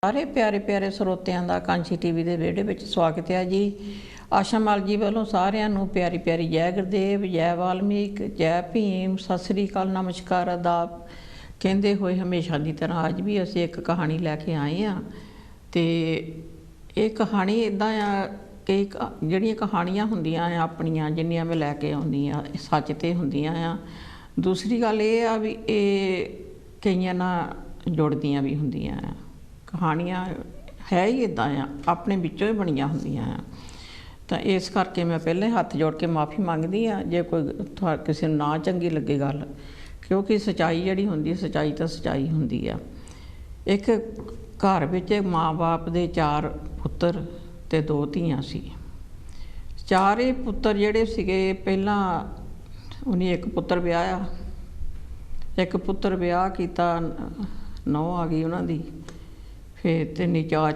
ਸਾਰੇ ਪਿਆਰੇ ਪਿਆਰੇ ਸਰੋਤਿਆਂ ਦਾ ਕਾਂਚੀ ਟੀਵੀ ਦੇ ਵਿਹੜੇ ਵਿੱਚ ਸਵਾਗਤ ਹੈ ਜੀ। ਆਸ਼ਾ ਮਾਲ ਜੀ ਵੱਲੋਂ ਸਾਰਿਆਂ ਨੂੰ ਪਿਆਰੀ ਪਿਆਰੀ ਜੈ ਗੁਰਦੇਵ, ਜੈ ਵਾਲਮੀਕ, ਜੈ ਭੀਮ, ਸਤਿ ਸ੍ਰੀ ਅਕਾਲ, ਨਮਸਕਾਰ, ਆਦਾਬ ਕਹਿੰਦੇ ਹੋਏ ਹਮੇਸ਼ਾ ਦੀ ਤਰ੍ਹਾਂ ਅੱਜ ਵੀ ਅਸੀਂ ਇੱਕ ਕਹਾਣੀ ਲੈ ਕੇ ਆਏ ਹਾਂ। ਅਤੇ ਇਹ ਕਹਾਣੀ ਇੱਦਾਂ ਆ ਕਿ ਜਿਹੜੀਆਂ ਕਹਾਣੀਆਂ ਹੁੰਦੀਆਂ ਆ ਆਪਣੀਆਂ ਜਿੰਨੀਆਂ ਮੈਂ ਲੈ ਕੇ ਆਉਂਦੀ ਹਾਂ ਸੱਚ 'ਤੇ ਹੁੰਦੀਆਂ ਆ। ਦੂਸਰੀ ਗੱਲ ਇਹ ਆ ਵੀ ਇਹ ਕਈਆਂ ਨਾਲ ਜੁੜਦੀਆਂ ਵੀ ਹੁੰਦੀਆਂ ਆ। ਕਹਾਣੀਆਂ ਹੈ ਹੀ ਇੱਦਾਂ ਆ, ਆਪਣੇ ਵਿੱਚੋਂ ਹੀ ਬਣੀਆਂ ਹੁੰਦੀਆਂ ਆ। ਤਾਂ ਇਸ ਕਰਕੇ ਮੈਂ ਪਹਿਲੇ ਹੱਥ ਜੋੜ ਕੇ ਮਾफ़ੀ ਮੰਗਦੀ ਹਾਂ ਜੇ ਕੋਈ ਕਿਸੇ ਨੂੰ ਨਾ ਚੰਗੀ ਲੱਗੇ ਗੱਲ, ਕਿਉਂਕਿ ਸੱਚਾਈ ਜਿਹੜੀ ਹੁੰਦੀ ਸੱਚਾਈ ਤਾਂ ਸੱਚਾਈ ਹੁੰਦੀ ਆ। ਇੱਕ ਘਰ ਵਿੱਚ ਮਾਂ ਬਾਪ ਦੇ 4 ਪੁੱਤਰ ਅਤੇ 2 ਧੀਆਂ ਸੀ। ਚਾਰੇ ਪੁੱਤਰ ਜਿਹੜੇ ਸੀਗੇ ਪਹਿਲਾਂ ਉਹਨੇ ਇੱਕ ਪੁੱਤਰ ਵਿਆਹਿਆ, ਇੱਕ ਪੁੱਤਰ ਵਿਆਹ ਕੀਤਾ, ਨਹੁੰ ਆ ਗਈ ਉਹਨਾਂ ਦੀ। ਫਿਰ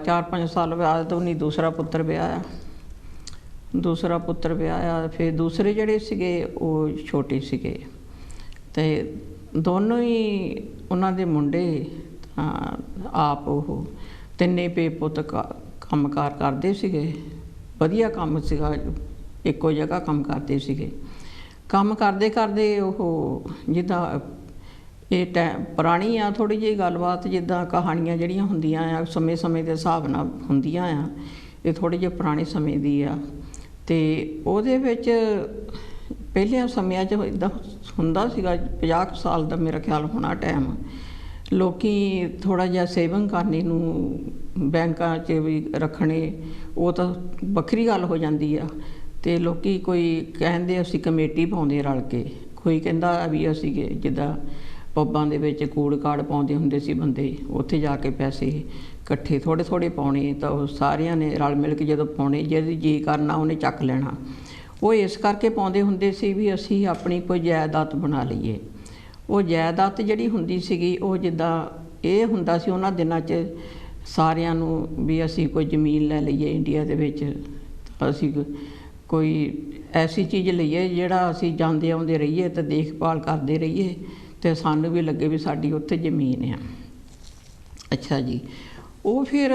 4-5 ਸਾਲ ਬਾਅਦ ਉਹਨੇ ਦੂਸਰਾ ਪੁੱਤਰ ਵਿਆਹਿਆ। ਫਿਰ ਦੂਸਰੇ ਜਿਹੜੇ ਸੀਗੇ ਉਹ ਛੋਟੇ ਸੀਗੇ ਅਤੇ ਦੋਨੋਂ ਹੀ ਉਹਨਾਂ ਦੇ ਮੁੰਡੇ ਆਪ ਉਹ ਤਿੰਨੇ ਪੇ ਪੁੱਤ ਕੰਮਕਾਰ ਕਰਦੇ ਸੀਗੇ। ਵਧੀਆ ਕੰਮ ਸੀਗਾ, ਇੱਕੋ ਜਗ੍ਹਾ ਕੰਮ ਕਰਦੇ ਸੀਗੇ। ਕੰਮ ਕਰਦੇ ਕਰਦੇ ਉਹ ਜਿੱਦਾਂ ਇਹ ਪੁਰਾਣੀ ਆ ਥੋੜ੍ਹੀ ਜਿਹੀ ਗੱਲਬਾਤ, ਜਿੱਦਾਂ ਕਹਾਣੀਆਂ ਜਿਹੜੀਆਂ ਹੁੰਦੀਆਂ ਆ ਸਮੇਂ ਸਮੇਂ ਦੇ ਹਿਸਾਬ ਨਾਲ ਹੁੰਦੀਆਂ ਆ, ਇਹ ਥੋੜ੍ਹੇ ਜਿਹੇ ਪੁਰਾਣੇ ਸਮੇਂ ਦੀ ਆ। ਅਤੇ ਉਹਦੇ ਵਿੱਚ ਪਹਿਲਿਆਂ ਸਮਿਆਂ 'ਚ ਇੱਦਾਂ ਹੁੰਦਾ ਸੀਗਾ, 50 ਸਾਲ ਦਾ ਮੇਰਾ ਖਿਆਲ ਹੋਣਾ ਟਾਈਮ, ਲੋਕ ਥੋੜ੍ਹਾ ਜਿਹਾ ਸੇਵਿੰਗ ਕਰਨੇ ਨੂੰ ਬੈਂਕਾਂ 'ਚ ਵੀ ਰੱਖਣੇ, ਉਹ ਤਾਂ ਵੱਖਰੀ ਗੱਲ ਹੋ ਜਾਂਦੀ ਆ। ਅਤੇ ਲੋਕ ਕੋਈ ਕਹਿੰਦੇ ਅਸੀਂ ਕਮੇਟੀ ਪਾਉਂਦੇ ਰਲ ਕੇ, ਕੋਈ ਕਹਿੰਦਾ ਵੀ ਅਸੀਂ ਜਿੱਦਾਂ ਪੱਬਾਂ ਦੇ ਵਿੱਚ ਕੂੜ ਕਾੜ ਪਾਉਂਦੇ ਹੁੰਦੇ ਸੀ ਬੰਦੇ, ਉੱਥੇ ਜਾ ਕੇ ਪੈਸੇ ਇਕੱਠੇ ਥੋੜ੍ਹੇ ਥੋੜ੍ਹੇ ਪਾਉਣੇ, ਤਾਂ ਉਹ ਸਾਰਿਆਂ ਨੇ ਰਲ ਮਿਲ ਕੇ ਜਦੋਂ ਪਾਉਣੇ, ਜਿਹਦੀ ਜੀ ਕਰਨਾ ਉਹਨੇ ਚੱਕ ਲੈਣਾ। ਉਹ ਇਸ ਕਰਕੇ ਪਾਉਂਦੇ ਹੁੰਦੇ ਸੀ ਵੀ ਅਸੀਂ ਆਪਣੀ ਕੋਈ ਜਾਇਦਾਦ ਬਣਾ ਲਈਏ। ਉਹ ਜਾਇਦਾਦ ਜਿਹੜੀ ਹੁੰਦੀ ਸੀਗੀ ਉਹ ਜਿੱਦਾਂ ਇਹ ਹੁੰਦਾ ਸੀ ਉਹਨਾਂ ਦਿਨਾਂ 'ਚ ਸਾਰਿਆਂ ਨੂੰ ਵੀ ਅਸੀਂ ਕੋਈ ਜ਼ਮੀਨ ਲੈ ਲਈਏ ਇੰਡੀਆ ਦੇ ਵਿੱਚ, ਅਸੀਂ ਕੋਈ ਐਸੀ ਚੀਜ਼ ਲਈਏ ਜਿਹੜਾ ਅਸੀਂ ਜਾਂਦੇ ਆਉਂਦੇ ਰਹੀਏ ਅਤੇ ਦੇਖਭਾਲ ਕਰਦੇ ਰਹੀਏ ਅਤੇ ਸਾਨੂੰ ਵੀ ਲੱਗੇ ਵੀ ਸਾਡੀ ਉੱਥੇ ਜ਼ਮੀਨ ਆ। ਅੱਛਾ ਜੀ, ਉਹ ਫਿਰ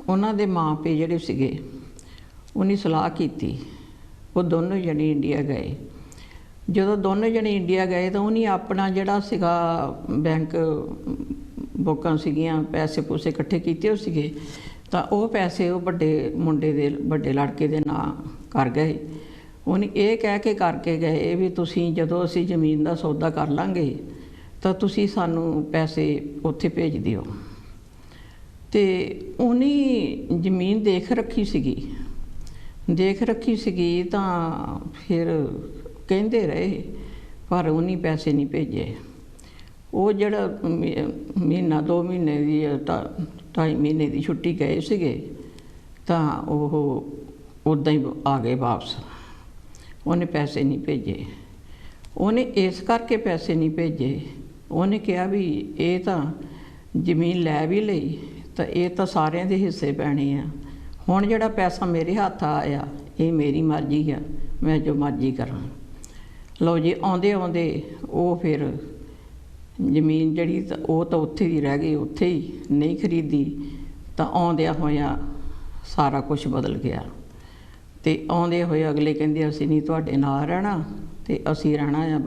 ਉਹਨਾਂ ਦੇ ਮਾਂ ਪਿਓ ਜਿਹੜੇ ਸੀਗੇ ਉਹਨੇ ਸਲਾਹ ਕੀਤੀ, ਉਹ ਦੋਨੋਂ ਜਣੇ ਇੰਡੀਆ ਗਏ। ਜਦੋਂ ਦੋਨੋਂ ਜਣੇ ਇੰਡੀਆ ਗਏ ਤਾਂ ਉਹਨੇ ਆਪਣਾ ਜਿਹੜਾ ਸੀਗਾ ਬੈਂਕ ਬੁੱਕਾਂ ਸੀਗੀਆਂ, ਪੈਸੇ ਪੂਸੇ ਇਕੱਠੇ ਕੀਤੇ ਹੋ ਸੀਗੇ, ਤਾਂ ਉਹ ਪੈਸੇ ਉਹ ਵੱਡੇ ਮੁੰਡੇ ਦੇ ਵੱਡੇ ਲੜਕੇ ਦੇ ਨਾਂ ਕਰ ਗਏ। ਉਹਨੇ ਇਹ ਕਹਿ ਕੇ ਕਰਕੇ ਗਏ ਵੀ ਤੁਸੀਂ ਜਦੋਂ ਅਸੀਂ ਜ਼ਮੀਨ ਦਾ ਸੌਦਾ ਕਰ ਲਾਂਗੇ ਤਾਂ ਤੁਸੀਂ ਸਾਨੂੰ ਪੈਸੇ ਉੱਥੇ ਭੇਜ ਦਿਓ। ਅਤੇ ਉਹਨੇ ਜ਼ਮੀਨ ਦੇਖ ਰੱਖੀ ਸੀਗੀ ਤਾਂ ਫਿਰ ਕਹਿੰਦੇ ਰਹੇ, ਪਰ ਉਹਨੇ ਪੈਸੇ ਨਹੀਂ ਭੇਜੇ। ਉਹ ਜਿਹੜਾ ਮਹੀਨਾ 2 ਮਹੀਨੇ ਦੀ 2.5 ਮਹੀਨੇ ਦੀ ਛੁੱਟੀ ਗਏ ਸੀਗੇ ਤਾਂ ਉਹ ਉੱਦਾਂ ਹੀ ਆ ਗਏ ਵਾਪਸ। ਉਹਨੇ ਪੈਸੇ ਨਹੀਂ ਭੇਜੇ। ਉਹਨੇ ਇਸ ਕਰਕੇ ਪੈਸੇ ਨਹੀਂ ਭੇਜੇ, ਉਹਨੇ ਕਿਹਾ ਵੀ ਇਹ ਤਾਂ ਜ਼ਮੀਨ ਲੈ ਵੀ ਲਈ ਤਾਂ ਇਹ ਤਾਂ ਸਾਰਿਆਂ ਦੇ ਹਿੱਸੇ ਪੈਣੇ ਆ, ਹੁਣ ਜਿਹੜਾ ਪੈਸਾ ਮੇਰੇ ਹੱਥ ਆਇਆ ਇਹ ਮੇਰੀ ਮਰਜ਼ੀ ਆ, ਮੈਂ ਜੋ ਮਰਜ਼ੀ ਕਰਾਂ। ਲਓ ਜੀ, ਆਉਂਦੇ ਆਉਂਦੇ ਉਹ ਫਿਰ ਜ਼ਮੀਨ ਜਿਹੜੀ ਉਹ ਤਾਂ ਉੱਥੇ ਦੀ ਰਹਿ ਗਈ, ਉੱਥੇ ਹੀ ਨਹੀਂ ਖਰੀਦੀ। ਤਾਂ ਆਉਂਦਿਆਂ ਹੋਇਆਂ ਸਾਰਾ ਕੁਛ ਬਦਲ ਗਿਆ। ਅਤੇ ਆਉਂਦੇ ਹੋਏ ਅਗਲੇ ਕਹਿੰਦੇ ਅਸੀਂ ਨਹੀਂ ਤੁਹਾਡੇ ਨਾਲ ਰਹਿਣਾ ਅਤੇ ਅਸੀਂ ਰਹਿਣਾ ਆ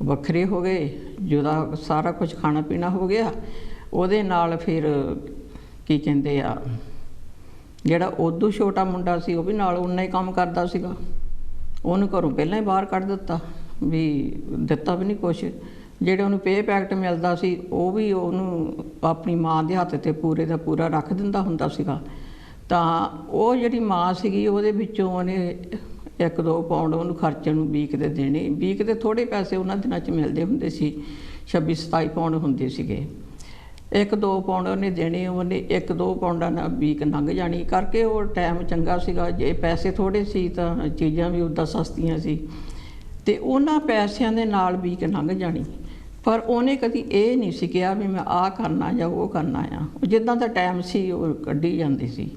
ਵੱਖਰੇ ਹੋ ਗਏ। ਜਦੋਂ ਸਾਰਾ ਕੁਝ ਖਾਣਾ ਪੀਣਾ ਹੋ ਗਿਆ, ਉਹਦੇ ਨਾਲ ਫਿਰ ਕੀ ਕਹਿੰਦੇ ਆ, ਜਿਹੜਾ ਉਦੋਂ ਛੋਟਾ ਮੁੰਡਾ ਸੀ ਉਹ ਵੀ ਨਾਲ ਉਨਾ ਹੀ ਕੰਮ ਕਰਦਾ ਸੀਗਾ। ਉਹਨੂੰ ਘਰੋਂ ਪਹਿਲਾਂ ਹੀ ਬਾਹਰ ਕੱਢ ਦਿੱਤਾ, ਵੀ ਦਿੱਤਾ ਵੀ ਨਹੀਂ ਕੁਛ। ਜਿਹੜੇ ਉਹਨੂੰ ਪੇ ਪੈਕਟ ਮਿਲਦਾ ਸੀ ਉਹ ਵੀ ਉਹਨੂੰ ਆਪਣੀ ਮਾਂ ਦੇ ਹੱਥ 'ਤੇ ਪੂਰੇ ਦਾ ਪੂਰਾ ਰੱਖ ਦਿੰਦਾ ਹੁੰਦਾ ਸੀਗਾ। ਤਾਂ ਉਹ ਜਿਹੜੀ ਮਾਂ ਸੀਗੀ ਉਹਦੇ ਵਿੱਚੋਂ ਉਹਨੇ 1-2 ਪਾਉਂਡ ਉਹਨੂੰ ਖਰਚਣ ਨੂੰ ਵੀਕ ਦੇ ਦੇਣੇ। ਵੀਕ ਦੇ ਥੋੜ੍ਹੇ ਪੈਸੇ ਉਹਨਾਂ ਦਿਨਾਂ 'ਚ ਮਿਲਦੇ ਹੁੰਦੇ ਸੀ, 26-27 ਪਾਉਂਡ ਹੁੰਦੇ ਸੀਗੇ। 1-2 ਪਾਉਂਡ ਉਹਨੇ ਦੇਣੇ, ਉਹਨੇ 1-2 ਪਾਉਂਡਾਂ ਨਾਲ ਵੀਕ ਲੰਘ ਜਾਣੀ ਕਰਕੇ। ਉਹ ਟਾਈਮ ਚੰਗਾ ਸੀਗਾ, ਜੇ ਪੈਸੇ ਥੋੜ੍ਹੇ ਸੀ ਤਾਂ ਚੀਜ਼ਾਂ ਵੀ ਉੱਦਾਂ ਸਸਤੀਆਂ ਸੀ ਅਤੇ ਉਹਨਾਂ ਪੈਸਿਆਂ ਦੇ ਨਾਲ ਵੀਕ ਲੰਘ ਜਾਣੀ। ਪਰ ਉਹਨੇ ਕਦੀ ਇਹ ਨਹੀਂ ਸੀ ਕਿਹਾ ਵੀ ਮੈਂ ਆਹ ਕਰਨਾ ਜਾਂ ਉਹ ਕਰਨਾ ਆ। ਜਿੱਦਾਂ ਦਾ ਟਾਈਮ ਸੀ ਉਹ ਕੱਢੀ ਜਾਂਦੀ ਸੀ।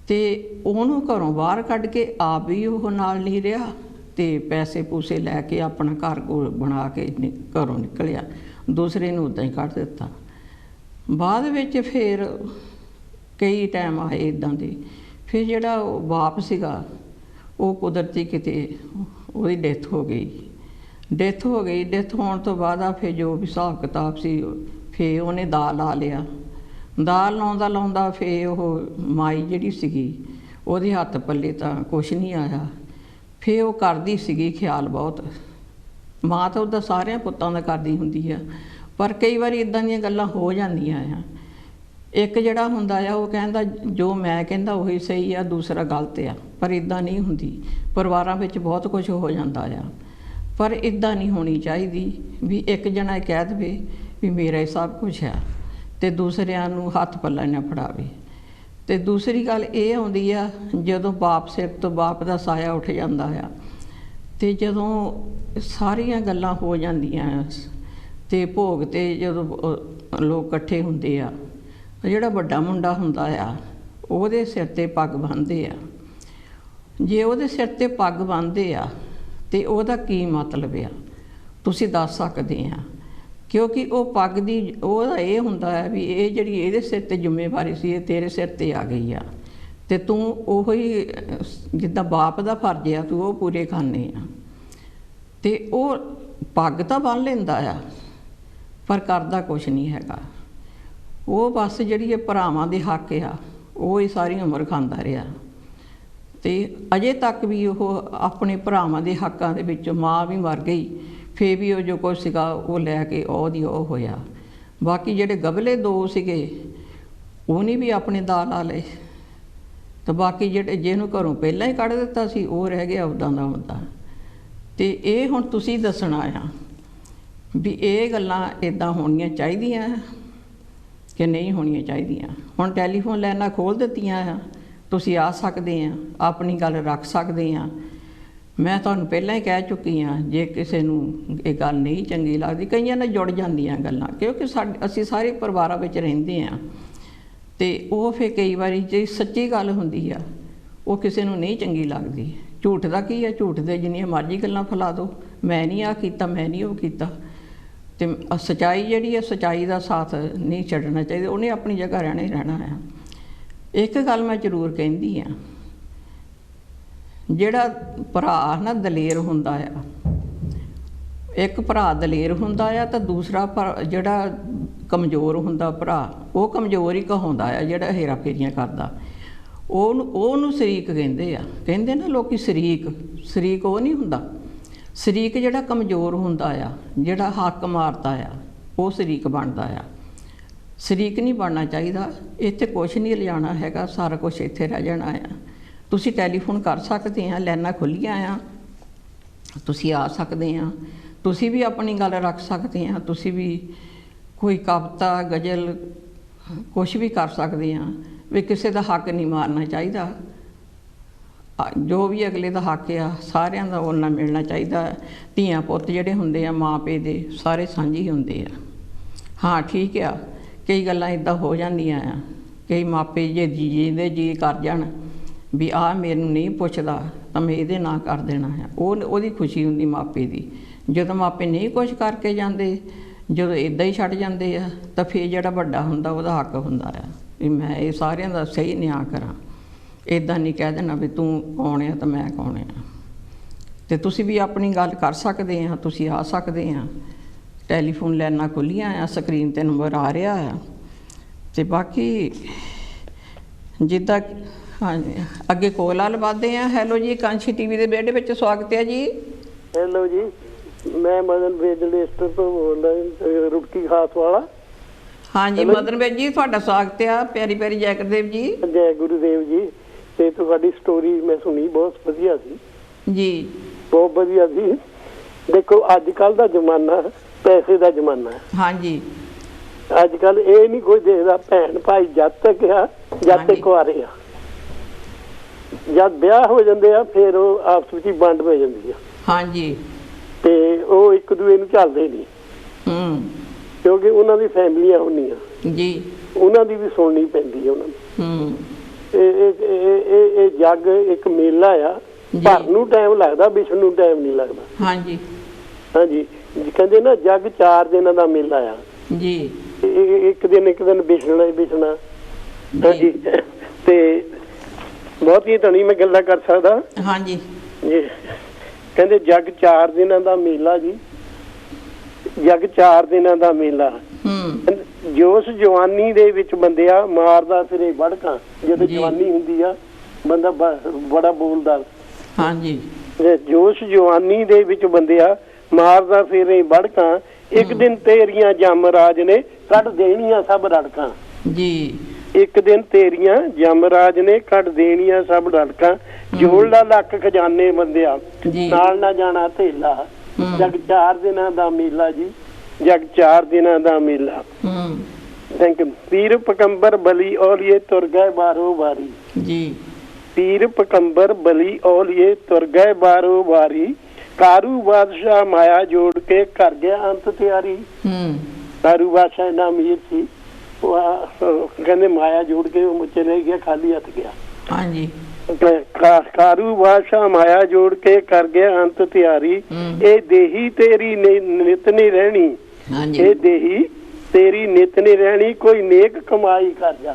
ਅਤੇ ਉਹਨੂੰ ਘਰੋਂ ਬਾਹਰ ਕੱਢ ਕੇ ਆਪ ਵੀ ਉਹ ਨਾਲ ਨਹੀਂ ਰਿਹਾ ਅਤੇ ਪੈਸੇ ਪੂਸੇ ਲੈ ਕੇ ਆਪਣਾ ਘਰ ਬਣਾ ਕੇ ਘਰੋਂ ਨਿਕਲਿਆ, ਦੂਸਰੇ ਨੂੰ ਉੱਦਾਂ ਹੀ ਕੱਢ ਦਿੱਤਾ। ਬਾਅਦ ਵਿੱਚ ਫਿਰ ਕਈ ਟਾਈਮ ਆਏ ਇੱਦਾਂ ਦੇ। ਫਿਰ ਜਿਹੜਾ ਉਹ ਬਾਪ ਸੀਗਾ ਉਹ ਕੁਦਰਤੀ ਕਿਤੇ ਉਹਦੀ ਡੈਥ ਹੋ ਗਈ। ਡੈਥ ਹੋਣ ਤੋਂ ਬਾਅਦ ਆ ਫਿਰ ਜੋ ਵੀ ਹਿਸਾਬ ਕਿਤਾਬ ਸੀ ਫਿਰ ਉਹਨੇ ਦਾ ਲਾ ਲਿਆ। ਦਾ ਲਾਉਂਦਾ ਫਿਰ ਉਹ ਮਾਈ ਜਿਹੜੀ ਸੀਗੀ ਉਹਦੇ ਹੱਥ ਪੱਲੇ ਤਾਂ ਕੁਛ ਨਹੀਂ ਆਇਆ। ਫਿਰ ਉਹ ਕਰਦੀ ਸੀਗੀ ਖਿਆਲ ਬਹੁਤ, ਮਾਂ ਤਾਂ ਉਹਦਾ ਸਾਰਿਆਂ ਪੁੱਤਾਂ ਦਾ ਕਰਦੀ ਹੁੰਦੀ ਆ, ਪਰ ਕਈ ਵਾਰੀ ਇੱਦਾਂ ਦੀਆਂ ਗੱਲਾਂ ਹੋ ਜਾਂਦੀਆਂ ਆ। ਇੱਕ ਜਿਹੜਾ ਹੁੰਦਾ ਆ ਉਹ ਕਹਿੰਦਾ ਜੋ ਮੈਂ ਕਹਿੰਦਾ ਉਹੀ ਸਹੀ ਆ, ਦੂਸਰਾ ਗਲਤ ਆ, ਪਰ ਇੱਦਾਂ ਨਹੀਂ ਹੁੰਦੀ। ਪਰਿਵਾਰਾਂ ਵਿੱਚ ਬਹੁਤ ਕੁਝ ਹੋ ਜਾਂਦਾ ਆ, ਪਰ ਇੱਦਾਂ ਨਹੀਂ ਹੋਣੀ ਚਾਹੀਦੀ ਵੀ ਇੱਕ ਜਣਾ ਕਹਿ ਦੇਵੇ ਵੀ ਮੇਰਾ ਹੀ ਸਭ ਕੁਝ ਆ ਅਤੇ ਦੂਸਰਿਆਂ ਨੂੰ ਹੱਥ ਪੱਲਾ ਨਾ ਫੜਾਵੇ। ਅਤੇ ਦੂਸਰੀ ਗੱਲ ਇਹ ਆਉਂਦੀ ਆ ਜਦੋਂ ਬਾਪ ਸਿਰ ਤੋਂ ਬਾਪ ਦਾ ਸਾਇਆ ਉੱਠ ਜਾਂਦਾ ਆ, ਅਤੇ ਜਦੋਂ ਸਾਰੀਆਂ ਗੱਲਾਂ ਹੋ ਜਾਂਦੀਆਂ ਅਤੇ ਭੋਗ 'ਤੇ ਜਦੋਂ ਲੋਕ ਇਕੱਠੇ ਹੁੰਦੇ ਆ, ਜਿਹੜਾ ਵੱਡਾ ਮੁੰਡਾ ਹੁੰਦਾ ਆ ਉਹਦੇ ਸਿਰ 'ਤੇ ਪੱਗ ਬੰਨ੍ਹਦੇ ਆ। ਜੇ ਉਹਦੇ ਸਿਰ 'ਤੇ ਪੱਗ ਬੰਨ੍ਹਦੇ ਆ ਅਤੇ ਉਹਦਾ ਕੀ ਮਤਲਬ ਆ ਤੁਸੀਂ ਦੱਸ ਸਕਦੇ ਆ, ਕਿਉਂਕਿ ਉਹ ਪੱਗ ਦੀ ਉਹਦਾ ਇਹ ਹੁੰਦਾ ਹੈ ਵੀ ਇਹ ਜਿਹੜੀ ਇਹਦੇ ਸਿਰ 'ਤੇ ਜ਼ਿੰਮੇਵਾਰੀ ਸੀ ਇਹ ਤੇਰੇ ਸਿਰ 'ਤੇ ਆ ਗਈ ਆ, ਅਤੇ ਤੂੰ ਉਹੀ ਜਿੱਦਾਂ ਬਾਪ ਦਾ ਫਰਜ਼ ਆ ਤੂੰ ਉਹ ਪੂਰੇ ਕਰਨੇ ਆ। ਅਤੇ ਉਹ ਪੱਗ ਤਾਂ ਬੰਨ੍ਹ ਲੈਂਦਾ ਆ ਪਰ ਕਰਦਾ ਕੁਛ ਨਹੀਂ ਹੈਗਾ। ਉਹ ਬਸ ਜਿਹੜੀ ਇਹ ਭਰਾਵਾਂ ਦੇ ਹੱਕ ਆ ਉਹ ਹੀ ਸਾਰੀ ਉਮਰ ਖਾਂਦਾ ਰਿਹਾ, ਅਤੇ ਅਜੇ ਤੱਕ ਵੀ ਉਹ ਆਪਣੇ ਭਰਾਵਾਂ ਦੇ ਹੱਕਾਂ ਦੇ ਵਿੱਚ, ਮਾਂ ਵੀ ਮਰ ਗਈ ਫਿਰ ਵੀ ਉਹ ਜੋ ਕੁਛ ਸੀਗਾ ਉਹ ਲੈ ਕੇ ਉਹਦੀ ਉਹ ਹੋਇਆ। ਬਾਕੀ ਜਿਹੜੇ ਗਬਲੇ ਦੋ ਸੀਗੇ ਉਹਨੇ ਵੀ ਆਪਣੇ ਦਾ ਲਾ ਲਏ, ਅਤੇ ਬਾਕੀ ਜਿਹੜੇ ਜਿਹਨੂੰ ਘਰੋਂ ਪਹਿਲਾਂ ਹੀ ਕੱਢ ਦਿੱਤਾ ਸੀ ਉਹ ਰਹਿ ਗਿਆ ਉੱਦਾਂ ਦਾ ਉੱਦਾਂ। ਅਤੇ ਇਹ ਹੁਣ ਤੁਸੀਂ ਦੱਸਣਾ ਆ ਵੀ ਇਹ ਗੱਲਾਂ ਇੱਦਾਂ ਹੋਣੀਆਂ ਚਾਹੀਦੀਆਂ ਕਿ ਨਹੀਂ ਹੋਣੀਆਂ ਚਾਹੀਦੀਆਂ। ਹੁਣ ਟੈਲੀਫੋਨ ਲਾਈਨਾਂ ਖੋਲ੍ਹ ਦਿੱਤੀਆਂ ਆ, ਤੁਸੀਂ ਆ ਸਕਦੇ ਆ, ਆਪਣੀ ਗੱਲ ਰੱਖ ਸਕਦੇ ਆ। ਮੈਂ ਤੁਹਾਨੂੰ ਪਹਿਲਾਂ ਹੀ ਕਹਿ ਚੁੱਕੀ ਹਾਂ, ਜੇ ਕਿਸੇ ਨੂੰ ਇਹ ਗੱਲ ਨਹੀਂ ਚੰਗੀ ਲੱਗਦੀ, ਕਈਆਂ ਨਾਲ ਜੁੜ ਜਾਂਦੀਆਂ ਗੱਲਾਂ, ਕਿਉਂਕਿ ਅਸੀਂ ਸਾਰੇ ਪਰਿਵਾਰਾਂ ਵਿੱਚ ਰਹਿੰਦੇ ਹਾਂ, ਅਤੇ ਉਹ ਫਿਰ ਕਈ ਵਾਰੀ ਜੇ ਸੱਚੀ ਗੱਲ ਹੁੰਦੀ ਆ ਉਹ ਕਿਸੇ ਨੂੰ ਨਹੀਂ ਚੰਗੀ ਲੱਗਦੀ। ਝੂਠ ਦਾ ਕੀ ਆ, ਝੂਠ ਦੇ ਜਿੰਨੀਆਂ ਮਰਜ਼ੀ ਗੱਲਾਂ ਫੈਲਾ ਦਿਓ, ਮੈਂ ਨਹੀਂ ਆਹ ਕੀਤਾ, ਮੈਂ ਨਹੀਂ ਉਹ ਕੀਤਾ। ਅਤੇ ਸੱਚਾਈ ਜਿਹੜੀ ਹੈ, ਸੱਚਾਈ ਦਾ ਸਾਥ ਨਹੀਂ ਛੱਡਣਾ ਚਾਹੀਦਾ, ਉਹਨੇ ਆਪਣੀ ਜਗ੍ਹਾ ਰਹਿਣਾ ਹੀ ਰਹਿਣਾ ਆ। ਇੱਕ ਗੱਲ ਮੈਂ ਜ਼ਰੂਰ ਕਹਿੰਦੀ ਹਾਂ, ਜਿਹੜਾ ਭਰਾ ਨਾ ਦਲੇਰ ਹੁੰਦਾ ਆ, ਇੱਕ ਭਰਾ ਦਲੇਰ ਹੁੰਦਾ ਆ ਤਾਂ ਦੂਸਰਾ ਜਿਹੜਾ ਕਮਜ਼ੋਰ ਹੁੰਦਾ ਭਰਾ ਉਹ ਕਮਜ਼ੋਰ ਹੀ ਕਹਾਉਂਦਾ ਆ, ਜਿਹੜਾ ਹੇਰਾ ਫੇਰੀਆਂ ਕਰਦਾ ਉਹਨੂੰ ਸ਼ਰੀਕ ਕਹਿੰਦੇ ਆ। ਕਹਿੰਦੇ ਨਾ ਲੋਕੀ ਸ਼ਰੀਕ ਉਹ ਨਹੀਂ ਹੁੰਦਾ। ਸ਼ਰੀਕ ਜਿਹੜਾ ਕਮਜ਼ੋਰ ਹੁੰਦਾ ਆ, ਜਿਹੜਾ ਹੱਕ ਮਾਰਦਾ ਆ, ਉਹ ਸ਼ਰੀਕ ਬਣਦਾ ਆ। ਸ਼ਰੀਕ ਨਹੀਂ ਬਣਨਾ ਚਾਹੀਦਾ। ਇੱਥੇ ਕੁਛ ਨਹੀਂ ਲਿਜਾਣਾ ਹੈਗਾ, ਸਾਰਾ ਕੁਛ ਇੱਥੇ ਰਹਿ ਜਾਣਾ ਆ। ਤੁਸੀਂ ਟੈਲੀਫੋਨ ਕਰ ਸਕਦੇ ਆ, ਲਾਈਨਾਂ ਖੁੱਲ੍ਹੀਆਂ ਆ, ਤੁਸੀਂ ਆ ਸਕਦੇ ਆ, ਤੁਸੀਂ ਵੀ ਆਪਣੀ ਗੱਲ ਰੱਖ ਸਕਦੇ ਆ, ਤੁਸੀਂ ਵੀ ਕੋਈ ਕਵਿਤਾ ਗਜ਼ਲ ਕੁਛ ਵੀ ਕਰ ਸਕਦੇ ਆ। ਵੀ ਕਿਸੇ ਦਾ ਹੱਕ ਨਹੀਂ ਮਾਰਨਾ ਚਾਹੀਦਾ, ਜੋ ਵੀ ਅਗਲੇ ਦਾ ਹੱਕ ਆ ਸਾਰਿਆਂ ਦਾ ਉਹਨਾਂ ਮਿਲਣਾ ਚਾਹੀਦਾ। ਧੀਆਂ ਪੁੱਤ ਜਿਹੜੇ ਹੁੰਦੇ ਆ ਮਾਂ ਪਿਓ ਦੇ ਸਾਰੇ ਸਾਂਝੀ ਹੁੰਦੇ ਆ। ਹਾਂ ਠੀਕ ਆ, ਕਈ ਗੱਲਾਂ ਇੱਦਾਂ ਹੋ ਜਾਂਦੀਆਂ ਆ, ਕਈ ਮਾਪੇ ਜੇ ਜਿਹਦੇ ਜੀ ਕਰ ਜਾਣ ਵੀ ਆਹ ਮੈਨੂੰ ਨਹੀਂ ਪੁੱਛਦਾ ਤਾਂ ਮੈਂ ਇਹਦੇ ਨਾਂ ਕਰ ਦੇਣਾ ਹੈ, ਉਹਦੀ ਖੁਸ਼ੀ ਹੁੰਦੀ ਮਾਪੇ ਦੀ। ਜਦੋਂ ਮਾਪੇ ਨਹੀਂ ਕੁਛ ਕਰਕੇ ਜਾਂਦੇ, ਜਦੋਂ ਇੱਦਾਂ ਹੀ ਛੱਡ ਜਾਂਦੇ ਆ, ਤਾਂ ਫਿਰ ਜਿਹੜਾ ਵੱਡਾ ਹੁੰਦਾ ਉਹਦਾ ਹੱਕ ਹੁੰਦਾ ਆ ਵੀ ਮੈਂ ਇਹ ਸਾਰਿਆਂ ਦਾ ਸਹੀ ਨਿਆਂ ਕਰਾਂ। ਇੱਦਾਂ ਨਹੀਂ ਕਹਿ ਦੇਣਾ ਵੀ ਤੂੰ ਕੌਣ ਆ ਤਾਂ ਮੈਂ ਕੌਣ ਆ। ਅਤੇ ਤੁਸੀਂ ਵੀ ਆਪਣੀ ਗੱਲ ਕਰ ਸਕਦੇ ਆ, ਤੁਸੀਂ ਆ ਸਕਦੇ ਆ। ਟੈਲੀਫੋਨ ਲਾਈਨਾਂ ਖੁੱਲ੍ਹੀਆਂ ਆ, ਸਕਰੀਨ 'ਤੇ ਨੰਬਰ ਆ ਰਿਹਾ ਆ। ਅਤੇ ਬਾਕੀ ਜਿੱਦਾਂ ਹਾਂਜੀ ਅੱਗੇ ਕੋਲ ਵੱਧਦੇ ਆ। ਹੈਲੋ ਜੀ, ਕਾਂਸ਼ੀ TV ਦੇ ਬੇੜੇ ਵਿੱਚ ਸਵਾਗਤ ਹੈ ਜੀ। ਹੈਲੋ ਜੀ, ਮੈਂ ਮਦਨ ਵੇਜਲੇਸਟਰ ਤੋਂ ਬੋਲਦਾ, ਰੁੜਕੀ ਖਾਸ ਵਾਲਾ। ਹਾਂਜੀ ਮਦਨ ਵੇਜ ਜੀ, ਤੁਹਾਡਾ ਸਵਾਗਤ ਆ। ਪਿਆਰੀ ਪਿਆਰੀ ਜੈ ਗੁਰਦੇਵ ਜੀ। ਜੈ ਗੁਰੂਦੇਵ ਜੀ। ਅਤੇ ਤੁਹਾਡੀ ਸਟੋਰੀ ਮੈਂ ਸੁਣੀ, ਬਹੁਤ ਵਧੀਆ ਸੀ ਜੀ, ਬਹੁਤ ਵਧੀਆ ਸੀ। ਦੇਖੋ ਅੱਜ ਕੱਲ੍ਹ ਦਾ ਜ਼ਮਾਨਾ ਪੈਸੇ ਦਾ ਜ਼ਮਾਨਾ ਹੈ। ਹਾਂਜੀ, ਅੱਜ ਕੱਲ੍ਹ ਇਹ ਨਹੀਂ ਕੋਈ ਦੇਖਦਾ ਭੈਣ ਭਾਈ ਜਦ ਤੱਕ ਆ ਜਦ ਤੱਕ ਕੁਆਰੇ ਆ। ਜਦ ਵਿਆਹ ਹੋ ਜਾਂਦੇ ਆ ਫਿਰ ਉਹ ਆਪਸ ਵਿੱਚ ਹੀ ਵੰਡ ਹੋ ਜਾਂਦੀ ਆ। ਹਾਂਜੀ, ਅਤੇ ਉਹ ਇੱਕ ਦੂਜੇ ਨੂੰ ਝੱਲਦੇ ਨਹੀਂ, ਕਿਉਂਕਿ ਉਹਨਾਂ ਦੀ ਫੈਮਲੀਆਂ ਹੁੰਦੀਆਂ ਜੀ, ਉਹਨਾਂ ਦੀ ਵੀ ਸੁਣਨੀ ਪੈਂਦੀ ਹੈ ਉਹਨਾਂ ਨੂੰ। ਇਹ ਜੱਗ ਇੱਕ ਮੇਲਾ ਆ, ਭਰਨ ਨੂੰ ਟਾਈਮ ਲੱਗਦਾ, ਵਿਛਣ ਨੂੰ ਟਾਈਮ ਨਹੀਂ ਲੱਗਦਾ। ਹਾਂਜੀ ਹਾਂਜੀ, ਕਹਿੰਦੇ ਨਾ ਜੱਗ 4 ਦਿਨਾਂ ਦਾ ਮੇਲਾ ਆ ਜੀ। ਇੱਕ ਦਿਨ ਵਿਛਣਾ ਹੀ ਵਿਛਣਾ। ਹਾਂਜੀ ਤੇ ਬਹੁਤੀਆਂ ਤਾਂ ਨਹੀਂ ਮੈਂ ਗੱਲਾਂ ਕਰ ਸਕਦਾ। ਹਾਂਜੀ ਜੀ ਕਹਿੰਦੇ ਜੱਗ 4 ਦਿਨਾਂ ਦਾ ਮੇਲਾ ਜੀ, ਜੱਗ 4 ਦਿਨਾਂ ਦਾ ਮੇਲਾ। ਜੋਸ਼ ਜਵਾਨੀ ਦੇ ਵਿੱਚ ਬੰਦਿਆ ਮਾਰਦਾ ਫਿਰੇ ਵੜਕਾਂ। ਜਦੋਂ ਜਵਾਨੀ ਹੁੰਦੀ ਆ ਬੰਦਾ ਬੜਾ ਬੋਲਦਾ। ਹਾਂਜੀ ਜੋਸ਼ ਜਵਾਨੀ ਦੇ ਵਿੱਚ ਬੰਦਿਆ ਮਾਰਦਾ ਫਿਰੇ ਵੜਕਾਂ। ਇੱਕ ਦਿਨ ਤੇਰੀਆਂ ਜਮਰਾਜ ਨੇ ਕੱਢ ਦੇਣੀਆਂ ਸਭ ਰੜਕਾਂ ਜੀ। ਇੱਕ ਦਿਨ ਤੇਰੀਆਂ ਜਮਰਾਜ ਨੇ ਕੱਢ ਦੇਣੀਆਂ ਸਭ ਰੜਕਾਂ। ਜੋੜ ਲਾ ਲੱਖ ਖਜ਼ਾਨੇ ਬੰਦਿਆ ਨਾਲ ਨਾ ਜਾਣਾ ਧੇਲਾ। ਜੱਗ 4 ਦਿਨਾਂ ਦਾ ਮੇਲਾ ਜੀ, ਜੱਗ 4 ਦਿਨਾਂ ਦਾ ਮੇਲਾ। Thank you. ਪੀਰ ਪਕੰਬਰ ਬਲੀ ਔਲੀਏ ਤੁਰ ਗਏ ਬਾਰੋ ਬਾਰੀ ਜੀ। ਪੀਰ ਪਕੰਬਰ ਬਲੀ ਔਲੀਏ ਤੁਰ ਗਏ ਬਾਰੋ ਬਾਰੀ। ਕਾਰੂ ਬਾਦਸ਼ਾਹ ਮਾਇਆ ਜੋੜ ਕੇ ਕਰ ਗਿਆ ਅੰਤ ਤਿਆਰੀ। ਕਾਰੂ ਬਾਦਸ਼ਾਹ ਇੰਨਾ ਅਮੀਰ ਸੀ, ਕਹਿੰਦੇ ਮਾਇਆ ਜੋੜ ਕੇ ਉਹ ਚਲੇ ਗਿਆ, ਖਾਲੀ ਹੱਥ ਗਿਆ। ਹਾਂਜੀ ਕਾਰੂ ਬਾਦਸ਼ਾਹ ਮਾਇਆ ਜੋੜ ਕੇ ਕਰ ਗਿਆ ਅੰਤ ਤਿਆਰੀ। ਇਹ ਦੇਹੀ ਤੇਰੀ ਨਿਤ ਨਹੀਂ ਰਹਿਣੀ, ਇਹ ਦੇਹੀ ਤੇਰੀ ਨਿਤ ਨਹੀਂ ਰਹਿਣੀ। ਕੋਈ ਨੇਕ ਕਮਾਈ ਕਰ ਜਾ।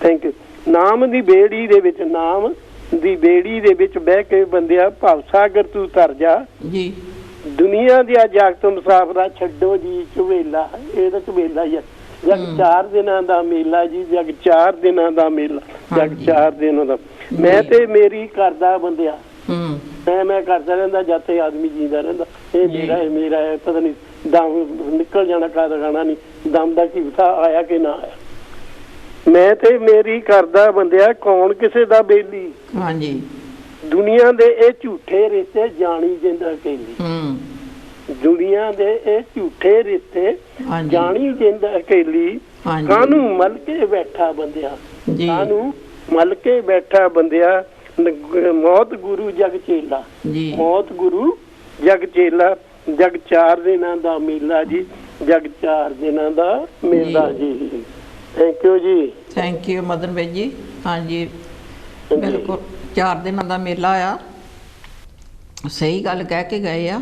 Thank you. ਨਾਮ ਦੀ ਬੇੜੀ ਦੇ ਵਿੱਚ, ਨਾਮ ਦੀ ਬੇੜੀ ਦੇ ਵਿੱਚ ਬਹਿ ਕੇ ਬੰਦਿਆ ਭਵ ਸਾਗਰ ਤੂੰ ਤਰ ਜਾ ਜੀ। ਦੁਨੀਆ ਦੀਆਂ ਜਗਤ ਮੁਸਾਫਰਾ ਛੱਡੋ ਜੀ ਝਵੇਲਾ। ਇਹ ਤਾਂ ਝਵੇਲਾ ਹੀ ਆ। ਜੱਗ 4 ਦਿਨਾਂ ਦਾ ਮੇਲਾ ਜੀ, ਜੱਗ 4 ਦਿਨਾਂ ਦਾ ਮੇਲਾ, ਜੱਗ 4 ਦਿਨਾਂ ਦਾ। ਮੈਂ ਤੇ ਮੇਰੀ ਕਰਦਾ ਬੰਦਿਆ, ਮੈਂ ਕਰਦਾ ਰਹਿੰਦਾ ਜਦ ਤੇ ਆਦਮੀ ਜੀਂਦਾ ਰਹਿੰਦਾ। ਇਹ ਮੇਰਾ ਹੈ, ਮੇਰਾ ਹੈ, ਪਤਾ ਨਹੀਂ ਦਮ ਨਿਕਲ ਜਾਣਾ ਕਦ ਗਾਣਾ ਨਹੀਂ, ਦਮ ਦਾ ਕੀ ਪਤਾ ਆਇਆ ਕਿ ਨਾ ਆਇਆ। ਮੈਂ ਤੇ ਮੇਰੀ ਕਰਦਾ ਬੰਦਿਆ ਕੌਣ ਕਿਸੇ ਦਾ ਬੇਲੀ। ਹਾਂਜੀ ਦੁਨੀਆ ਦੇ ਇਹ ਝੂਠੇ ਰਿਸ਼ਤੇ ਜਾਣੀ ਜਿੰਦਾ ਅਕੇਲੀ। ਦੁਨੀਆ ਦੇ ਇਹ ਝੂਠੇ ਰਿਸ਼ਤੇ ਜਾਣੀ ਜਿੰਦਾ ਅਕੇਲੀ। ਕਾਹਨੂੰ ਮਲ ਕੇ ਬੈਠਾ ਬੰਦਿਆ, ਕਾਹਨੂੰ ਮਲ ਕੇ ਬੈਠਾ ਬੰਦਿਆ। ਮੌਤ ਗੁਰੂ ਜਗ ਚੇਲਾ, ਮੌਤ ਗੁਰੂ ਜਗ ਚੇਲਾ। ਜਗ 4 ਦਿਨਾਂ ਦਾ ਮੇਲਾ ਜੀ, ਜਗ 4 ਦਿਨਾਂ ਦਾ ਮੇਲਾ ਜੀ। ਥੈਂਕ ਯੂ ਜੀ। ਥੈਂਕ ਯੂ ਮਦਨ ਬਾਈ ਜੀ। ਹਾਂਜੀ ਬਿਲਕੁਲ 4 ਦਿਨਾਂ ਦਾ ਮੇਲਾ ਆ, ਸਹੀ ਗੱਲ ਕਹਿ ਕੇ ਗਏ ਆ।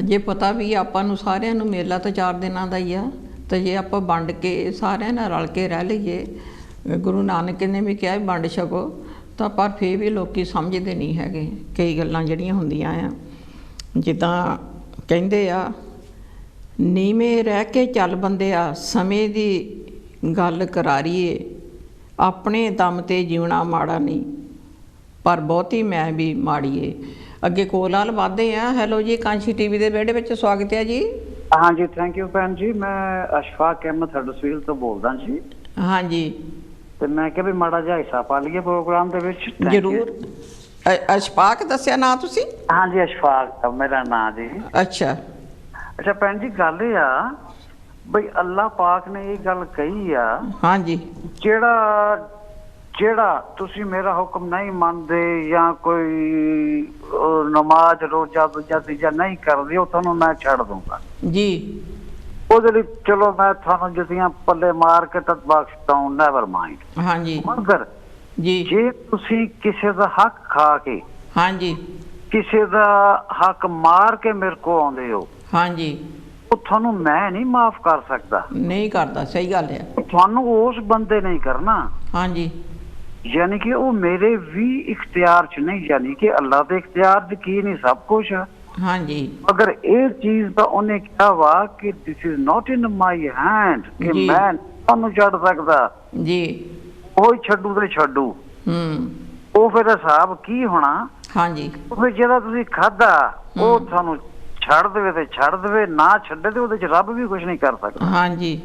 ਜੇ ਪਤਾ ਵੀ ਆਪਾਂ ਨੂੰ ਸਾਰਿਆਂ ਨੂੰ ਮੇਲਾ ਤਾਂ 4 ਦਿਨਾਂ ਦਾ ਹੀ ਆ, ਤੇ ਜੇ ਆਪਾਂ ਵੰਡ ਕੇ ਸਾਰਿਆਂ ਨਾਲ ਰਲ ਕੇ ਰਹਿ ਲਈਏ, ਗੁਰੂ ਨਾਨਕ ਨੇ ਵੀ ਕਿਹਾ ਵੀ ਵੰਡ ਛਕੋ, ਤਾਂ ਪਰ ਫਿਰ ਵੀ ਲੋਕ ਸਮਝਦੇ ਨਹੀਂ ਹੈਗੇ ਕਈ ਗੱਲਾਂ ਜਿਹੜੀਆਂ ਹੁੰਦੀਆਂ ਆ। ਜਿੱਦਾਂ ਕਹਿੰਦੇ ਆ ਨੀਵੇਂ ਰਹਿ ਕੇ ਚੱਲ ਬੰਦਿਆ ਸਮੇਂ ਦੀ ਗੱਲ ਕਰਾਰੀਏ। ਆਪਣੇ ਦਮ 'ਤੇ ਜਿਉਣਾ ਮਾੜਾ ਨਹੀਂ, ਪਰ ਬਹੁਤੀ ਮੈਂ ਵੀ ਮਾੜੀਏ। ਅੱਗੇ ਕੋਲਾਲ ਵਾਧੇ ਆ। ਹੈਲੋ ਜੀ, ਕਾਂਸ਼ੀ ਟੀਵੀ ਦੇ ਵਿਹੜੇ ਵਿੱਚ ਸਵਾਗਤ ਹੈ ਜੀ। ਹਾਂਜੀ ਥੈਂਕ ਯੂ ਭੈਣ ਜੀ। ਮੈਂ ਅਸ਼ਫਾਕ ਅਹਿਮਦ ਹਰਦਸਵੀਲ ਤੋਂ ਬੋਲਦਾ ਜੀ। ਹਾਂਜੀ ਤੇ ਮੈਂ ਕਿਹਾ ਵੀ ਮਾੜਾ ਜਿਹਾ ਹਿੱਸਾ ਪਾ ਲਈਏ ਪ੍ਰੋਗਰਾਮ ਦੇ ਵਿੱਚ। ਜ਼ਰੂਰ। ਅਸ਼ਫਾਕ ਦੱਸਿਆ ਨਾਂ ਤੁਸੀਂ? ਹਾਂਜੀ ਅਸ਼ਫਾਕ ਮੇਰਾ ਨਾਂ ਜੀ। ਅੱਛਾ ਅੱਛਾ ਭੈਣ ਜੀ, ਗੱਲ ਇਹ ਆ ਬਈ ਅੱਲਾਹ ਪਾਕ ਨੇ ਇਹ ਗੱਲ ਕਹੀ ਆ। ਹਾਂਜੀ ਜਿਹੜਾ ਤੁਸੀਂ ਮੇਰਾ ਹੁਕਮ ਨਹੀਂ ਮੰਨਦੇ ਜਾਂ ਕੋਈ ਨਮਾਜ਼ ਰੋਜ਼ਾ ਦੂਜਾ ਤੀਜਾ ਨਹੀਂ ਕਰਦੇ, ਉਹ ਤੁਹਾਨੂੰ ਮੈਂ ਛੱਡ ਦੂੰਗਾ ਜੀ। ਉਹਦੇ ਲਈ ਚਲੋ ਮੈਂ ਤੁਹਾਨੂੰ ਜੁੱਤੀਆਂ ਪੱਲੇ ਮਾਰ ਕੇ ਤਾਂ ਬਖਸ਼ਦਾ ਹੂੰ, ਨੈਵਰ ਮਾਈਂਡ। ਹਾਂਜੀ ਮਗਰ ਜੀ ਜੇ ਤੁਸੀਂ ਕਿਸੇ ਦਾ ਹੱਕ ਖਾ ਕੇ, ਹਾਂਜੀ ਕਿਸੇ ਦਾ ਹੱਕ ਮਾਰ ਕੇ ਮੇਰੇ ਕੋਲ ਆਉਂਦੇ ਹੋ, ਹਾਂਜੀ ਉਹ ਤੁਹਾਨੂੰ ਮੈਂ ਨਹੀਂ ਮਾਫ ਕਰ ਸਕਦਾ। ਨਹੀਂ ਕਰਦਾ, ਸਹੀ ਗੱਲ ਹੈ। ਤੁਹਾਨੂੰ ਉਸ ਬੰਦੇ ਨਹੀਂ ਕਰਨਾ। ਹਾਂਜੀ ਯਾਨੀ ਕਿ ਉਹ ਮੇਰੇ ਵੀ ਇਖਤਿਆਰ ਚ ਨਹੀਂ, ਯਾਨੀ ਕਿ ਅੱਲਾਹ ਦੇ ਇਖਤਿਆਰ ਚ ਕੀ ਨਹੀਂ, ਸਭ ਕੁਛ। ਹਾਂਜੀ ਅਗਰ ਇਹ ਚੀਜ਼ ਤਾਂ ਉਹਨੇ ਕਿਹਾ ਵਾ ਕਿ this is not in my hand, ਕਿ ਮੈਂ ਤੁਹਾਨੂੰ ਛੱਡ ਸਕਦਾ ਜੀ, ਉਹ ਛੱਡੂ ਤੇ ਛੱਡੂ। ਉਹ ਫਿਰ ਹਿਸਾਬ ਕੀ ਹੋਣਾ? ਹਾਂਜੀ ਫਿਰ ਜਿਹੜਾ ਤੁਸੀਂ ਖਾਧਾ ਉਹ ਤੁਹਾਨੂੰ ਛੱਡ ਦੇਵੇ ਤੇ ਛੱਡ ਦੇਵੇ, ਨਾ ਛੱਡੇ ਤੇ ਉਹਦੇ ਚ ਰੱਬ ਵੀ ਕੁਛ ਨਹੀਂ ਕਰ ਸਕਦਾ। ਹਾਂਜੀ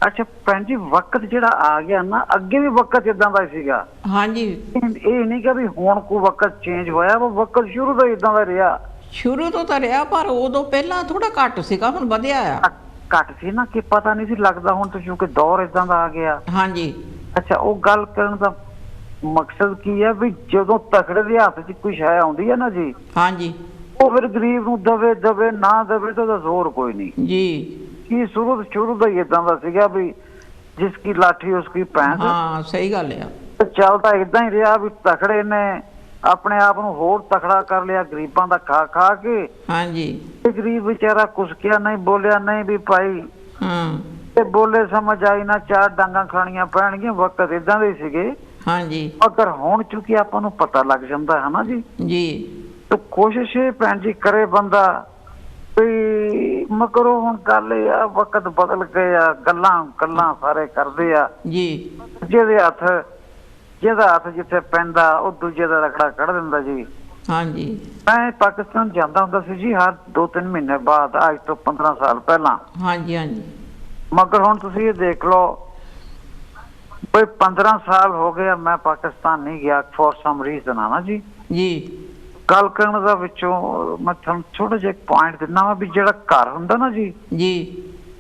ਅੱਛਾ ਭੈਣ ਜੀ, ਵਕਤ ਜਿਹੜਾ ਆ ਗਿਆ ਨਾ, ਅੱਗੇ ਵੀ ਵਕਤ ਇਦਾਂ ਦਾ ਸੀਗਾ। ਹਾਂਜੀ ਇਹ ਨਹੀਂ ਕਿ ਵੀ ਹੁਣ ਕੋਈ ਵਕਤ ਚੇਂਜ ਹੋਇਆ, ਉਹ ਵਕਤ ਸ਼ੁਰੂ ਤੋਂ ਇਦਾਂ ਦਾ ਰਿਹਾ। ਸ਼ੁਰੂ ਤੋਂ ਤਾਂ ਰਿਹਾ, ਪਰ ਉਦੋਂ ਪਹਿਲਾਂ ਥੋੜਾ ਘੱਟ ਸੀਗਾ, ਹੁਣ ਵਧਿਆ ਆ। ਘੱਟ ਸੀ ਨਾ ਕਿ ਪਤਾ ਨਹੀਂ ਸੀ ਲੱਗਦਾ, ਹੁਣ ਤਾਂ ਕਿਉਂਕਿ ਦੌਰ ਇਦਾਂ ਦਾ ਆ ਗਿਆ। ਹਾਂਜੀ ਅੱਛਾ, ਉਹ ਗੱਲ ਕਰਨ ਦਾ ਮਕਸਦ ਕੀ ਹੈ ਵੀ ਜਦੋਂ ਤਕੜੇ ਦੇ ਹੱਥ 'ਚ ਕੋਈ ਸ਼ੈ ਆਉਂਦੀ ਹੈ ਨਾ ਜੀ, ਹਾਂਜੀ ਉਹ ਫਿਰ ਗਰੀਬ ਨੂੰ ਦਵੇ ਦਵੇ ਨਾ ਦਵੇ ਤਾਂ ਉਹਦਾ ਜ਼ੋਰ ਕੋਈ ਨਹੀਂ ਜੀ। ਕੀ ਸ਼ੁਰੂ ਦਾ ਹੀ ਏਦਾਂ ਦਾ ਸੀਗਾ ਵੀ ਜਿਸ ਕੀ ਲਾਠੀ ਉਸ ਕੀ ਭੈਂਸ। ਹਾਂ ਸਹੀ ਗੱਲ ਆ। ਚੱਲਦਾ ਏਦਾਂ ਹੀ ਰਿਹਾ ਵੀ ਤਕੜੇ ਨੇ ਆਪਣੇ ਆਪ ਨੂੰ ਹੋਰ ਤਕੜਾ ਕਰ ਲਿਆ ਗਰੀਬਾਂ ਦਾ ਖਾ ਖਾ ਕੇ। ਹਾਂਜੀ ਤੇ ਗਰੀਬ ਵਿਚਾਰਾ ਕੁਛ ਕਿਹਾ ਨਹੀਂ, ਬੋਲਿਆ ਨਹੀਂ ਵੀ ਭਾਈ ਤੇ ਬੋਲੇ ਸਮਝ ਆਈ ਨਾ, 4 ਡਾਂਗਾਂ ਖਾਣੀਆਂ ਪੈਣਗੀਆਂ। ਵਕਤ ਏਦਾਂ ਦੇ ਸੀਗੇ। ਹਾਂਜੀ। ਅਗਰ ਹੁਣ ਚੁੱਕੀ ਆਪਾਂ ਨੂੰ ਪਤਾ ਲੱਗ ਜਾਂਦਾ ਹੈ ਨਾ ਜੀ ਤੇ ਕੋਸ਼ਿਸ਼ ਇਹ ਭੈਣ ਜੀ ਕਰੇ ਬੰਦਾ ਵੀ, ਮਗਰ ਹੁਣ ਗੱਲ ਇਹ ਆ, ਵਕਤ ਬਦਲ ਗਏ ਆ, ਗੱਲਾਂ ਸਾਰੇ ਕਰਦੇ ਆ ਜੀ। ਜਿਹਦਾ ਹੱਥ ਜਿੱਥੇ ਪੈਂਦਾ ਉਹ ਦੂਜੇ ਦਾ ਰਖੜਾ ਕੱਢ ਦਿੰਦਾ ਜੀ। ਹਾਂਜੀ। ਮੈਂ ਪਾਕਿਸਤਾਨ ਜਾਂਦਾ ਹੁੰਦਾ ਸੀ ਜੀ ਹਰ 2-3 ਮਹੀਨੇ ਬਾਅਦ, ਅੱਜ ਤੋਂ 15 ਸਾਲ ਪਹਿਲਾਂ। ਹਾਂਜੀ ਹਾਂਜੀ। ਮਗਰ ਹੁਣ ਤੁਸੀਂ ਇਹ ਦੇਖ ਲਓ ਕੋਈ 15 ਸਾਲ ਹੋ ਗਏ ਮੈਂ ਪਾਕਿਸਤਾਨ ਨਹੀਂ ਗਿਆ ਫੋਰ ਸਮ ਰੀਜ਼ਨ ਆ ਨਾ ਜੀ। ਗੱਲ ਕਰਨ ਦਾ ਵਿੱਚੋਂ ਮੈਂ ਤੁਹਾਨੂੰ ਥੋੜਾ ਜਿਹਾ ਪੁਆਇੰਟ ਦਿੰਦਾ ਵਾ ਵੀ ਜਿਹੜਾ ਘਰ ਹੁੰਦਾ ਨਾ ਜੀ,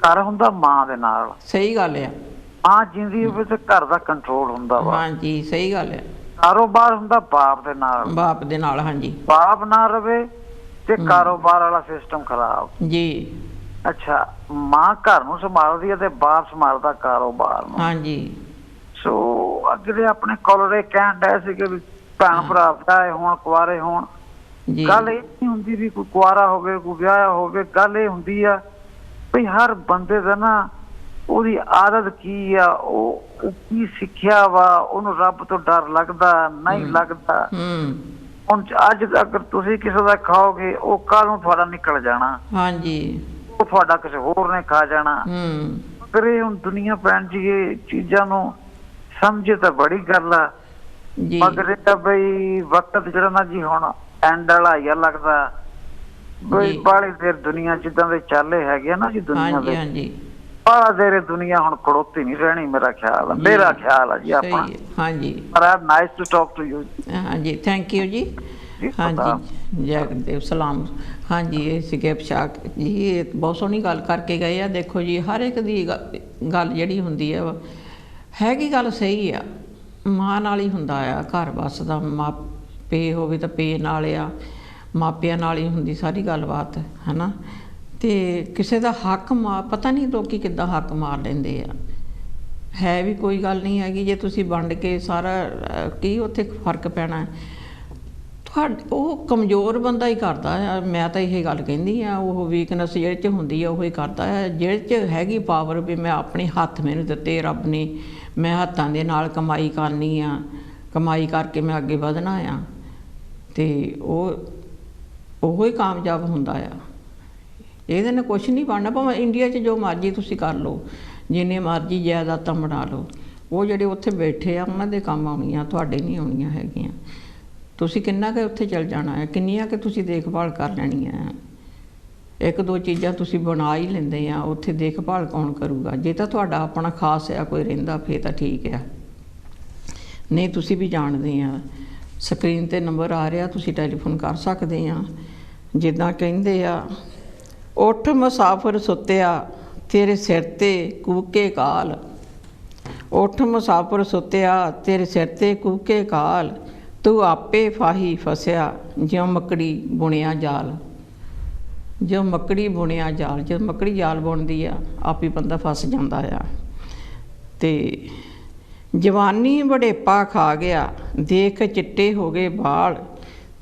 ਘਰ ਹੁੰਦਾ ਮਾਂ ਦੇ ਨਾਲ। ਸਹੀ ਗੱਲ ਆ। ਮਾਂ ਜਿੰਦੀ ਹੋਵੇ ਤੇ ਘਰ ਦਾ ਕੰਟਰੋਲ ਹੁੰਦਾ ਵਾ। ਹਾਂਜੀ ਸਹੀ ਗੱਲ ਆ। ਕਾਰੋਬਾਰ ਹੁੰਦਾ ਬਾਪ ਦੇ ਨਾਲ। ਹਾਂਜੀ। ਬਾਪ ਨਾ ਰਵੇ ਤੇ ਕਾਰੋਬਾਰ ਵਾਲਾ ਸਿਸਟਮ ਖਰਾਬ ਜੀ। ਅੱਛਾ, ਮਾਂ ਘਰ ਨੂੰ ਸੰਭਾਲਦੀ ਹੈ ਤੇ ਬਾਪ ਸੰਭਾਲਦਾ ਕਾਰੋਬਾਰ ਨੂੰ। ਹਾਂਜੀ। ਸੋ ਅਗਲੇ ਆਪਣੇ ਕੋਲਰੇ ਕਹਿਣ ਡਏ ਸੀਗੇ ਵੀ ਭੈਣ ਭਰਾ ਵਿਆਹੇ ਹੋਣ, ਕੁਆਰੇ ਹੋਣ। ਗੱਲ ਇਹ ਨਹੀਂ ਹੁੰਦੀ ਵੀ ਕੋਈ ਕੁਆਰਾ ਹੋਵੇ ਕੋਈ ਵਿਆਹਿਆ ਹੋਵੇ। ਗੱਲ ਇਹ ਹੁੰਦੀ ਆ ਵੀ ਹਰ ਬੰਦੇ ਦਾ ਨਾ ਉਹਦੀ ਆਦਤ ਕੀ ਆ, ਉਹ ਕੀ ਸਿੱਖਿਆ ਵਾ, ਉਹਨੂੰ ਰੱਬ ਤੋਂ ਡਰ ਲੱਗਦਾ ਨਹੀਂ ਲੱਗਦਾ। ਹੁਣ ਅੱਜ ਅਗਰ ਤੁਸੀਂ ਕਿਸੇ ਦਾ ਖਾਓਗੇ ਉਹ ਕੱਲ ਨੂੰ ਤੁਹਾਡਾ ਨਿਕਲ ਜਾਣਾ। ਹਾਂਜੀ। ਉਹ ਤੁਹਾਡਾ ਕਿਸੇ ਹੋਰ ਨੇ ਖਾ ਜਾਣਾ। ਪਰ ਇਹ ਹੁਣ ਦੁਨੀਆ ਭੈਣ ਜੀ ਇਹ ਚੀਜ਼ਾਂ ਨੂੰ ਸਮਝੇ ਤਾਂ ਬੜੀ ਗੱਲ ਆ, ਮਗਰ ਇਹ ਤਾਂ ਬਈ ਵਕਤ ਜਿਹੜਾ ਨਾ ਜੀ ਹੁਣ ਐਂਡ ਵਾਲਾ ਹੀ ਲੱਗਦਾ ਬਈ। ਬਾਹਲੀ ਦੇਰ ਦੁਨੀਆ ਜਿੱਦਾਂ ਦੇ ਚਾਲੇ ਹੈਗੇ ਨਾ ਜੀ ਦੁਨੀਆ ਦੇ, ਬਾਹਲਾ ਦੇਰ ਦੁਨੀਆ ਹੁਣ ਖੜੋਤੀ ਨਹੀਂ ਰਹਿਣੀ। ਮੇਰਾ ਖਿਆਲ ਆ ਜੀ ਆਪਣਾ। ਹਾਂਜੀ। ਪਰ nice to talk to you. ਹਾਂਜੀ, ਥੈਂਕ ਯੂ ਜੀ। ਹਾਂਜੀ, ਜੈ ਗੁਰਦੇਵ ਸਲਾਮ। ਹਾਂਜੀ, ਇਹ ਸੀਗੇ ਪੋਸ਼ਾਕ ਜੀ, ਇਹ ਬਹੁਤ ਸੋਹਣੀ ਗੱਲ ਕਰਕੇ ਗਏ ਆ। ਦੇਖੋ ਜੀ ਹਰ ਇੱਕ ਦੀ ਗੱਲ ਜਿਹੜੀ ਹੁੰਦੀ ਆ ਹੈਗੀ ਗੱਲ ਸਹੀ ਆ। ਮਾਂ ਨਾਲ ਹੀ ਹੁੰਦਾ ਆ ਘਰ ਵੱਸਦਾ। ਮਾਪੇ ਹੋਵੇ ਤਾਂ ਪੇ ਨਾਲ ਆ, ਮਾਪਿਆਂ ਨਾਲ ਹੀ ਹੁੰਦੀ ਸਾਰੀ ਗੱਲਬਾਤ ਹੈ ਨਾ। ਅਤੇ ਕਿਸੇ ਦਾ ਹੱਕ ਪਤਾ ਨਹੀਂ ਲੋਕ ਕਿੱਦਾਂ ਹੱਕ ਮਾਰ ਲੈਂਦੇ ਆ। ਹੈ ਵੀ ਕੋਈ ਗੱਲ ਨਹੀਂ ਹੈਗੀ ਜੇ ਤੁਸੀਂ ਵੰਡ ਕੇ ਸਾਰਾ ਕੀ ਉੱਥੇ ਫਰਕ ਪੈਣਾ। ਉਹ ਕਮਜ਼ੋਰ ਬੰਦਾ ਹੀ ਕਰਦਾ ਆ। ਮੈਂ ਤਾਂ ਇਹ ਗੱਲ ਕਹਿੰਦੀ ਆ, ਉਹ ਵੀਕਨੈਸ ਜਿਹੜੇ 'ਚ ਹੁੰਦੀ ਆ ਉਹ ਹੀ ਕਰਦਾ ਆ। ਜਿਹੜੇ 'ਚ ਹੈਗੀ ਪਾਵਰ ਵੀ ਮੈਂ ਆਪਣੇ ਹੱਥ ਮੈਨੂੰ ਦਿੱਤੇ ਰੱਬ ਨੇ, ਮੈਂ ਹੱਥਾਂ ਦੇ ਨਾਲ ਕਮਾਈ ਕਰਨੀ ਆ, ਕਮਾਈ ਕਰਕੇ ਮੈਂ ਅੱਗੇ ਵਧਣਾ ਆ, ਅਤੇ ਉਹ ਹੀ ਕਾਮਯਾਬ ਹੁੰਦਾ ਆ। ਇਹਦੇ ਨਾਲ ਕੁਛ ਨਹੀਂ ਬਣਨਾ। ਭਾਵੇਂ ਇੰਡੀਆ 'ਚ ਜੋ ਮਰਜ਼ੀ ਤੁਸੀਂ ਕਰ ਲਓ, ਜਿੰਨੇ ਮਰਜ਼ੀ ਜਾਇਦਾਦਾਂ ਬਣਾ ਲਓ, ਉਹ ਜਿਹੜੇ ਉੱਥੇ ਬੈਠੇ ਆ ਉਹਨਾਂ ਦੇ ਕੰਮ ਆਉਣੀਆਂ, ਤੁਹਾਡੇ ਨਹੀਂ ਆਉਣੀਆਂ ਹੈਗੀਆਂ। ਤੁਸੀਂ ਕਿੰਨਾ ਕੁ ਉੱਥੇ ਚਲ ਜਾਣਾ ਹੈ, ਕਿੰਨੀਆਂ ਕੁ ਤੁਸੀਂ ਦੇਖਭਾਲ ਕਰ ਲੈਣੀ ਹੈ। 1-2 ਚੀਜ਼ਾਂ ਤੁਸੀਂ ਬਣਾ ਹੀ ਲੈਂਦੇ ਆ, ਉੱਥੇ ਦੇਖਭਾਲ ਕੌਣ ਕਰੂਗਾ। ਜੇ ਤਾਂ ਤੁਹਾਡਾ ਆਪਣਾ ਖਾਸ ਆ ਕੋਈ ਰਹਿੰਦਾ ਫਿਰ ਤਾਂ ਠੀਕ ਆ, ਨਹੀਂ ਤੁਸੀਂ ਵੀ ਜਾਣਦੇ ਆ ਸਕਰੀਨ 'ਤੇ ਨੰਬਰ ਆ ਰਿਹਾ, ਤੁਸੀਂ ਟੈਲੀਫੋਨ ਕਰ ਸਕਦੇ ਆ। ਜਿੱਦਾਂ ਕਹਿੰਦੇ ਆ, ਉੱਠ ਮੁਸਾਫਿਰ ਸੁੱਤਿਆ ਤੇਰੇ ਸਿਰ 'ਤੇ ਕੂਕੇ ਕਾਲ। ਉੱਠ ਮੁਸਾਫਿਰ ਸੁੱਤਿਆ ਤੇਰੇ ਸਿਰ 'ਤੇ ਕੂਕੇ ਕਾਲ, ਤੂੰ ਆਪੇ ਫਾਹੀ ਫਸਿਆ ਜਿਉਂ ਮੱਕੜੀ ਬੁਣਿਆ ਜਾਲ। ਜਿਉਂ ਮੱਕੜੀ ਬੁਣਿਆ ਜਾਲ, ਜਦੋਂ ਮੱਕੜੀ ਜਾਲ ਬੁਣਦੀ ਆ ਆਪ ਹੀ ਬੰਦਾ ਫਸ ਜਾਂਦਾ ਆ। ਅਤੇ ਜਵਾਨੀ ਵਡੇਪਾ ਖਾ ਗਿਆ, ਦੇਖ ਚਿੱਟੇ ਹੋ ਗਏ ਵਾਲ,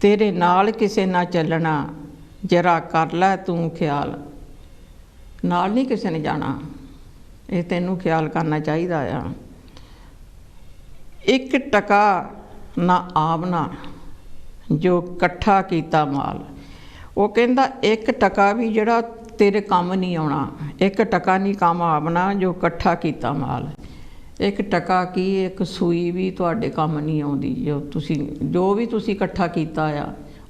ਤੇਰੇ ਨਾਲ ਕਿਸੇ ਨਾ ਚੱਲਣਾ, ਜਰਾ ਕਰ ਲੈ ਤੂੰ ਖਿਆਲ। ਨਾਲ ਨਹੀਂ ਕਿਸੇ ਨੇ ਜਾਣਾ, ਇਹ ਤੈਨੂੰ ਖਿਆਲ ਕਰਨਾ ਚਾਹੀਦਾ ਆ। 1 ਟਕਾ ਨਾ ਆਵਨਾ ਜੋ ਇਕੱਠਾ ਕੀਤਾ ਮਾਲ। ਉਹ ਕਹਿੰਦਾ 1 ਟਕਾ ਵੀ ਜਿਹੜਾ ਤੇਰੇ ਕੰਮ ਨਹੀਂ ਆਉਣਾ, 1 ਟਕਾ ਨਹੀਂ ਕੰਮ ਆਵਨਾ ਜੋ ਇਕੱਠਾ ਕੀਤਾ ਮਾਲ। 1 ਟਕਾ ਕੀ 1 ਸੂਈ ਵੀ ਤੁਹਾਡੇ ਕੰਮ ਨਹੀਂ ਆਉਂਦੀ। ਜੋ ਵੀ ਤੁਸੀਂ ਇਕੱਠਾ ਕੀਤਾ ਆ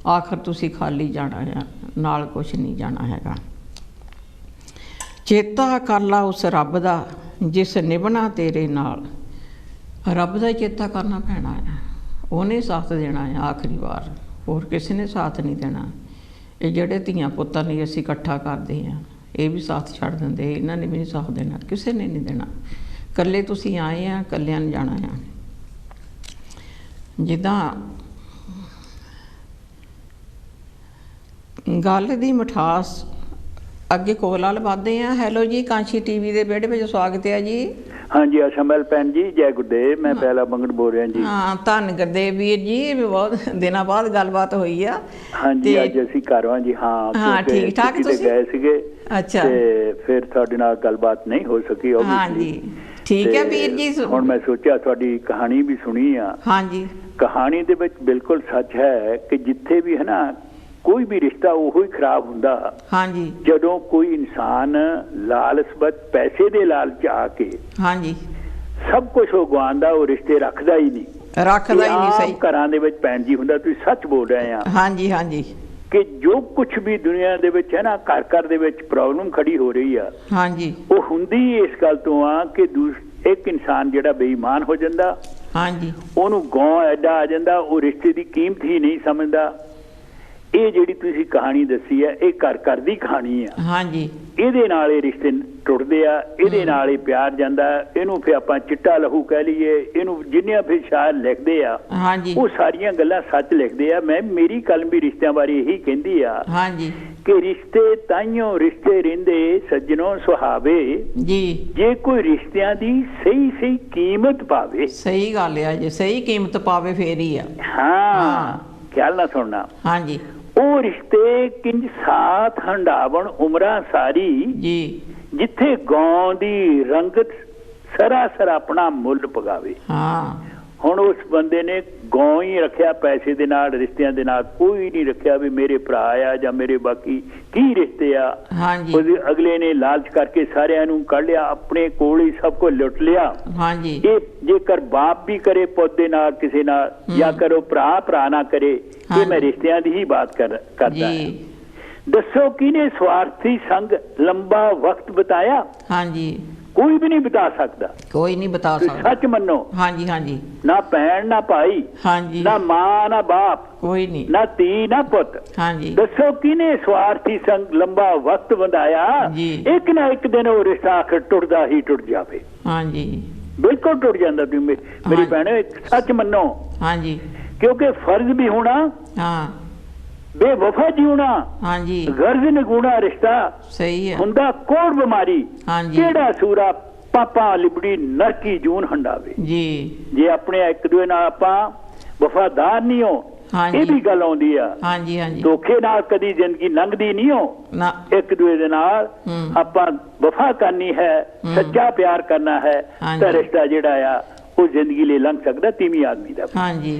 ਆਖਰ ਤੁਸੀਂ ਖਾਲੀ ਜਾਣਾ ਆ, ਨਾਲ ਕੁਛ ਨਹੀਂ ਜਾਣਾ ਹੈਗਾ। ਚੇਤਾ ਕਰ ਲਾ ਉਸ ਰੱਬ ਦਾ ਜਿਸ ਨਿਭਣਾ ਤੇਰੇ ਨਾਲ। ਰੱਬ ਦਾ ਚੇਤਾ ਕਰਨਾ ਪੈਣਾ ਆ, ਉਹਨੇ ਸਾਥ ਦੇਣਾ ਆ ਆਖਰੀ ਵਾਰ, ਹੋਰ ਕਿਸੇ ਨੇ ਸਾਥ ਨਹੀਂ ਦੇਣਾ। ਇਹ ਜਿਹੜੇ ਧੀਆਂ ਪੁੱਤਾਂ ਲਈ ਅਸੀਂ ਇਕੱਠਾ ਕਰਦੇ ਹਾਂ ਇਹ ਵੀ ਸਾਥ ਛੱਡ ਦਿੰਦੇ, ਇਹਨਾਂ ਨੇ ਵੀ ਨਹੀਂ ਸਾਥ ਦੇਣਾ, ਕਿਸੇ ਨੇ ਨਹੀਂ ਦੇਣਾ। ਇਕੱਲੇ ਤੁਸੀਂ ਆਏ ਆ, ਇਕੱਲਿਆਂ ਨੇ ਜਾਣਾ ਆ। ਜਿੱਦਾਂ ਗੱਲ ਦੀ ਮਿਠਾਸ ਅੱਗੇ ਕੋਲ ਵਾਲ ਵੱਧਦੇ ਆ। ਹੈਲੋ ਜੀ, ਕਾਂਸ਼ੀ ਟੀਵੀ ਦੇ ਵਿਹੜੇ ਵਿੱਚ ਸਵਾਗਤ ਹੈ ਜੀ। ਹਾਂਜੀ ਅਸ਼ਮਲ ਭੈਣ ਜੀ, ਜੈ ਗੁਰਦੇਵ। ਮੈਂ ਪਹਿਲਾ ਬੰਗੜ ਬੋਲ ਰਿਹਾ ਜੀ। ਹਾਂ, ਧੰਨ ਗੁਰਦੇਵ ਵੀਰ ਜੀ, ਬਹੁਤ ਦਿਨਾਂ ਬਾਅਦ ਗੱਲਬਾਤ ਹੋਈ ਆ। ਹਾਂਜੀ, ਅੱਜ ਅਸੀਂ ਘਰ ਹਾਂ ਜੀ। ਹਾਂ, ਠੀਕ ਠਾਕ ਤੁਸੀਂ? ਗਏ ਸੀਗੇ। ਅੱਛਾ ਤੇ ਫਿਰ ਤੁਹਾਡੇ ਨਾਲ ਗੱਲਬਾਤ ਨਹੀਂ ਹੋ ਸਕੀ ਹਾਂਜੀ ਠੀਕ ਹੈ ਵੀਰ ਜੀ ਹੁਣ ਮੈਂ ਸੋਚਿਆ ਤੁਹਾਡੀ ਕਹਾਣੀ ਵੀ ਸੁਣੀ ਆ ਹਾਂਜੀ ਕਹਾਣੀ ਦੇ ਵਿੱਚ ਬਿਲਕੁਲ ਸੱਚ ਹੈ ਕਿ ਜਿੱਥੇ ਵੀ ਹੈ ਨਾ ਕੋਈ ਵੀ ਰਿਸ਼ਤਾ ਉਹੀ ਖਰਾਬ ਹੁੰਦਾ ਹਾਂਜੀ ਜਦੋਂ ਕੋਈ ਇਨਸਾਨ ਲਾਲਚਬੱਧ ਪੈਸੇ ਦੇ ਲਾਲਚ ਆ ਕੇ ਹਾਂਜੀ ਸਭ ਕੁਝ ਉਹ ਗਵਾਉਂਦਾ ਉਹ ਰਿਸ਼ਤੇ ਰੱਖਦਾ ਹੀ ਨਹੀਂ ਸਹੀ ਘਰਾਂ ਦੇ ਵਿੱਚ ਭੈਣ ਜੀ ਹੁੰਦਾ ਤੁਸੀਂ ਸੱਚ ਬੋਲ ਰਹੇ ਆ ਹਾਂਜੀ ਹਾਂਜੀ ਕਿ ਜੋ ਕੁਝ ਵੀ ਦੁਨੀਆ ਦੇ ਵਿੱਚ ਹੈ ਨਾ ਘਰ ਘਰ ਦੇ ਵਿੱਚ ਪ੍ਰੋਬਲਮ ਖੜੀ ਹੋ ਰਹੀ ਆ ਹਾਂਜੀ ਉਹ ਹੁੰਦੀ ਇਸ ਗੱਲ ਤੋਂ ਆ ਕਿ ਇੱਕ ਇਨਸਾਨ ਜਿਹੜਾ ਬੇਈਮਾਨ ਹੋ ਜਾਂਦਾ ਹਾਂਜੀ ਉਹਨੂੰ ਗੌਂ ਐਡਾ ਆ ਜਾਂਦਾ ਉਹ ਰਿਸ਼ਤੇ ਦੀ ਕੀਮਤ ਹੀ ਨਹੀਂ ਸਮਝਦਾ ਇਹ ਜਿਹੜੀ ਤੁਸੀਂ ਕਹਾਣੀ ਦੱਸੀ ਹੈ ਇਹ ਘਰ ਘਰ ਦੀ ਕਹਾਣੀ ਆ ਹਾਂਜੀ ਇਹਦੇ ਨਾਲ ਇਹ ਰਿਸ਼ਤੇ ਟੁੱਟਦੇ ਆ ਇਹਦੇ ਨਾਲ ਹੀ ਪਿਆਰ ਜਾਂਦਾ ਇਹਨੂੰ ਫਿਰ ਆਪਾਂ ਚਿੱਟਾ ਲਹੂ ਕਹਿ ਲਈਏ ਇਹਨੂੰ ਜਿੰਨੀਆਂ ਫਿਰ ਸ਼ਾਇਰ ਲਿਖਦੇ ਆ ਹਾਂਜੀ ਉਹ ਸਾਰੀਆਂ ਗੱਲਾਂ ਸੱਚ ਲਿਖਦੇ ਆ ਮੈਂ ਮੇਰੀ ਕਲਮ ਵੀ ਰਿਸ਼ਤਿਆਂ ਬਾਰੇ ਇਹੀ ਕਹਿੰਦੀ ਆ ਹਾਂਜੀ ਕਿ ਰਿਸ਼ਤੇ ਤਾਈਓ ਰਿਸ਼ਤੇ ਰਹਿੰਦੇ ਸੱਜਣੋਂ ਸੁਹਾਵੇ ਜੀ ਜੇ ਕੋਈ ਰਿਸ਼ਤਿਆਂ ਦੀ ਸਹੀ ਕੀਮਤ ਪਾਵੇ ਸਹੀ ਗੱਲ ਆ ਜੇ ਸਹੀ ਕੀਮਤ ਪਾਵੇ ਫੇਰ ਹੀ ਆ ਹਾਂ ਖਿਆਲ ਨਾ ਸੁਣਨਾ ਹਾਂਜੀ ਉਹ ਰਿਸ਼ਤੇ ਕਿੰਜ ਸਾਥ ਹੰਡਾਵਣ ਉਮਰਾਂ ਸਾਰੀ ਜੀ ਜਿੱਥੇ ਗੌਂ ਦੀ ਰੰਗਤ ਸਰਾਸਰ ਆਪਣਾ ਮੁੱਲ ਪਗਾਵੇ ਹਾਂ ਹੁਣ ਉਸ ਬੰਦੇ ਨੇ ਗੌਂ ਹੀ ਰੱਖਿਆ ਪੈਸੇ ਦੇ ਨਾਲ ਰਿਸ਼ਤਿਆਂ ਦੇ ਨਾਲ ਕੋਈ ਨਹੀਂ ਰੱਖਿਆ ਵੀ ਮੇਰੇ ਭਰਾ ਆ ਜਾਂ ਮੇਰੇ ਬਾਕੀ ਕੀ ਰਿਸ਼ਤੇ ਆ ਹਾਂਜੀ ਅਗਲੇ ਨੇ ਲਾਲਚ ਕਰਕੇ ਸਾਰਿਆਂ ਨੂੰ ਕੱਢ ਲਿਆ ਆਪਣੇ ਕੋਲ ਹੀ ਸਭ ਕੁਝ ਲੁੱਟ ਲਿਆ ਹਾਂਜੀ ਇਹ ਜੇਕਰ ਬਾਪ ਵੀ ਕਰੇ ਪੁੱਤ ਦੇ ਨਾਲ ਕਿਸੇ ਨਾਲ ਜਾਂ ਕਰੋ ਭਰਾ ਨਾ ਕਰੇ ਇਹ ਮੈਂ ਰਿਸ਼ਤਿਆਂ ਦੀ ਹੀ ਬਾਤ ਕਰਦਾ ਹਾਂ ਦੱਸੋ ਕਿਹਨੇ ਸਵਾਰਥੀ ਸੰਗ ਲੰਬਾ ਵਕਤ ਬਿਤਾਇਆ ਹਾਂਜੀ ਕੋਈ ਵੀ ਨਹੀਂ ਬਤਾ ਸਕਦਾ ਕੋਈ ਨਹੀਂ ਬਤਾ ਸਕਦਾ ਸੱਚ ਮੰਨੋ ਹਾਂਜੀ ਹਾਂਜੀ ਨਾ ਭੈਣ ਨਾ ਭਾਈ ਹਾਂਜੀ ਨਾ ਮਾਂ ਨਾ ਬਾਪ ਕੋਈ ਨਹੀਂ ਨਾ ਧੀ ਨਾ ਪੁੱਤ ਹਾਂਜੀ ਦੱਸੋ ਕਿਹਨੇ ਸਵਾਰਥੀ ਸੰਗ ਲੰਬਾ ਵਕਤ ਵਧਾਇਆ ਇੱਕ ਨਾ ਇੱਕ ਦਿਨ ਉਹ ਰਿਸ਼ਤਾ ਆਖਰ ਟੁੱਟਦਾ ਹੀ ਟੁੱਟ ਜਾਵੇ ਹਾਂਜੀ ਬਿਲਕੁਲ ਟੁੱਟ ਜਾਂਦਾ ਮੇਰੀ ਭੈਣ ਸੱਚ ਮੰਨੋ ਹਾਂਜੀ ਕਿਉਂਕਿ ਫਰਜ਼ ਵੀ ਹੋਣਾ ਹਾਂ ਬੇਵਫਾ ਜਿਉਣਾ ਹਾਂਜੀ ਗਰਜ਼ ਨਿਗੂਣਾ ਰਿਸ਼ਤਾ ਸਹੀ ਹੈ ਹੁੰਦਾ ਕੋੜ ਬਿਮਾਰੀ ਹਾਂਜੀ ਕਿਹੜਾ ਸੂਰਾ ਪਾਪਾ ਲਿਬੜੀ ਨਰਕੀ ਜੂਨ ਹੰਡਾਵੇ ਜੀ ਜੇ ਆਪਣੇ ਇੱਕ ਦੂਏ ਨਾਲ ਆਪਾਂ ਵਫਾਦਾਰ ਨਹੀਂ ਹੋ ਇਹ ਵੀ ਗੱਲ ਆਉਂਦੀ ਆ ਹਾਂਜੀ ਹਾਂਜੀ ਧੋਖੇ ਨਾਲ ਕਦੀ ਜ਼ਿੰਦਗੀ ਲੰਘਦੀ ਨਹੀਂ ਹੋ ਇੱਕ ਦੂਏ ਦੇ ਨਾਲ ਆਪਾਂ ਵਫਾ ਕਰਨੀ ਹੈ ਸੱਚਾ ਪਿਆਰ ਕਰਨਾ ਹੈ ਤਾਂ ਰਿਸ਼ਤਾ ਜਿਹੜਾ ਆ ਉਹ ਜ਼ਿੰਦਗੀ ਲਈ ਲੰਘ ਸਕਦਾ ਤੀਵੀਂ ਆਦਮੀ ਦਾ ਹਾਂਜੀ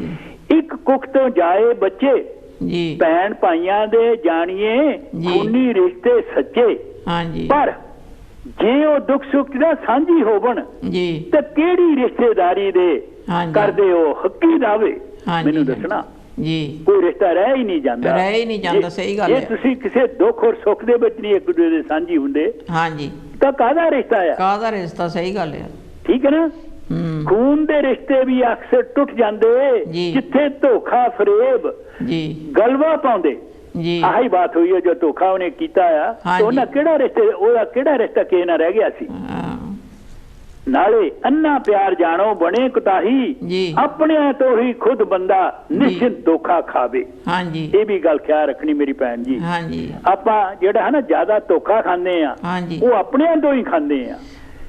ਇੱਕ ਕੁੱਖ ਤੋਂ ਜਾਏ ਬੱਚੇ ਜੀ ਭੈਣ ਭਾਈਆਂ ਦੇ ਜਾਣੀਏ ਖੂਨੀ ਰਿਸ਼ਤੇ ਸੱਚੇ ਹਾਂਜੀ ਪਰ ਜੇ ਉਹ ਦੁੱਖ ਸੁੱਖ ਦਾ ਸਾਂਝੀ ਹੋਵਣ ਜੀ ਤਾਂ ਕਿਹੜੀ ਰਿਸ਼ਤੇਦਾਰੀ ਦੇ ਕਰਦੇ ਹੋ ਹੱਕੀ ਦਾਵੇ ਮੈਨੂੰ ਦੱਸਣਾ ਜੀ ਕੋਈ ਰਿਸ਼ਤਾ ਰਹਿ ਹੀ ਨਹੀਂ ਜਾਂਦਾ ਸਹੀ ਗੱਲ ਹੈ ਜੇ ਤੁਸੀਂ ਕਿਸੇ ਦੁੱਖ ਔਰ ਸੁੱਖ ਦੇ ਵਿੱਚ ਨਹੀਂ ਇੱਕ ਦੂਜੇ ਦੇ ਸਾਂਝੀ ਹੁੰਦੇ ਹਾਂਜੀ ਤਾਂ ਕਾਹਦਾ ਰਿਸ਼ਤਾ ਸਹੀ ਗੱਲ ਹੈ ਠੀਕ ਹੈ ਨਾ ਖੂਨ ਦੇ ਰਿਸ਼ਤੇ ਵੀ ਅਕਸਰ ਟੁੱਟ ਜਾਂਦੇ ਜਿੱਥੇ ਧੋਖਾ ਫਰੇਬ ਜੀ ਗਲਵਾ ਪਾਉਂਦੇ ਜੀ ਆਹੀ ਬਾਤ ਹੋਈ ਹੈ ਜੋ ਧੋਖਾ ਉਹਨੇ ਕੀਤਾ ਆ ਉਹਦਾ ਕਿਹੜਾ ਰਿਸ਼ਤਾ ਕਿਸੇ ਨਾਲ ਰਹਿ ਗਿਆ ਸੀ ਨਾਲੇ ਅੰਨਾ ਪਿਆਰ ਜਾਣੋ ਬਣੇ ਕੁਤਾਹੀ ਆਪਣਿਆਂ ਤੋਂ ਹੀ ਖੁਦ ਬੰਦਾ ਨਿਸ਼ਚਿੰਤ ਧੋਖਾ ਖਾਵੇ ਹਾਂਜੀ ਇਹ ਵੀ ਗੱਲ ਖਿਆਲ ਰੱਖਣੀ ਮੇਰੀ ਭੈਣ ਜੀ ਹਾਂਜੀ ਆਪਾਂ ਜਿਹੜਾ ਹੈ ਨਾ ਜ਼ਿਆਦਾ ਧੋਖਾ ਖਾਂਦੇ ਆ ਉਹ ਆਪਣਿਆਂ ਤੋਂ ਹੀ ਖਾਂਦੇ ਆ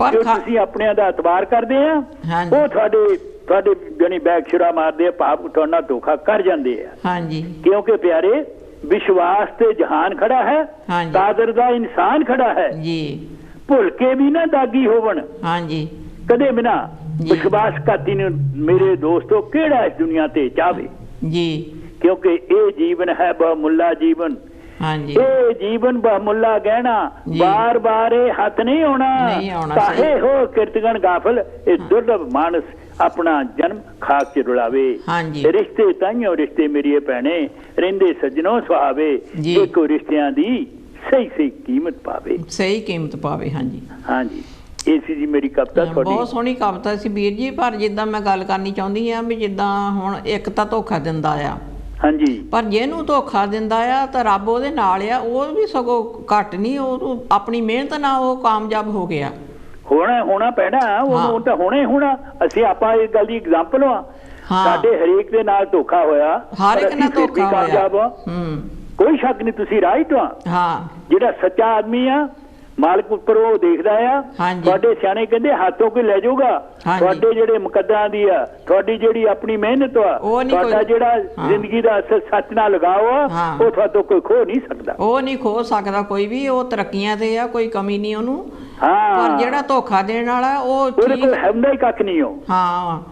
ਜੋ ਤੁਸੀਂ ਆਪਣਿਆਂ ਦਾ ਇਤਬਾਰ ਕਰਦੇ ਆ ਉਹ ਤੁਹਾਡੇ ਜਣੀ ਬੈਗ ਛੁਰਾ ਮਾਰਦੇ ਆ ਭਾਵ ਤੁਹਾਡਾ ਧੋਖਾ ਕਰ ਜਾਂਦੇ ਆ ਹਾਂਜੀ ਕਿਉਂਕਿ ਪਿਆਰੇ ਵਿਸ਼ਵਾਸ ਤੇ ਜਹਾਨ ਖੜਾ ਹੈ ਕਾਦਰ ਦਾ ਇਨਸਾਨ ਖੜਾ ਹੈ ਜੀ ਭੁੱਲ ਕੇ ਵੀ ਨਾ ਦਾਗੀ ਹੋਵਣ ਹਾਂਜੀ ਕਦੇ ਬਿਨਾ ਵਿਸ਼ਵਾਸਘਾਤੀ ਨੂੰ ਮੇਰੇ ਦੋਸਤੋ ਕਿਹੜਾ ਇਸ ਦੁਨੀਆ ਤੇ ਚਾਹਵੇ ਜੀ ਕਿਉਂਕਿ ਇਹ ਜੀਵਨ ਹੈ ਬਹੁਮੁੱਲਾ ਜੀਵਨ ਹਾਂਜੀ ਇਹ ਜੀਵਨ ਬਹੁਮੁੱਲਾ ਗਹਿਣਾ ਬਾਰ ਬਾਰ ਇਹ ਹੱਥ ਨਹੀਂ ਆਉਣਾ ਤਾਹੇ ਹੋ ਕਿਰਤਗਣ ਗਾਫਲ ਇਹ ਦੁਰਲਭ ਮਾਨਸ ਆਪਣਾ ਜਨਮ ਖਾਕ ਚ ਰੁਲਾਵੇ ਰਿਸ਼ਤੇ ਤਾਈਓ ਰਿਸ਼ਤੇ ਮੇਰੀ ਭੈਣੇ ਰਹਿੰਦੇ ਸੱਜਣੋਂ ਸੁਹਾਵੇ ਜੇ ਕੋਈ ਰਿਸ਼ਤਿਆਂ ਦੀ ਸਹੀ ਕੀਮਤ ਪਾਵੇ ਹਾਂਜੀ ਇਹ ਸੀ ਜੀ ਮੇਰੀ ਕਵਿਤਾ ਤੁਹਾਡੀ ਬਹੁਤ ਸੋਹਣੀ ਕਵਿਤਾ ਸੀ ਵੀਰ ਜੀ ਪਰ ਜਿੱਦਾਂ ਮੈਂ ਗੱਲ ਕਰਨੀ ਚਾਹੁੰਦੀ ਆ ਵੀ ਜਿੱਦਾਂ ਹੁਣ ਇੱਕ ਤਾਂ ਧੋਖਾ ਦਿੰਦਾ ਆ ਹਾਂਜੀ ਪਰ ਜਿਹਨੂੰ ਧੋਖਾ ਦਿੰਦਾ ਆ ਤਾਂ ਰੱਬ ਉਹਦੇ ਨਾਲ ਆ ਉਹ ਵੀ ਸਗੋਂ ਘੱਟ ਨਹੀਂ ਉਹ ਆਪਣੀ ਮਿਹਨਤ ਨਾਲ ਉਹ ਕਾਮਯਾਬ ਹੋ ਗਿਆ ਹੋਣਾ ਪੈਣਾ ਉਹਨੂੰ ਤਾਂ ਹੋਣਾ ਹੀ ਹੋਣਾ ਅਸੀਂ ਆਪਾਂ ਇਸ ਗੱਲ ਦੀ ਐਗਜ਼ਾਮਪਲ ਆ ਸਾਡੇ ਹਰੇਕ ਦੇ ਨਾਲ ਧੋਖਾ ਹੋਇਆ ਹਰ ਇੱਕ ਨਾਲ ਧੋਖਾ ਹੋਇਆ ਕੋਈ ਸ਼ੱਕ ਨਹੀਂ ਤੁਸੀਂ ਰਾਈਟ ਆ ਜਿਹੜਾ ਸੱਚਾ ਆਦਮੀ ਆ ਮਾਲਕ ਉੱਪਰ ਉਹ ਦੇਖਦਾ ਆ। ਤੁਹਾਡੇ ਸਿਆਣੇ ਕਹਿੰਦੇ ਹੱਥੋਂ ਕੋਈ ਲੈ ਜਾਊਗਾ, ਤੁਹਾਡੇ ਜਿਹੜੇ ਮੁਕੱਦਰਾਂ ਦੀ ਆ, ਤੁਹਾਡੀ ਜਿਹੜੀ ਆਪਣੀ ਮਿਹਨਤ ਆ, ਤੁਹਾਡਾ ਜਿਹੜਾ ਜ਼ਿੰਦਗੀ ਦਾ ਸੱਚ ਨਾਲ ਲਗਾਓ ਆ, ਉਹ ਤੁਹਾਤੋਂ ਕੋਈ ਖੋ ਨਹੀਂ ਸਕਦਾ। ਉਹ ਨਹੀਂ ਖੋ ਸਕਦਾ ਕੋਈ ਵੀ, ਉਹ ਤਰੱਕੀਆਂ ਤੇ ਆ, ਕੋਈ ਕਮੀ ਨਹੀਂ ਉਹਨੂੰ। ਪਰ ਜਿਹੜਾ ਧੋਖਾ ਦੇਣ ਵਾਲਾ ਉਹ ਕੋਈ ਹੁੰਦਾ ਹੀ ਕੱਖ ਨਹੀਂ, ਉਹ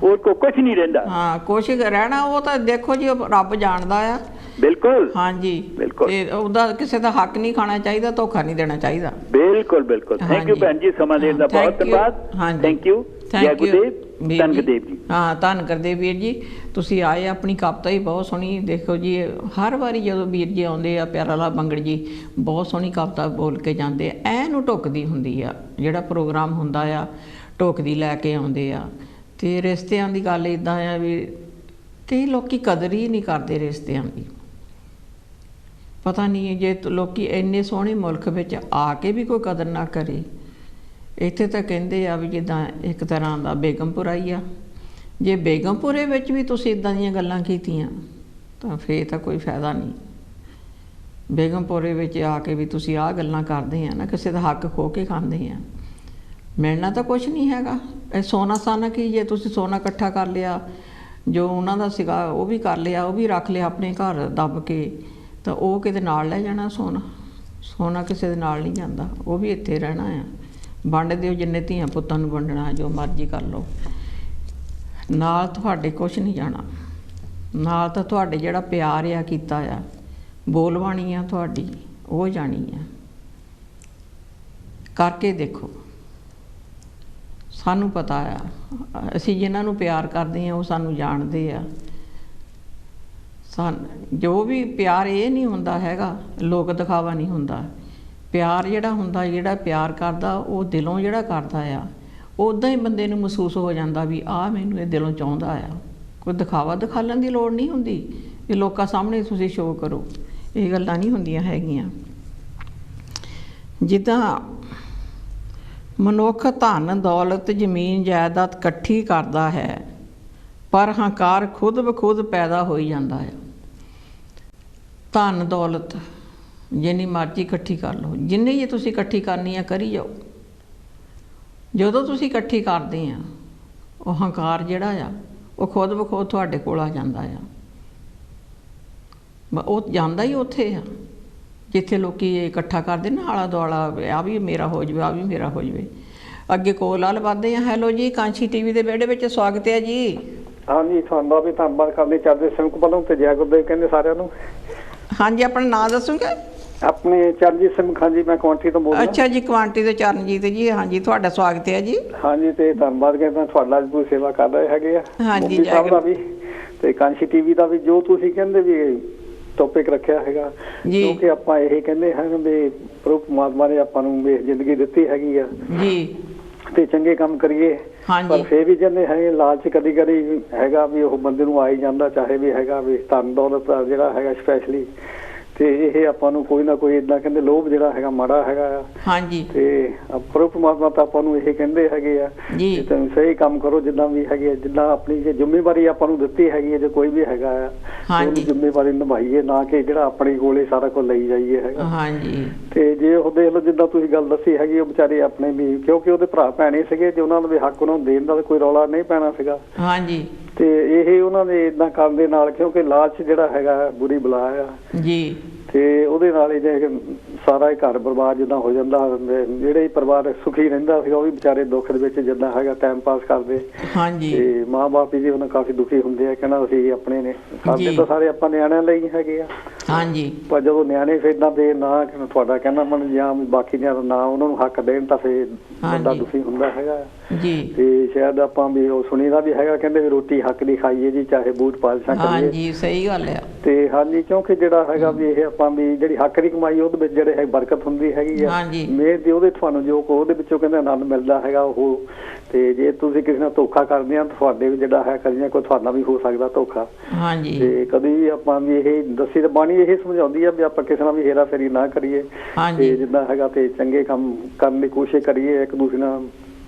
ਉਹ ਕੋ ਕੁਝ ਨਹੀਂ ਰਹਿੰਦਾ। ਕੁਛ ਰਹਿਣਾ ਉਹ ਤਾਂ ਦੇਖੋ ਜੀ ਰੱਬ ਜਾਣਦਾ ਆ। ਬਿਲਕੁਲ ਹਾਂਜੀ ਬਿਲਕੁਲ, ਉਹਦਾ ਕਿਸੇ ਦਾ ਹੱਕ ਨਹੀਂ ਖਾਣਾ ਚਾਹੀਦਾ, ਧੋਖਾ ਨਹੀਂ ਦੇਣਾ ਚਾਹੀਦਾ। ਬਿਲਕੁਲ ਬਿਲਕੁਲ। ਥੈਂਕ ਯੂ ਭੈਣ ਜੀ, ਸਮਾਂ ਦੇਣ ਦਾ ਬਹੁਤ ਧੰਨਵਾਦ। Thank you. ਜੈ ਗੁਰਦੇਵ, ਧੰਨ ਗੁਰਦੇਵ ਜੀ। ਧੰਨ ਗੁਰਦੇਵ ਵੀਰ ਜੀ, ਤੁਸੀਂ ਆਏ, ਆਪਣੀ ਕਵਿਤਾ ਹੀ ਬਹੁਤ ਸੋਹਣੀ। ਦੇਖੋ ਜੀ ਹਰ ਵਾਰੀ ਜਦੋਂ ਵੀਰ ਜੀ ਆਉਂਦੇ ਆ, ਪਿਆਰਾ ਲਾਲ ਬੰਗੜ ਜੀ ਬਹੁਤ ਸੋਹਣੀ ਕਵਿਤਾ ਬੋਲ ਕੇ ਜਾਂਦੇ ਆ। ਐਨੂੰ ਢੁੱਕਦੀ ਹੁੰਦੀ ਆ, ਜਿਹੜਾ ਪ੍ਰੋਗਰਾਮ ਹੁੰਦਾ ਆ ਢੁੱਕਦੀ ਲੈ ਕੇ ਆਉਂਦੇ ਆ। ਅਤੇ ਰਿਸ਼ਤਿਆਂ ਦੀ ਗੱਲ ਇੱਦਾਂ ਆ ਵੀ ਕਈ ਲੋਕ ਕਦਰ ਹੀ ਨਹੀਂ ਕਰਦੇ ਰਿਸ਼ਤਿਆਂ ਦੀ। ਪਤਾ ਨਹੀਂ ਜੇ ਲੋਕ ਇੰਨੇ ਸੋਹਣੇ ਮੁਲਕ ਵਿੱਚ ਆ ਕੇ ਵੀ ਕੋਈ ਕਦਰ ਨਾ ਕਰੇ। ਇੱਥੇ ਤਾਂ ਕਹਿੰਦੇ ਆ ਵੀ ਜਿੱਦਾਂ ਇੱਕ ਤਰ੍ਹਾਂ ਦਾ ਬੇਗਮਪੁਰਾ ਹੀ ਆ। ਜੇ ਬੇਗਮਪੁਰੇ ਵਿੱਚ ਵੀ ਤੁਸੀਂ ਇੱਦਾਂ ਦੀਆਂ ਗੱਲਾਂ ਕੀਤੀਆਂ ਤਾਂ ਫੇਰ ਤਾਂ ਕੋਈ ਫਾਇਦਾ ਨਹੀਂ। ਬੇਗਮਪੁਰੇ ਵਿੱਚ ਆ ਕੇ ਵੀ ਤੁਸੀਂ ਆਹ ਗੱਲਾਂ ਕਰਦੇ ਆ ਨਾ, ਕਿਸੇ ਦਾ ਹੱਕ ਖੋ ਕੇ ਖਾਂਦੇ ਆ। ਮਿਲਣਾ ਤਾਂ ਕੁਛ ਨਹੀਂ ਹੈਗਾ। ਇਹ ਸੋਨਾ ਸਾਨਾ ਕੀ, ਜੇ ਤੁਸੀਂ ਸੋਨਾ ਇਕੱਠਾ ਕਰ ਲਿਆ, ਜੋ ਉਹਨਾਂ ਦਾ ਸੀਗਾ ਉਹ ਵੀ ਕਰ ਲਿਆ, ਉਹ ਵੀ ਰੱਖ ਲਿਆ ਆਪਣੇ ਘਰ ਦੱਬ ਕੇ, ਤਾਂ ਉਹ ਕਿਤੇ ਨਾਲ ਲੈ ਜਾਣਾ ਸੋਨਾ। ਸੋਨਾ ਕਿਸੇ ਦੇ ਨਾਲ ਨਹੀਂ ਜਾਂਦਾ, ਉਹ ਵੀ ਇੱਥੇ ਰਹਿਣਾ ਆ। ਵੰਡ ਦਿਓ ਜਿੰਨੇ ਧੀਆਂ ਪੁੱਤਾਂ ਨੂੰ ਵੰਡਣਾ, ਜੋ ਮਰਜ਼ੀ ਕਰ ਲਓ, ਨਾਲ ਤੁਹਾਡੇ ਕੁਛ ਨਹੀਂ ਜਾਣਾ। ਨਾਲ ਤਾਂ ਤੁਹਾਡੇ ਜਿਹੜਾ ਪਿਆਰ ਆ ਕੀਤਾ ਆ, ਬੋਲਬਾਣੀ ਆ ਤੁਹਾਡੀ, ਉਹ ਜਾਣੀ ਆ। ਕਰਕੇ ਦੇਖੋ, ਸਾਨੂੰ ਪਤਾ ਆ, ਅਸੀਂ ਜਿਨ੍ਹਾਂ ਨੂੰ ਪਿਆਰ ਕਰਦੇ ਹਾਂ ਉਹ ਸਾਨੂੰ ਜਾਣਦੇ ਆ। ਜੋ ਵੀ ਪਿਆਰ ਇਹ ਨਹੀਂ ਹੁੰਦਾ ਹੈਗਾ, ਲੋਕ ਦਿਖਾਵਾ ਨਹੀਂ ਹੁੰਦਾ। ਪਿਆਰ ਜਿਹੜਾ ਹੁੰਦਾ, ਜਿਹੜਾ ਪਿਆਰ ਕਰਦਾ ਉਹ ਦਿਲੋਂ ਜਿਹੜਾ ਕਰਦਾ ਆ, ਉੱਦਾਂ ਹੀ ਬੰਦੇ ਨੂੰ ਮਹਿਸੂਸ ਹੋ ਜਾਂਦਾ ਵੀ ਆਹ ਮੈਨੂੰ ਇਹ ਦਿਲੋਂ ਚਾਹੁੰਦਾ ਆ। ਕੋਈ ਦਿਖਾਵਾ ਦਿਖਾਲਣ ਦੀ ਲੋੜ ਨਹੀਂ ਹੁੰਦੀ ਵੀ ਲੋਕਾਂ ਸਾਹਮਣੇ ਤੁਸੀਂ ਸ਼ੋਅ ਕਰੋ, ਇਹ ਗੱਲਾਂ ਨਹੀਂ ਹੁੰਦੀਆਂ ਹੈਗੀਆਂ। ਜਿੱਦਾਂ ਮਨੁੱਖ ਧਨ ਦੌਲਤ ਜ਼ਮੀਨ ਜਾਇਦਾਦ ਇਕੱਠੀ ਕਰਦਾ ਹੈ, ਪਰ ਹੰਕਾਰ ਖੁਦ ਬਖੁਦ ਪੈਦਾ ਹੋਈ ਜਾਂਦਾ ਹੈ। ਧਨ ਦੌਲਤ ਜਿੰਨੀ ਮਰਜ਼ੀ ਇਕੱਠੀ ਕਰ ਲਓ, ਜਿੰਨੀ ਜੇ ਤੁਸੀਂ ਇਕੱਠੀ ਕਰਨੀ ਆ ਕਰੀ ਜਾਓ। ਜਦੋਂ ਤੁਸੀਂ ਇਕੱਠੀ ਕਰਦੇ ਆ, ਉਹ ਹੰਕਾਰ ਜਿਹੜਾ ਆ ਉਹ ਖੁਦ ਬਖੁਦ ਤੁਹਾਡੇ ਕੋਲ ਆ ਜਾਂਦਾ ਆ। ਉਹ ਜਾਂਦਾ ਹੀ ਉੱਥੇ ਆ ਜਿੱਥੇ ਲੋਕ ਇਕੱਠਾ ਕਰਦੇ ਨਾ, ਆਲਾ ਦੁਆਲਾ, ਆ ਵੀ ਮੇਰਾ ਹੋ ਜਾਵੇ, ਆ ਵੀ ਮੇਰਾ ਹੋ ਜਾਵੇ। ਅੱਗੇ ਕੋਲ ਵੱਲ ਵੱਧਦੇ ਆ। ਹੈਲੋ ਜੀ, ਕਾਂਸ਼ੀ ਟੀਵੀ ਦੇ ਵਿਹੜੇ ਵਿੱਚ ਸਵਾਗਤ ਹੈ ਜੀ। ਹਾਂਜੀ, ਤੁਹਾਨੂੰ ਵੀ ਧੰਨਵਾਦ ਕਰਦੇ ਚਰਨਜੀਤ ਸਿੰਘ ਵੱਲੋਂ ਤੇ ਜੈ ਗੁਰਦੇਵ ਕਹਿੰਦੇ ਸਾਰਿਆਂ ਨੂੰ। ਹਾਂਜੀ, ਆਪਣਾ ਨਾਂ ਦੱਸੋਗੇ? ਆਪਣੇ ਚਰਨਜੀਤ ਸਿੰਘ ਖਾਂ ਜੀ, ਮੈਂ ਕੁਆਂਟੀ ਤੋਂ ਬੋਲਦਾ। ਅੱਛਾ ਜੀ, ਕੁਆਂਟੀ ਤੋਂ ਚਰਨਜੀਤ ਜੀ। ਹਾਂਜੀ, ਤੁਹਾਡਾ ਸਵਾਗਤ ਹੈ ਜੀ। ਹਾਂਜੀ, ਤੇ ਧੰਨਵਾਦ ਕਹਿੰਦਾ, ਤੁਹਾਡਾ ਅੱਜ ਪੂਰੀ ਸੇਵਾ ਕਰ ਰਹੇ ਹੈਗੇ ਆ। ਹਾਂਜੀ, ਸਾਹਿਬ ਦਾ ਵੀ ਤੇ ਕਾਂਸ਼ੀ ਟੀਵੀ ਦਾ ਵੀ, ਜੋ ਤੁਸੀਂ ਕਹਿੰਦੇ ਵੀ ਟੌਪਿਕ ਰੱਖਿਆ ਹੈਗਾ, ਕਿਉਂਕਿ ਆਪਾਂ ਇਹ ਕਹਿੰਦੇ ਹਾਂ ਵੀ ਪ੍ਰਭੂ ਪਰਮਾਤਮਾ ਨੇ ਆਪਾਂ ਨੂੰ ਵੀ ਜ਼ਿੰਦਗੀ ਦਿੱਤੀ ਹੈਗੀ ਆ ਜੀ, ਤੇ ਚੰਗੇ ਕੰਮ ਕਰੀਏ। ਪਰ ਫੇਰ ਵੀ ਕਹਿੰਦੇ ਹੈਗੇ ਲਾਲਚ ਕਦੀ ਕਦੀ ਹੈਗਾ ਵੀ ਉਹ ਬੰਦੇ ਨੂੰ ਆ ਹੀ ਜਾਂਦਾ, ਚਾਹੇ ਵੀ ਹੈਗਾ ਵੀ ਧਨ ਦੌਲਤ ਜਿਹੜਾ ਹੈਗਾ ਸਪੈਸ਼ਲੀ। ਤੇ ਇਹ ਆਪਾਂ ਨੂੰ ਕੋਈ ਨਾ ਕੋਈ ਏਦਾਂ ਕਹਿੰਦੇ ਲੋਭ ਜਿਹੜਾ ਹੈਗਾ ਮਾੜਾ ਹੈਗਾ ਆ। ਹਾਂਜੀ, ਤੇ ਪ੍ਰਭੂ ਪਰਮਾਤਮਾ ਤਾਂ ਆਪਾਂ ਨੂੰ ਇਹ ਕਹਿੰਦੇ ਹੈਗੇ ਆ ਕਿ ਤੁਸੀਂ ਸਹੀ ਕੰਮ ਕਰੋ, ਜਿੱਦਾਂ ਵੀ ਹੈਗੇ, ਜਿੱਦਾਂ ਆਪਣੀ ਜੇ ਜ਼ਿੰਮੇਵਾਰੀ ਆਪਾਂ ਨੂੰ ਦਿੱਤੀ ਹੈਗੀ ਹੈ, ਜੇ ਕੋਈ ਵੀ ਹੈਗਾ ਆ ਉਹਦੀ ਜ਼ਿੰਮੇਵਾਰੀ ਨਿਭਾਈਏ, ਨਾ ਕਿ ਜਿਹੜਾ ਆਪਣੇ ਕੋਲੇ ਸਾਰਾ ਕੁਝ ਲਈ ਜਾਈਏ ਹੈਗਾ। ਹਾਂਜੀ, ਤੇ ਜੇ ਉਹ ਦੇਖ ਲਓ ਜਿੱਦਾਂ ਤੁਸੀਂ ਗੱਲ ਦੱਸੀ ਹੈਗੀ, ਉਹ ਵਿਚਾਰੇ ਆਪਣੇ ਵੀ, ਕਿਉਂਕਿ ਉਹਦੇ ਭਰਾ ਭੈਣੇ ਸੀਗੇ, ਜੇ ਉਹਨਾਂ ਨੂੰ ਵੀ ਹੱਕ ਉਹਨਾਂ ਨੂੰ ਦੇਣ ਦਾ ਕੋਈ ਰੌਲਾ ਨਹੀਂ ਪੈਣਾ ਸੀਗਾ। ਹਾਂਜੀ, ਤੇ ਇਹ ਉਹਨਾਂ ਨੇ ਏਦਾਂ ਕਰਨ ਦੇ ਨਾਲ, ਕਿਉਂਕਿ ਲਾਲਚ ਜਿਹੜਾ ਹੈਗਾ ਬੁਰੀ ਬਲਾ ਆ ਜੀ, ਤੇ ਉਹਦੇ ਨਾਲ ਹੀ ਜੇ ਸਾਰਾ ਹੀ ਘਰ ਬਰਬਾਦ ਜਿੱਦਾਂ ਹੋ ਜਾਂਦਾ। ਜਿਹੜੇ ਹੀ ਪਰਿਵਾਰ ਸੁਖੀ ਰਹਿੰਦਾ ਸੀਗਾ ਉਹ ਵੀ ਵਿਚਾਰੇ ਦੁੱਖ ਦੇ ਵਿੱਚ ਜਿੱਦਾਂ ਹੈਗਾ ਟਾਈਮ ਪਾਸ ਕਰਦੇ। ਹਾਂਜੀ, ਤੇ ਮਾਂ ਬਾਪ ਜੀ ਉਹਨਾਂ ਕਾਫੀ ਦੁਖੀ ਹੁੰਦੇ ਆ, ਕਹਿੰਦਾ ਅਸੀਂ ਆਪਣੇ ਨੇ, ਸਾਡੇ ਤਾਂ ਸਾਰੇ ਆਪਾਂ ਨਿਆਣਿਆਂ ਲਈ ਹੈਗੇ ਆ। ਹਾਂਜੀ, ਪਰ ਜਦੋਂ ਨਿਆਣੇ ਫਿਰ ਏਦਾਂ ਦੇ ਨਾ ਤੁਹਾਡਾ ਕਹਿੰਦਾ ਮਨ ਜਾਂ ਬਾਕੀ ਦੀਆਂ ਨਾ ਉਹਨਾਂ ਨੂੰ ਹੱਕ ਦੇਣ ਤਾਂ ਫਿਰ ਬੰਦਾ ਦੁਖੀ ਹੁੰਦਾ ਹੈਗਾ ਜੀ। ਤੇ ਸ਼ਾਇਦ ਆਪਾਂ ਵੀ ਉਹ ਸੁਣੀਦਾ ਵੀ ਹੈਗਾ, ਕਹਿੰਦੇ ਵੀ ਰੋਟੀ ਹੱਕ ਦੀ ਖਾਈਏ ਜੀ, ਚਾਹੇ ਬੂਟ ਪਾਲਸ਼ਾਂ ਕਰੀਏ। ਹਾਂਜੀ, ਸਹੀ ਗੱਲ ਆ। ਤੇ ਹਾਂਜੀ, ਕਿਉਂਕਿ ਜਿਹੜਾ ਹੈਗਾ ਵੀ ਇਹ ਆਪਾਂ ਵੀ ਜਿਹੜੀ ਹੱਕ ਦੀ ਕਮਾਈ ਉਹਦੇ ਵਿੱਚ ਜਿਹੜੇ ਹੈ ਬਰਕਤ ਹੁੰਦੀ ਹੈਗੀ ਆ, ਮਿਹਨਤ ਦੀ, ਉਹਦੇ ਤੁਹਾਨੂੰ ਜੋ ਉਹਦੇ ਵਿੱਚੋਂ ਕਹਿੰਦੇ ਆਨੰਦ ਮਿਲਦਾ ਹੈਗਾ ਉਹ। ਤੇ ਜੇ ਤੁਸੀਂ ਕਿਸੇ ਨਾਲ ਧੋਖਾ ਕਰਦੇ ਆ, ਤੁਹਾਡੇ ਵੀ ਜਿਹੜਾ ਹੈ ਕਦੀ ਕੋਈ ਤੁਹਾਡਾ ਵੀ ਹੋ ਸਕਦਾ ਧੋਖਾ। ਹਾਂਜੀ, ਤੇ ਕਦੀ ਵੀ ਆਪਾਂ ਵੀ ਇਹ ਦੱਸੀ ਤਾਂ ਬਾਣੀ ਇਹ ਸਮਝਾਉਂਦੀ ਆ ਵੀ ਆਪਾਂ ਕਿਸੇ ਨਾਲ ਵੀ ਹੇਰਾ ਫੇਰੀ ਨਾ ਕਰੀਏ, ਤੇ ਜਿੱਦਾਂ ਹੈਗਾ ਤੇ ਚੰਗੇ ਕੰਮ ਕਰਨ ਦੀ ਕੋਸ਼ਿਸ਼ ਕਰੀਏ, ਇੱਕ ਦੂਸਰੇ ਨਾਲ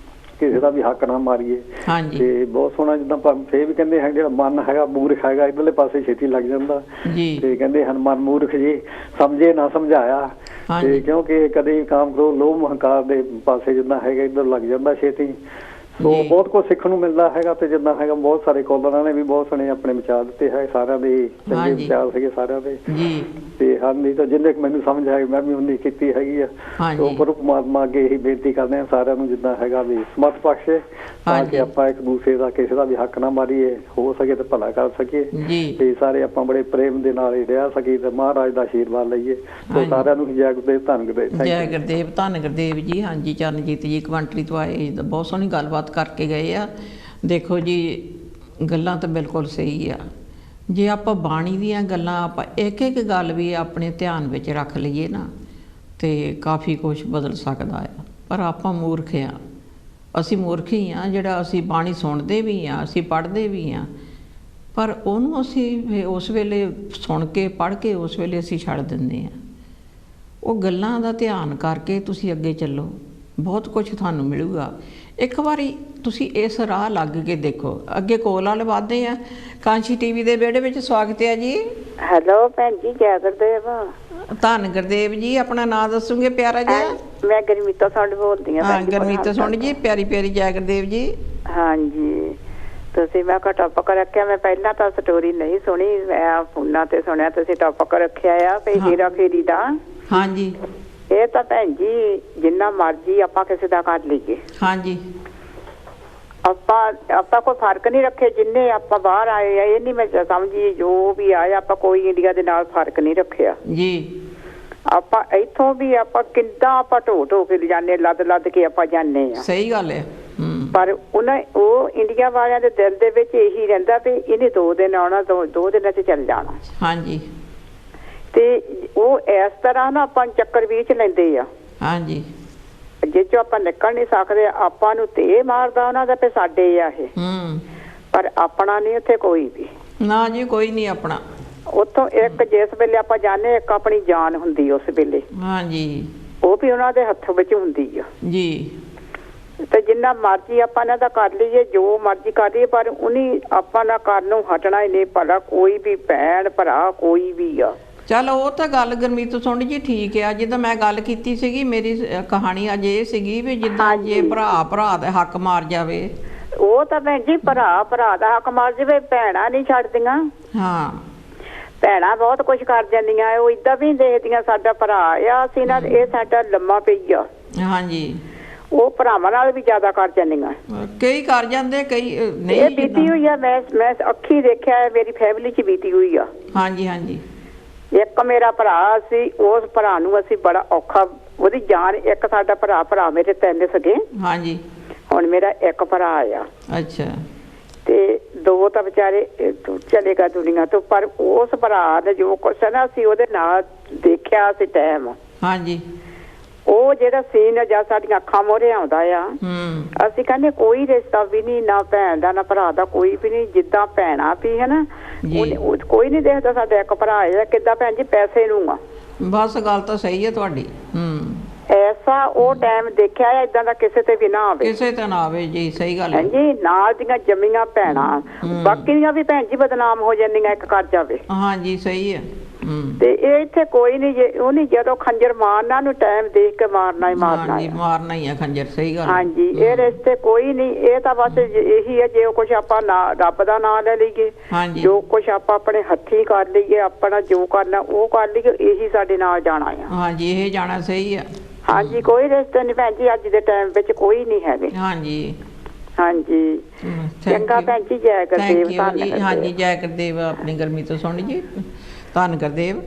ਕਿਸੇ ਦਾ ਵੀ ਹੱਕ ਨਾ ਮਾਰੀਏ। ਤੇ ਬਹੁਤ ਸੋਹਣਾ, ਜਿੱਦਾਂ ਫੇਰ ਵੀ ਕਹਿੰਦੇ ਹੈ ਜਿਹੜਾ ਮਨ ਹੈਗਾ ਮੂਰਖ ਹੈਗਾ ਇੱਧਰਲੇ ਪਾਸੇ ਛੇਤੀ ਲੱਗ ਜਾਂਦਾ, ਤੇ ਕਹਿੰਦੇ ਹਨ ਮਨ ਮੂਰਖ ਜੀ ਸਮਝੇ ਨਾ ਸਮਝਾਇਆ। ਤੇ ਕਿਉਂਕਿ ਕਦੇ ਕਾਮ ਕਰੋ ਲੋਭ ਹੰਕਾਰ ਦੇ ਪਾਸੇ ਜਿੱਦਾਂ ਹੈਗਾ ਇੱਧਰ ਲੱਗ ਜਾਂਦਾ ਛੇਤੀ। ਸੋ ਬਹੁਤ ਕੁਝ ਸਿੱਖਣ ਨੂੰ ਮਿਲਦਾ ਹੈਗਾ। ਤੇ ਜਿੱਦਾਂ ਹੈਗਾ ਬਹੁਤ ਸਾਰੇ ਕਾਲਰਾਂ ਨੇ ਵੀ ਬਹੁਤ ਸੋਹਣੇ ਆਪਣੇ ਵਿਚਾਰ ਦਿੱਤੇ ਹੈ, ਸਾਰਿਆਂ ਦੇ ਚੰਗੇ ਵਿਚਾਰ ਸੀਗੇ ਸਾਰਿਆਂ ਦੇ। ਤੇ ਹਾਂਜੀ, ਤਾਂ ਜਿੰਨੇ ਮੈਨੂੰ ਸਮਝ ਆਈ ਮੈਂ ਵੀ ਉਨੀ ਕੀਤੀ ਹੈਗੀ ਆ। ਸੋ ਗੁਰੂ ਪਰਮਾਤਮਾ ਅੱਗੇ ਇਹੀ ਬੇਨਤੀ ਕਰਦੇ ਹਾਂ ਸਾਰਿਆਂ ਨੂੰ, ਜਿੱਦਾਂ ਹੈਗਾ ਵੀ ਸਮਰਥ ਬਖਸ਼ੇ ਤਾਂ ਕਿ ਆਪਾਂ ਇੱਕ ਦੂਸਰੇ ਦਾ ਕਿਸੇ ਦਾ ਵੀ ਹੱਕ ਨਾ ਮਾਰੀਏ, ਹੋ ਸਕੇ ਤੇ ਭਲਾ ਕਰ ਸਕੀਏ, ਤੇ ਸਾਰੇ ਆਪਾਂ ਬੜੇ ਪ੍ਰੇਮ ਦੇ ਨਾਲ ਹੀ ਰਹਿ ਸਕੀਏ ਤੇ ਮਹਾਰਾਜ ਦਾ ਆਸ਼ੀਰਵਾਦ ਲਈਏ। ਸੋ ਸਾਰਿਆਂ ਨੂੰ ਜੈ ਗੁਰਦੇਵ, ਧੰਨ ਗੁਰਦੇਵ। ਜੈ ਗੁਰਦੇਵ, ਧੰਨ ਗੁਰਦੇਵ ਜੀ। ਹਾਂਜੀ, ਚਰਨਜੀਤ ਜੀ ਕਵੰਟਲੀ ਤੋਂ ਆਏ, ਬਹੁਤ ਸੋਹਣੀ ਗੱਲਬਾਤ ਕਰਕੇ ਗਏ ਆ। ਦੇਖੋ ਜੀ, ਗੱਲਾਂ ਤਾਂ ਬਿਲਕੁਲ ਸਹੀ ਆ। ਜੇ ਆਪਾਂ ਬਾਣੀ ਦੀਆਂ ਗੱਲਾਂ ਆਪਾਂ ਇੱਕ ਇੱਕ ਗੱਲ ਵੀ ਆਪਣੇ ਧਿਆਨ ਵਿੱਚ ਰੱਖ ਲਈਏ ਨਾ, ਤੇ ਕਾਫੀ ਕੁਛ ਬਦਲ ਸਕਦਾ ਆ। ਪਰ ਆਪਾਂ ਮੂਰਖ ਆ, ਅਸੀਂ ਮੂਰਖ ਹੀ ਆ ਜਿਹੜਾ ਅਸੀਂ ਬਾਣੀ ਸੁਣਦੇ ਵੀ ਆ, ਅਸੀਂ ਪੜ੍ਹਦੇ ਵੀ ਆ, ਪਰ ਉਹਨੂੰ ਅਸੀਂ ਉਸ ਵੇਲੇ ਸੁਣ ਕੇ ਪੜ੍ਹ ਕੇ ਉਸ ਵੇਲੇ ਅਸੀਂ ਛੱਡ ਦਿੰਦੇ ਆ। ਉਹ ਗੱਲਾਂ ਦਾ ਧਿਆਨ ਕਰਕੇ ਤੁਸੀਂ ਅੱਗੇ ਚੱਲੋ, ਬਹੁਤ ਕੁਛ ਤੁਹਾਨੂੰ ਮਿਲੂਗਾ। ਇੱਕ ਵਾਰੀ ਤੁਸੀਂ ਇਸ ਰਾਹ ਲੱਗ ਕੇ ਦੇਖੋ। ਅੱਗੇ ਕੋਲ ਵਾਲੇ ਵਾਧੇ ਆ। ਕਾਂਸ਼ੀ ਟੀਵੀ ਦੇ ਵਿਹੜੇ ਵਿੱਚ ਸਵਾਗਤ ਹੈ ਜੀ। ਹੈਲੋ ਭੈਣ ਜੀ, ਜੈ ਗੁਰਦੇਵ। ਧੰਨ ਗੁਰਦੇਵ ਜੀ। ਆਪਣਾ ਨਾਂ ਦੱਸੋਗੇ ਪਿਆਰਾ ਜੀ? ਮੈਂ ਗੁਰਮੀਤ ਸੁੰਡ ਬੋਲਦੀ ਹਾਂ। ਹਾਂ, ਗੁਰਮੀਤ ਸੁੰਡ ਜੀ, ਪਿਆਰੀ ਪਿਆਰੀ ਜੈ ਗੁਰਦੇਵ ਜੀ। ਹਾਂਜੀ, ਤੁਸੀਂ ਮੈਂ ਕਿਹਾ ਟੌਪਿਕ ਰੱਖਿਆ। ਮੈਂ ਪਹਿਲਾਂ ਤਾਂ ਸਟੋਰੀ ਨਹੀਂ ਸੁਣੀ, ਮੈਂ ਫੋਨਾਂ ਤੇ ਸੁਣਿਆ ਤੁਸੀਂ ਟੌਪਿਕ ਰੱਖਿਆ ਆ ਵੀ ਹੀਰਾ ਫੇਰੀ ਦਾ। ਹਾਂਜੀ, ਇਹ ਤਾਂ ਭੈਣ ਜੀ ਜਿੰਨਾ ਮਰਜ਼ੀ ਆਪਾਂ ਕਿਸੇ ਦਾ ਕਰ ਲਈਏ, ਹਾਂਜੀ, ਆਪਾਂ ਕੋਈ ਫਰਕ ਨਹੀਂ ਰੱਖੇ। ਜਿੰਨੇ ਆਪਾਂ ਬਾਹਰ ਆਏ ਆ, ਇਹ ਨਹੀਂ ਮੈਂ ਸਮਝੀ ਜੋ ਵੀ ਆਇਆ, ਆਪਾਂ ਕੋਈ ਇੰਡੀਆ ਦੇ ਨਾਲ ਫਰਕ ਨਹੀਂ ਰੱਖਿਆ ਜੀ। ਆਪਾਂ ਇੱਥੋਂ ਵੀ ਆਪਾਂ ਕਿੱਦਾਂ ਆਪਾਂ ਢੋ ਕੇ ਲਿਜਾਨੇ, ਲੱਦ ਕੇ ਆਪਾਂ ਜਾਂਦੇ ਆ। ਸਹੀ ਗੱਲ ਹੈ। ਪਰ ਉਹ ਇੰਡੀਆ ਵਾਲਿਆਂ ਦੇ ਦਿਲ ਦੇ ਵਿੱਚ ਇਹੀ ਰਹਿੰਦਾ ਵੀ ਇਹਨੇ 2 ਦਿਨ ਆਉਣਾ, 2 ਦਿਨਾਂ 'ਚ ਚੱਲ ਜਾਣਾ। ਹਾਂਜੀ, ਤੇ ਉਹ ਇਸ ਤਰ੍ਹਾਂ ਨਾ ਆਪਾਂ ਚੱਕਰ ਵਿੱਚ ਲੈਂਦੇ ਆ। ਹਾਂਜੀ, ਜਿਸ ਚੋਂ ਆਪਾਂ ਨਿਕਲ ਨਹੀਂ ਸਕਦੇ। ਆਪਾਂ ਨੂੰ ਤੇ ਮਾਰਦਾ ਉਹਨਾਂ ਦਾ, ਤੇ ਸਾਡੇ ਆ ਇਹ। ਪਰ ਆਪਣਾ ਨਹੀਂ ਉੱਥੇ ਕੋਈ ਵੀ ਨਾ ਜੀ, ਕੋਈ ਨਹੀਂ ਆਪਣਾ। ਉੱਥੋਂ ਇੱਕ ਜਿਸ ਵੇਲੇ ਆਪਾਂ ਜਾਣੇ, ਇੱਕ ਆਪਣੀ ਜਾਨ ਹੁੰਦੀ ਉਸ ਵੇਲੇ। ਹਾਂਜੀ, ਉਹ ਵੀ ਉਹਨਾਂ ਦੇ ਹੱਥ ਵਿੱਚ ਹੁੰਦੀ ਆ ਜੀ। ਤੇ ਜਿੰਨਾ ਮਰਜ਼ੀ ਆਪਾਂ ਇਹਨਾਂ ਦਾ ਕਰ ਲਈਏ, ਜੋ ਮਰਜ਼ੀ ਕਰ ਲਈਏ, ਪਰ ਉਹਨੀ ਆਪਾਂ ਨਾ ਕਰਨ ਨੂੰ ਹਟਣਾ ਹੀ ਨਹੀਂ। ਭਲਾ ਕੋਈ ਵੀ ਭੈਣ ਭਰਾ ਕੋਈ ਵੀ ਆ। ਚੱਲ ਉਹ ਤਾਂ ਗੱਲ ਗੁਰਮੀਤ ਸੁਣ ਜੀ ਠੀਕ ਆ। ਜਿੱਦਾਂ ਮੈਂ ਗੱਲ ਕੀਤੀ ਸੀਗੀ, ਮੇਰੀ ਕਹਾਣੀ ਅੱਜ ਇਹ ਸੀਗੀ ਵੀ ਜਿੱਦਾਂ ਜੇ ਭਰਾ ਦਾ ਹੱਕ ਮਾਰ ਜਾਵੇ, ਉਹ ਤਾਂ ਭੈਣ ਜੀ ਭਰਾ ਦਾ ਹੱਕ ਮਾਰ ਜਾਵੇ, ਭੈਣਾਂ ਨਹੀਂ ਛੱਡਦੀਆਂ। ਹਾਂ, ਭੈਣਾਂ ਬਹੁਤ ਕੁਛ ਕਰ ਜਾਂਦੀਆਂ। ਉਹ ਏਦਾਂ ਵੀ ਦੇਖਦੀਆਂ ਸਾਡਾ ਭਰਾ ਆ, ਅਸੀਂ ਨਾ ਇਹ ਸਾਡਾ ਲੰਮਾ ਪਈ ਆ। ਹਾਂਜੀ, ਉਹ ਭਰਾਵਾਂ ਨਾਲ ਵੀ ਜ਼ਿਆਦਾ ਕਰ ਜਾਂਦੀਆਂ। ਕਈ ਕਰ ਜਾਂਦੇ, ਕਈ ਨਹੀਂ। ਇਹ ਬੀਤੀ ਹੋਈ ਆ, ਮੈਂ ਅੱਖੀ ਦੇਖਿਆ, ਮੇਰੀ ਫੈਮਿਲੀ 'ਚ ਬੀਤੀ ਹੋਈ ਆ। ਹਾਂਜੀ, ਹਾਂਜੀ। ਇੱਕ ਮੇਰਾ ਭਰਾ ਸੀ, ਉਸ ਭਰਾ ਨੂੰ ਅਸੀਂ ਬੜਾ ਔਖਾ, ਉਹਦੀ ਜਾਨ। ਇੱਕ ਸਾਡਾ ਭਰਾ ਮੇਰੇ 3 ਸਕੇ। ਹਾਂਜੀ, ਹੁਣ ਮੇਰਾ ਇੱਕ ਭਰਾ ਆ। ਅੱਛਾ। ਤੇ 2 ਤਾਂ ਵਿਚਾਰੇ ਚਲੇਗਾ ਦੁਨੀਆ ਤੋਂ। ਪਰ ਉਸ ਭਰਾ ਨੇ ਜੋ ਕੁਛ ਹੈ ਨਾ, ਅਸੀਂ ਉਹਦੇ ਨਾਲ ਦੇਖਿਆ ਸੀ ਟਾਈਮ। ਹਾਂਜੀ, ਉਹ ਜਿਹੜਾ ਸੀਨ ਜਾਂ ਸਾਡੀਆਂ ਅੱਖਾਂ ਮੋਹਰੇ ਆਉਂਦਾ ਆ। ਅਸੀਂ ਕਹਿੰਦੇ ਕੋਈ ਰਿਸ਼ਤਾ ਵੀ ਨਹੀਂ, ਨਾ ਭੈਣ ਦਾ ਨਾ ਭਰਾ ਦਾ, ਕੋਈ ਵੀ ਨਹੀਂ। ਜਿੱਦਾਂ ਭੈਣਾਂ ਵੀ ਹੈ ਨਾ, ਕੋਈ ਨਹੀਂ ਦੇਖਦਾ ਸਾਡਾ ਇੱਕ ਭਰਾ ਹੈ ਕਿੱਦਾਂ ਭੈਣ ਜੀ ਪੈਸੇ ਨੂੰ ਆ। ਬਸ ਗੱਲ ਤਾਂ ਸਹੀ ਹੈ ਤੁਹਾਡੀ। ਐਸਾ ਉਹ ਟਾਈਮ ਦੇਖਿਆ ਹੈ, ਏਦਾਂ ਦਾ ਕਿਸੇ ਤੇ ਵੀ ਨਾ ਆਵੇ, ਕਿਸੇ ਤੇ ਨਾ ਆਵੇ ਜੀ। ਸਹੀ ਗੱਲ ਹੈ ਜੀ। ਨਾਲ ਦੀਆਂ ਜੰਮੀਆਂ ਭੈਣਾਂ, ਬਾਕੀ ਦੀਆਂ ਵੀ ਭੈਣ ਜੀ ਬਦਨਾਮ ਹੋ ਜਾਂਦੀਆਂ ਇੱਕ ਕਰ ਜਾਵੇ। ਹਾਂਜੀ, ਸਹੀ ਹੈ। ਤੇ ਇਹ ਇੱਥੇ ਕੋਈ ਨਹੀਂ। ਉਹ ਨਹੀਂ, ਜਦੋਂ ਖੰਜਰ ਮਾਰਨਾ ਨੂੰ ਟਾਈਮ ਦੇਖ ਕੇ ਮਾਰਨਾ ਹੀ ਮਾਰਨਾ ਹੀ ਆ ਖੰਜਰ। ਸਹੀ ਗੱਲ। ਹਾਂਜੀ, ਇਹ ਰਿਸ਼ਤੇ ਕੋਈ ਨਹੀਂ। ਇਹ ਤਾਂ ਬਸ ਇਹੀ ਹੈ, ਜੇ ਕੁਛ ਆਪਾਂ ਰੱਬ ਦਾ ਨਾਂ ਲੈ ਲਈਏ, ਜੋ ਕੁਛ ਆਪਾਂ ਆਪਣੇ ਹੱਥੀਂ ਕਰ ਲਈਏ, ਆਪਣਾ ਜੋ ਕਰਨਾ ਉਹ ਕਰ ਲਈਏ, ਇਹੀ ਸਾਡੇ ਨਾਲ ਜਾਣਾ ਆ। ਹਾਂਜੀ, ਇਹ ਜਾਣਾ ਸਹੀ ਆ। ਹਾਂਜੀ, ਕੋਈ ਰਿਸ਼ਤੇ ਨਹੀਂ ਭੈਣ ਜੀ ਅੱਜ ਦੇ ਟਾਈਮ ਵਿੱਚ ਕੋਈ ਨਹੀਂ ਹੈਗੇ। ਹਾਂਜੀ, ਹਾਂਜੀ। ਚੰਗਾ ਭੈਣ ਜੀ, ਜੈ ਗੁਰਦੇਵ। ਹਾਂਜੀ, ਜੈ ਗੁਰਦੇਵ। ਆਪਣੀ ਗਰਮੀ ਤੋਂ ਸੁਣ ਜੀ, ਧੰਨ ਗੁਰਦੇਵ।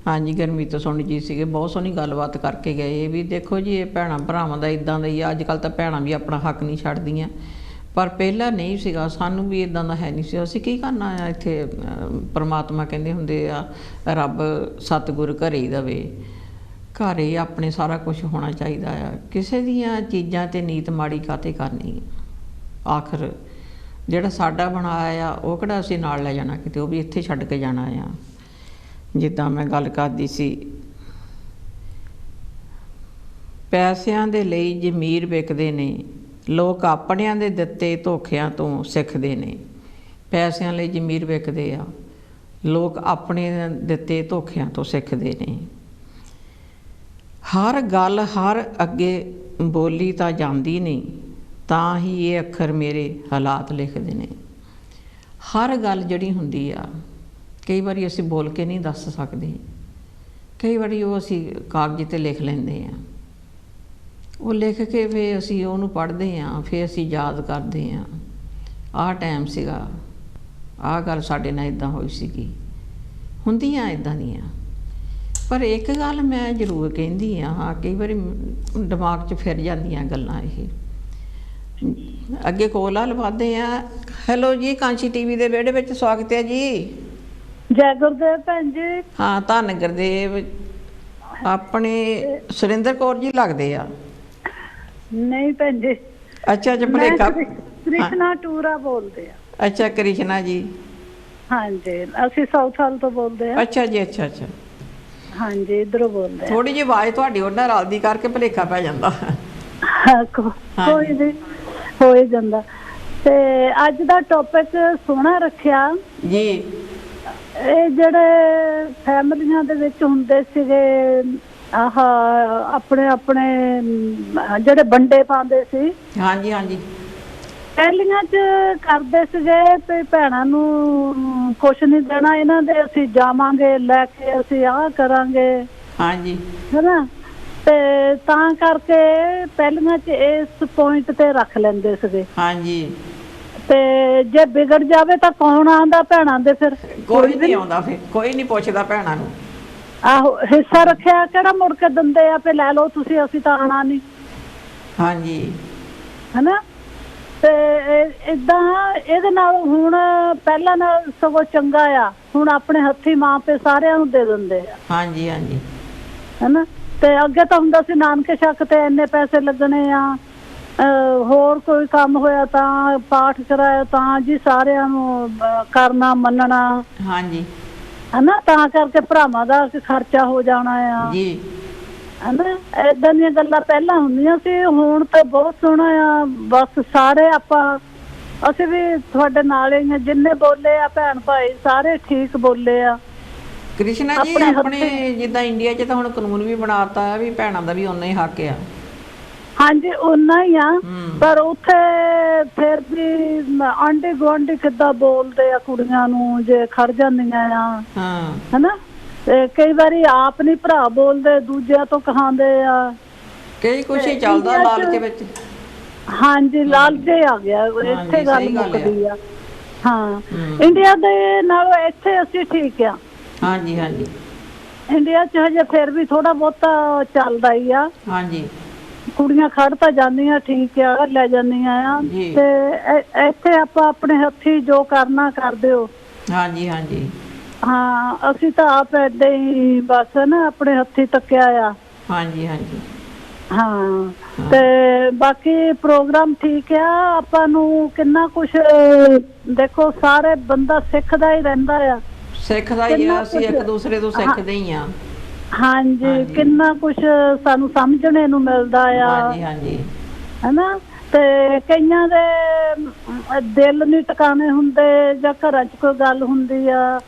ਹਾਂਜੀ, ਗਰਮੀ ਤੋਂ ਸੁਣ ਜੀ ਸੀਗੇ, ਬਹੁਤ ਸੋਹਣੀ ਗੱਲਬਾਤ ਕਰਕੇ ਗਏ। ਵੀ ਦੇਖੋ ਜੀ, ਇਹ ਭੈਣਾਂ ਭਰਾਵਾਂ ਦਾ ਇੱਦਾਂ ਦਾ ਹੀ ਆ। ਅੱਜ ਕੱਲ੍ਹ ਤਾਂ ਭੈਣਾਂ ਵੀ ਆਪਣਾ ਹੱਕ ਨਹੀਂ ਛੱਡਦੀਆਂ, ਪਰ ਪਹਿਲਾਂ ਨਹੀਂ ਸੀਗਾ। ਸਾਨੂੰ ਵੀ ਇੱਦਾਂ ਦਾ ਹੈ ਨਹੀਂ ਸੀ। ਅਸੀਂ ਕੀ ਕਰਨਾ ਆ ਇੱਥੇ? ਪਰਮਾਤਮਾ ਕਹਿੰਦੇ ਹੁੰਦੇ ਆ, ਰੱਬ ਸਤਿਗੁਰ ਘਰੇ ਹੀ ਦੇਵੇ। ਘਰ ਹੀ ਆਪਣੇ ਸਾਰਾ ਕੁਝ ਹੋਣਾ ਚਾਹੀਦਾ ਆ। ਕਿਸੇ ਦੀਆਂ ਚੀਜ਼ਾਂ 'ਤੇ ਨੀਤ ਮਾੜੀ ਕਾਹਤੇ ਕਰਨੀ? ਆਖਰ ਜਿਹੜਾ ਸਾਡਾ ਬਣਾਇਆ ਆ, ਉਹ ਕਿਹੜਾ ਅਸੀਂ ਨਾਲ ਲੈ ਜਾਣਾ ਕਿਤੇ? ਉਹ ਵੀ ਇੱਥੇ ਛੱਡ ਕੇ ਜਾਣਾ ਆ। ਜਿੱਦਾਂ ਮੈਂ ਗੱਲ ਕਰਦੀ ਸੀ, ਪੈਸਿਆਂ ਦੇ ਲਈ ਜ਼ਮੀਰ ਵਿਕਦੇ ਨੇ, ਲੋਕ ਆਪਣਿਆਂ ਦੇ ਦਿੱਤੇ ਧੋਖਿਆਂ ਤੋਂ ਸਿੱਖਦੇ ਨੇ। ਪੈਸਿਆਂ ਲਈ ਜ਼ਮੀਰ ਵਿਕਦੇ ਆ, ਲੋਕ ਆਪਣੇ ਦਿੱਤੇ ਧੋਖਿਆਂ ਤੋਂ ਸਿੱਖਦੇ ਨੇ। ਹਰ ਗੱਲ ਹਰ ਅੱਗੇ ਬੋਲੀ ਤਾਂ ਜਾਂਦੀ ਨਹੀਂ, ਤਾਂ ਹੀ ਇਹ ਅੱਖਰ ਮੇਰੇ ਹਾਲਾਤ ਲਿਖਦੇ ਨੇ। ਹਰ ਗੱਲ ਜਿਹੜੀ ਹੁੰਦੀ ਆ, ਕਈ ਵਾਰੀ ਅਸੀਂ ਬੋਲ ਕੇ ਨਹੀਂ ਦੱਸ ਸਕਦੇ, ਕਈ ਵਾਰੀ ਉਹ ਅਸੀਂ ਕਾਗਜ਼ 'ਤੇ ਲਿਖ ਲੈਂਦੇ ਹਾਂ। ਉਹ ਲਿਖ ਕੇ ਫਿਰ ਅਸੀਂ ਉਹਨੂੰ ਪੜ੍ਹਦੇ ਹਾਂ, ਫਿਰ ਅਸੀਂ ਯਾਦ ਕਰਦੇ ਹਾਂ, ਆਹ ਟਾਈਮ ਸੀਗਾ, ਆਹ ਗੱਲ ਸਾਡੇ ਨਾਲ ਇੱਦਾਂ ਹੋਈ ਸੀਗੀ। ਹੁੰਦੀਆਂ ਇੱਦਾਂ ਦੀਆਂ। ਪਰ ਇੱਕ ਗੱਲ ਮੈਂ ਜ਼ਰੂਰ ਕਹਿੰਦੀ ਹਾਂ, ਕਈ ਵਾਰੀ ਦਿਮਾਗ 'ਚ ਫਿਰ ਜਾਂਦੀਆਂ ਗੱਲਾਂ। ਇਹ ਅੱਗੇ ਕੋਲਾ ਲਵਾਦੇ ਆ। ਹੈਲੋ ਜੀ, ਕਾਂਸ਼ੀ ਟੀਵੀ ਦੇ ਵਿਹੜੇ ਵਿੱਚ ਸਵਾਗਤ ਹੈ ਜੀ। ਜੈ ਗੁਰਦੇਵ ਭੈਣ ਜੀ। ਹਾਂ, ਧੰਨ ਗੁਰਦੇਵ। ਆਪਣੇ ਸੁਰਿੰਦਰ ਕੌਰ ਜੀ ਲੱਗਦੇ ਆ? ਨਹੀਂ ਭੈਣ ਜੀ। ਅੱਛਾ ਅੱਛਾ, ਭਲੇਖਾ। ਕ੍ਰਿਸ਼ਨਾ ਟੂਰਾ ਬੋਲਦੇ ਆ। ਅੱਛਾ, ਕ੍ਰਿਸ਼ਨਾ ਜੀ। ਹਾਂਜੀ, ਅਸੀਂ ਸਾਊਥ ਹਾਲ ਤੋਂ ਬੋਲਦੇ ਆ। ਅੱਛਾ ਜੀ, ਅੱਛਾ ਅੱਛਾ। ਹਾਂਜੀ, ਇਧਰੋਂ ਬੋਲਦੇ ਆ। ਥੋੜੀ ਜਿਹੀ ਆਵਾਜ਼ ਤੁਹਾਡੀ ਉਹਨਾਂ ਰਲਦੀ ਕਰਕੇ ਭਲੇਖਾ ਪੈ ਜਾਂਦਾ। ਕੋਈ ਨਹੀਂ, ਹੋ ਹੀ ਜਾਂਦਾ। ਤੇ ਅੱਜ ਦਾ ਟੌਪਿਕ ਸੋਹਣਾ ਰੱਖਿਆ ਜੀ। ਇਹ ਜਿਹੜੇ ਫੈਮਲੀਆਂ ਦੇ ਵਿੱਚ ਹੁੰਦੇ ਸੀਗੇ, ਆਹ ਆਪਣੇ ਆਪਣੇ ਜਿਹੜੇ ਵੰਡੇ ਪਾਉਂਦੇ ਸੀ। ਹਾਂਜੀ ਹਾਂਜੀ। ਪਹਿਲੀਆਂ 'ਚ ਕਰਦੇ ਸੀਗੇ ਵੀ ਭੈਣਾਂ ਨੂੰ ਕੁਛ ਨਹੀਂ ਦੇਣਾ ਇਹਨਾਂ ਦੇ, ਅਸੀਂ ਜਾਵਾਂਗੇ ਲੈ ਕੇ, ਅਸੀਂ ਆਹ ਕਰਾਂਗੇ। ਹਾਂਜੀ। ਹੈ ਨਾ? ਤੇ ਤਾਂ ਕਰਕੇ ਪਹਿਲੀਆਂ 'ਚ ਇਸ ਪੁਆਇੰਟ ਤੇ ਰੱਖ ਲੈਂਦੇ ਸੀਗੇ। ਹਾਂਜੀ। ਤੇ ਜੇ ਵਿਗੜ ਜਾਵੇ ਤਾਂ ਕੌਣ ਆਉਂਦਾ ਭੈਣਾਂ ਦੇ? ਫਿਰ ਕੋਈ ਨਹੀਂ ਆਉਂਦਾ, ਫਿਰ ਕੋਈ ਨਹੀਂ ਪੁੱਛਦਾ ਭੈਣਾਂ ਨੂੰ। ਆਹੋ, ਹਿੱਸਾ ਰੱਖਿਆ ਕਿਹੜਾ ਮੁੜ ਕੇ ਦਿੰਦੇ ਆ? ਵੀ ਲੈ ਲਓ ਤੁਸੀਂ, ਅਸੀਂ ਤਾਂ ਆਉਣਾ ਨਹੀਂ। ਹਾਂਜੀ। ਹਨਾ? ਤੇ ਏਦਾਂ ਇਹਦੇ ਨਾਲ ਹੁਣ ਪਹਿਲਾਂ ਨਾਲ ਸਗੋਂ ਚੰਗਾ ਆ, ਹੁਣ ਆਪਣੇ ਹੱਥੀ ਮਾਂ ਪਿਓ ਸਾਰਿਆਂ ਨੂੰ ਦੇ ਦਿੰਦੇ ਆ। ਹਾਂਜੀ ਹਾਂਜੀ। ਹਨਾ? ਤੇ ਅੱਗੇ ਤਾਂ ਹੁੰਦਾ ਸੀ ਨਾਨਕੇ ਸ਼ੱਕ ਤੇ ਇੰਨੇ ਪੈਸੇ ਲੱਗਣੇ ਆ, ਹੋਰ ਕੋਈ ਕੰਮ ਹੋਇਆ ਤਾਂ, ਪਾਠ ਕਰਾਇਆ ਤਾਂ ਜੀ, ਸਾਰਿਆਂ ਨੂੰ ਕਰਨਾ ਮੰਨਣਾ। ਹਾਂਜੀ। ਹਨਾ? ਤਾਂ ਕਰਕੇ ਭਰਾਵਾਂ ਦਾ ਖਰਚਾ ਹੋ ਜਾਣਾ ਆ ਜੀ। ਹਨਾ? ਏਦਾਂ ਦੀਆਂ ਗੱਲਾਂ ਪਹਿਲਾਂ ਹੁੰਦੀਆਂ ਸੀ। ਹੁਣ ਤਾਂ ਬਹੁਤ ਸੋਹਣਾ ਆ, ਬਸ ਸਾਰੇ ਆਪਾਂ, ਅਸੀਂ ਵੀ ਤੁਹਾਡੇ ਨਾਲ ਹੀ ਆ, ਜਿੰਨੇ ਬੋਲੇ ਆ ਭੈਣ ਭਾਈ ਸਾਰੇ ਠੀਕ ਬੋਲੇ ਆ। ਕ੍ਰਿਸ਼ਨਾ ਜੀ, ਆਪਣੇ ਜਿੱਦਾਂ ਇੰਡੀਆ 'ਚ ਤਾਂ ਹੁਣ ਕਾਨੂੰਨ ਵੀ ਬਣਾਤਾ ਹੈ ਵੀ ਭੈਣਾਂ ਦਾ ਵੀ ਓਨਾ ਹੀ ਹੱਕ ਆ। ਹਾਂਜੀ, ਓਨਾ ਹੀ ਆ, ਪਰ ਉੱਥੇ ਫਿਰ ਵੀ ਆਂਢੀ ਗੁਆਂਢੀ ਕਿੱਦਾਂ ਬੋਲਦੇ ਆ ਕੁੜੀਆਂ ਨੂੰ ਜੇ ਖੜ ਜਾਂਦੀਆਂ ਆ। ਹਨਾ? ਤੇ ਕਈ ਵਾਰੀ ਆਪ ਨੀ ਭਰਾ ਬੋਲਦੇ, ਦੂਜਿਆਂ ਤੋਂ ਕਹਾਉਂਦੇ ਆ। ਕਈ ਕੁਛ ਹੀ ਚੱਲਦਾ ਲਾਲਚ ਵਿੱਚ। ਹਾਂਜੀ, ਲਾਲਚ ਆ ਗਿਆ, ਇੱਥੇ ਗੱਲ ਮੁੱਕਦੀ ਆ। ਹਾਂ, ਇੰਡੀਆ ਦੇ ਨਾਲੋਂ ਇੱਥੇ ਅਸੀਂ ਠੀਕ ਆ। ਹਾਂਜੀ ਹਾਂਜੀ। ਇੰਡੀਆ 'ਚ ਹਜੇ ਫਿਰ ਵੀ ਥੋੜਾ ਬਹੁਤਾ ਚੱਲਦਾ ਹੀ ਆ। ਹਾਂਜੀ। ਕੁੜੀਆਂ ਖੜ ਤਾਂ ਜਾਂਦੀਆਂ, ਠੀਕ ਆ, ਲੈ ਜਾਂਦੀਆਂ ਆ। ਤੇ ਇੱਥੇ ਆਪਾਂ ਆਪਣੇ ਹੱਥੀ ਜੋ ਕਰਨਾ ਕਰ ਦਿਓ। ਹਾਂਜੀ ਹਾਂਜੀ। ਹਾਂ, ਅਸੀਂ ਤਾਂ ਆਪ ਏਦਾਂ ਹੀ ਬਸ ਨਾ ਆਪਣੇ ਹੱਥੀ ਤੱਕਿਆ ਆ। ਹਾਂਜੀ ਹਾਂਜੀ। ਹਾਂ, ਤੇ ਬਾਕੀ ਪ੍ਰੋਗਰਾਮ ਠੀਕ ਆ। ਆਪਾਂ ਨੂੰ ਕਿੰਨਾ ਕੁਛ ਦੇਖੋ, ਸਾਰੇ ਬੰਦਾ ਸਿੱਖਦਾ ਹੀ ਰਹਿੰਦਾ ਆ। ਸਿੱਖਦਾ ਹੀ ਆ, ਅਸੀਂ ਇੱਕ ਦੂਸਰੇ ਤੋਂ ਸਿੱਖਦੇ ਹੀ ਆ। ਹਾਂਜੀ, ਕਿੰਨਾ ਕੁਛ ਸਾਨੂੰ ਸਮਝਣੇ ਨੂੰ ਮਿਲਦਾ ਆ। ਹਾਂਜੀ ਹਾਂਜੀ। ਹਨਾ? ਤੇ ਕਈਆਂ ਦੇ ਦਿਲ ਨਹੀਂ ਟਿਕਾਣੇ ਹੁੰਦੇ, ਜਾਂ ਘਰਾਂ 'ਚ ਕੋਈ ਗੱਲ ਹੁੰਦੀ ਆ,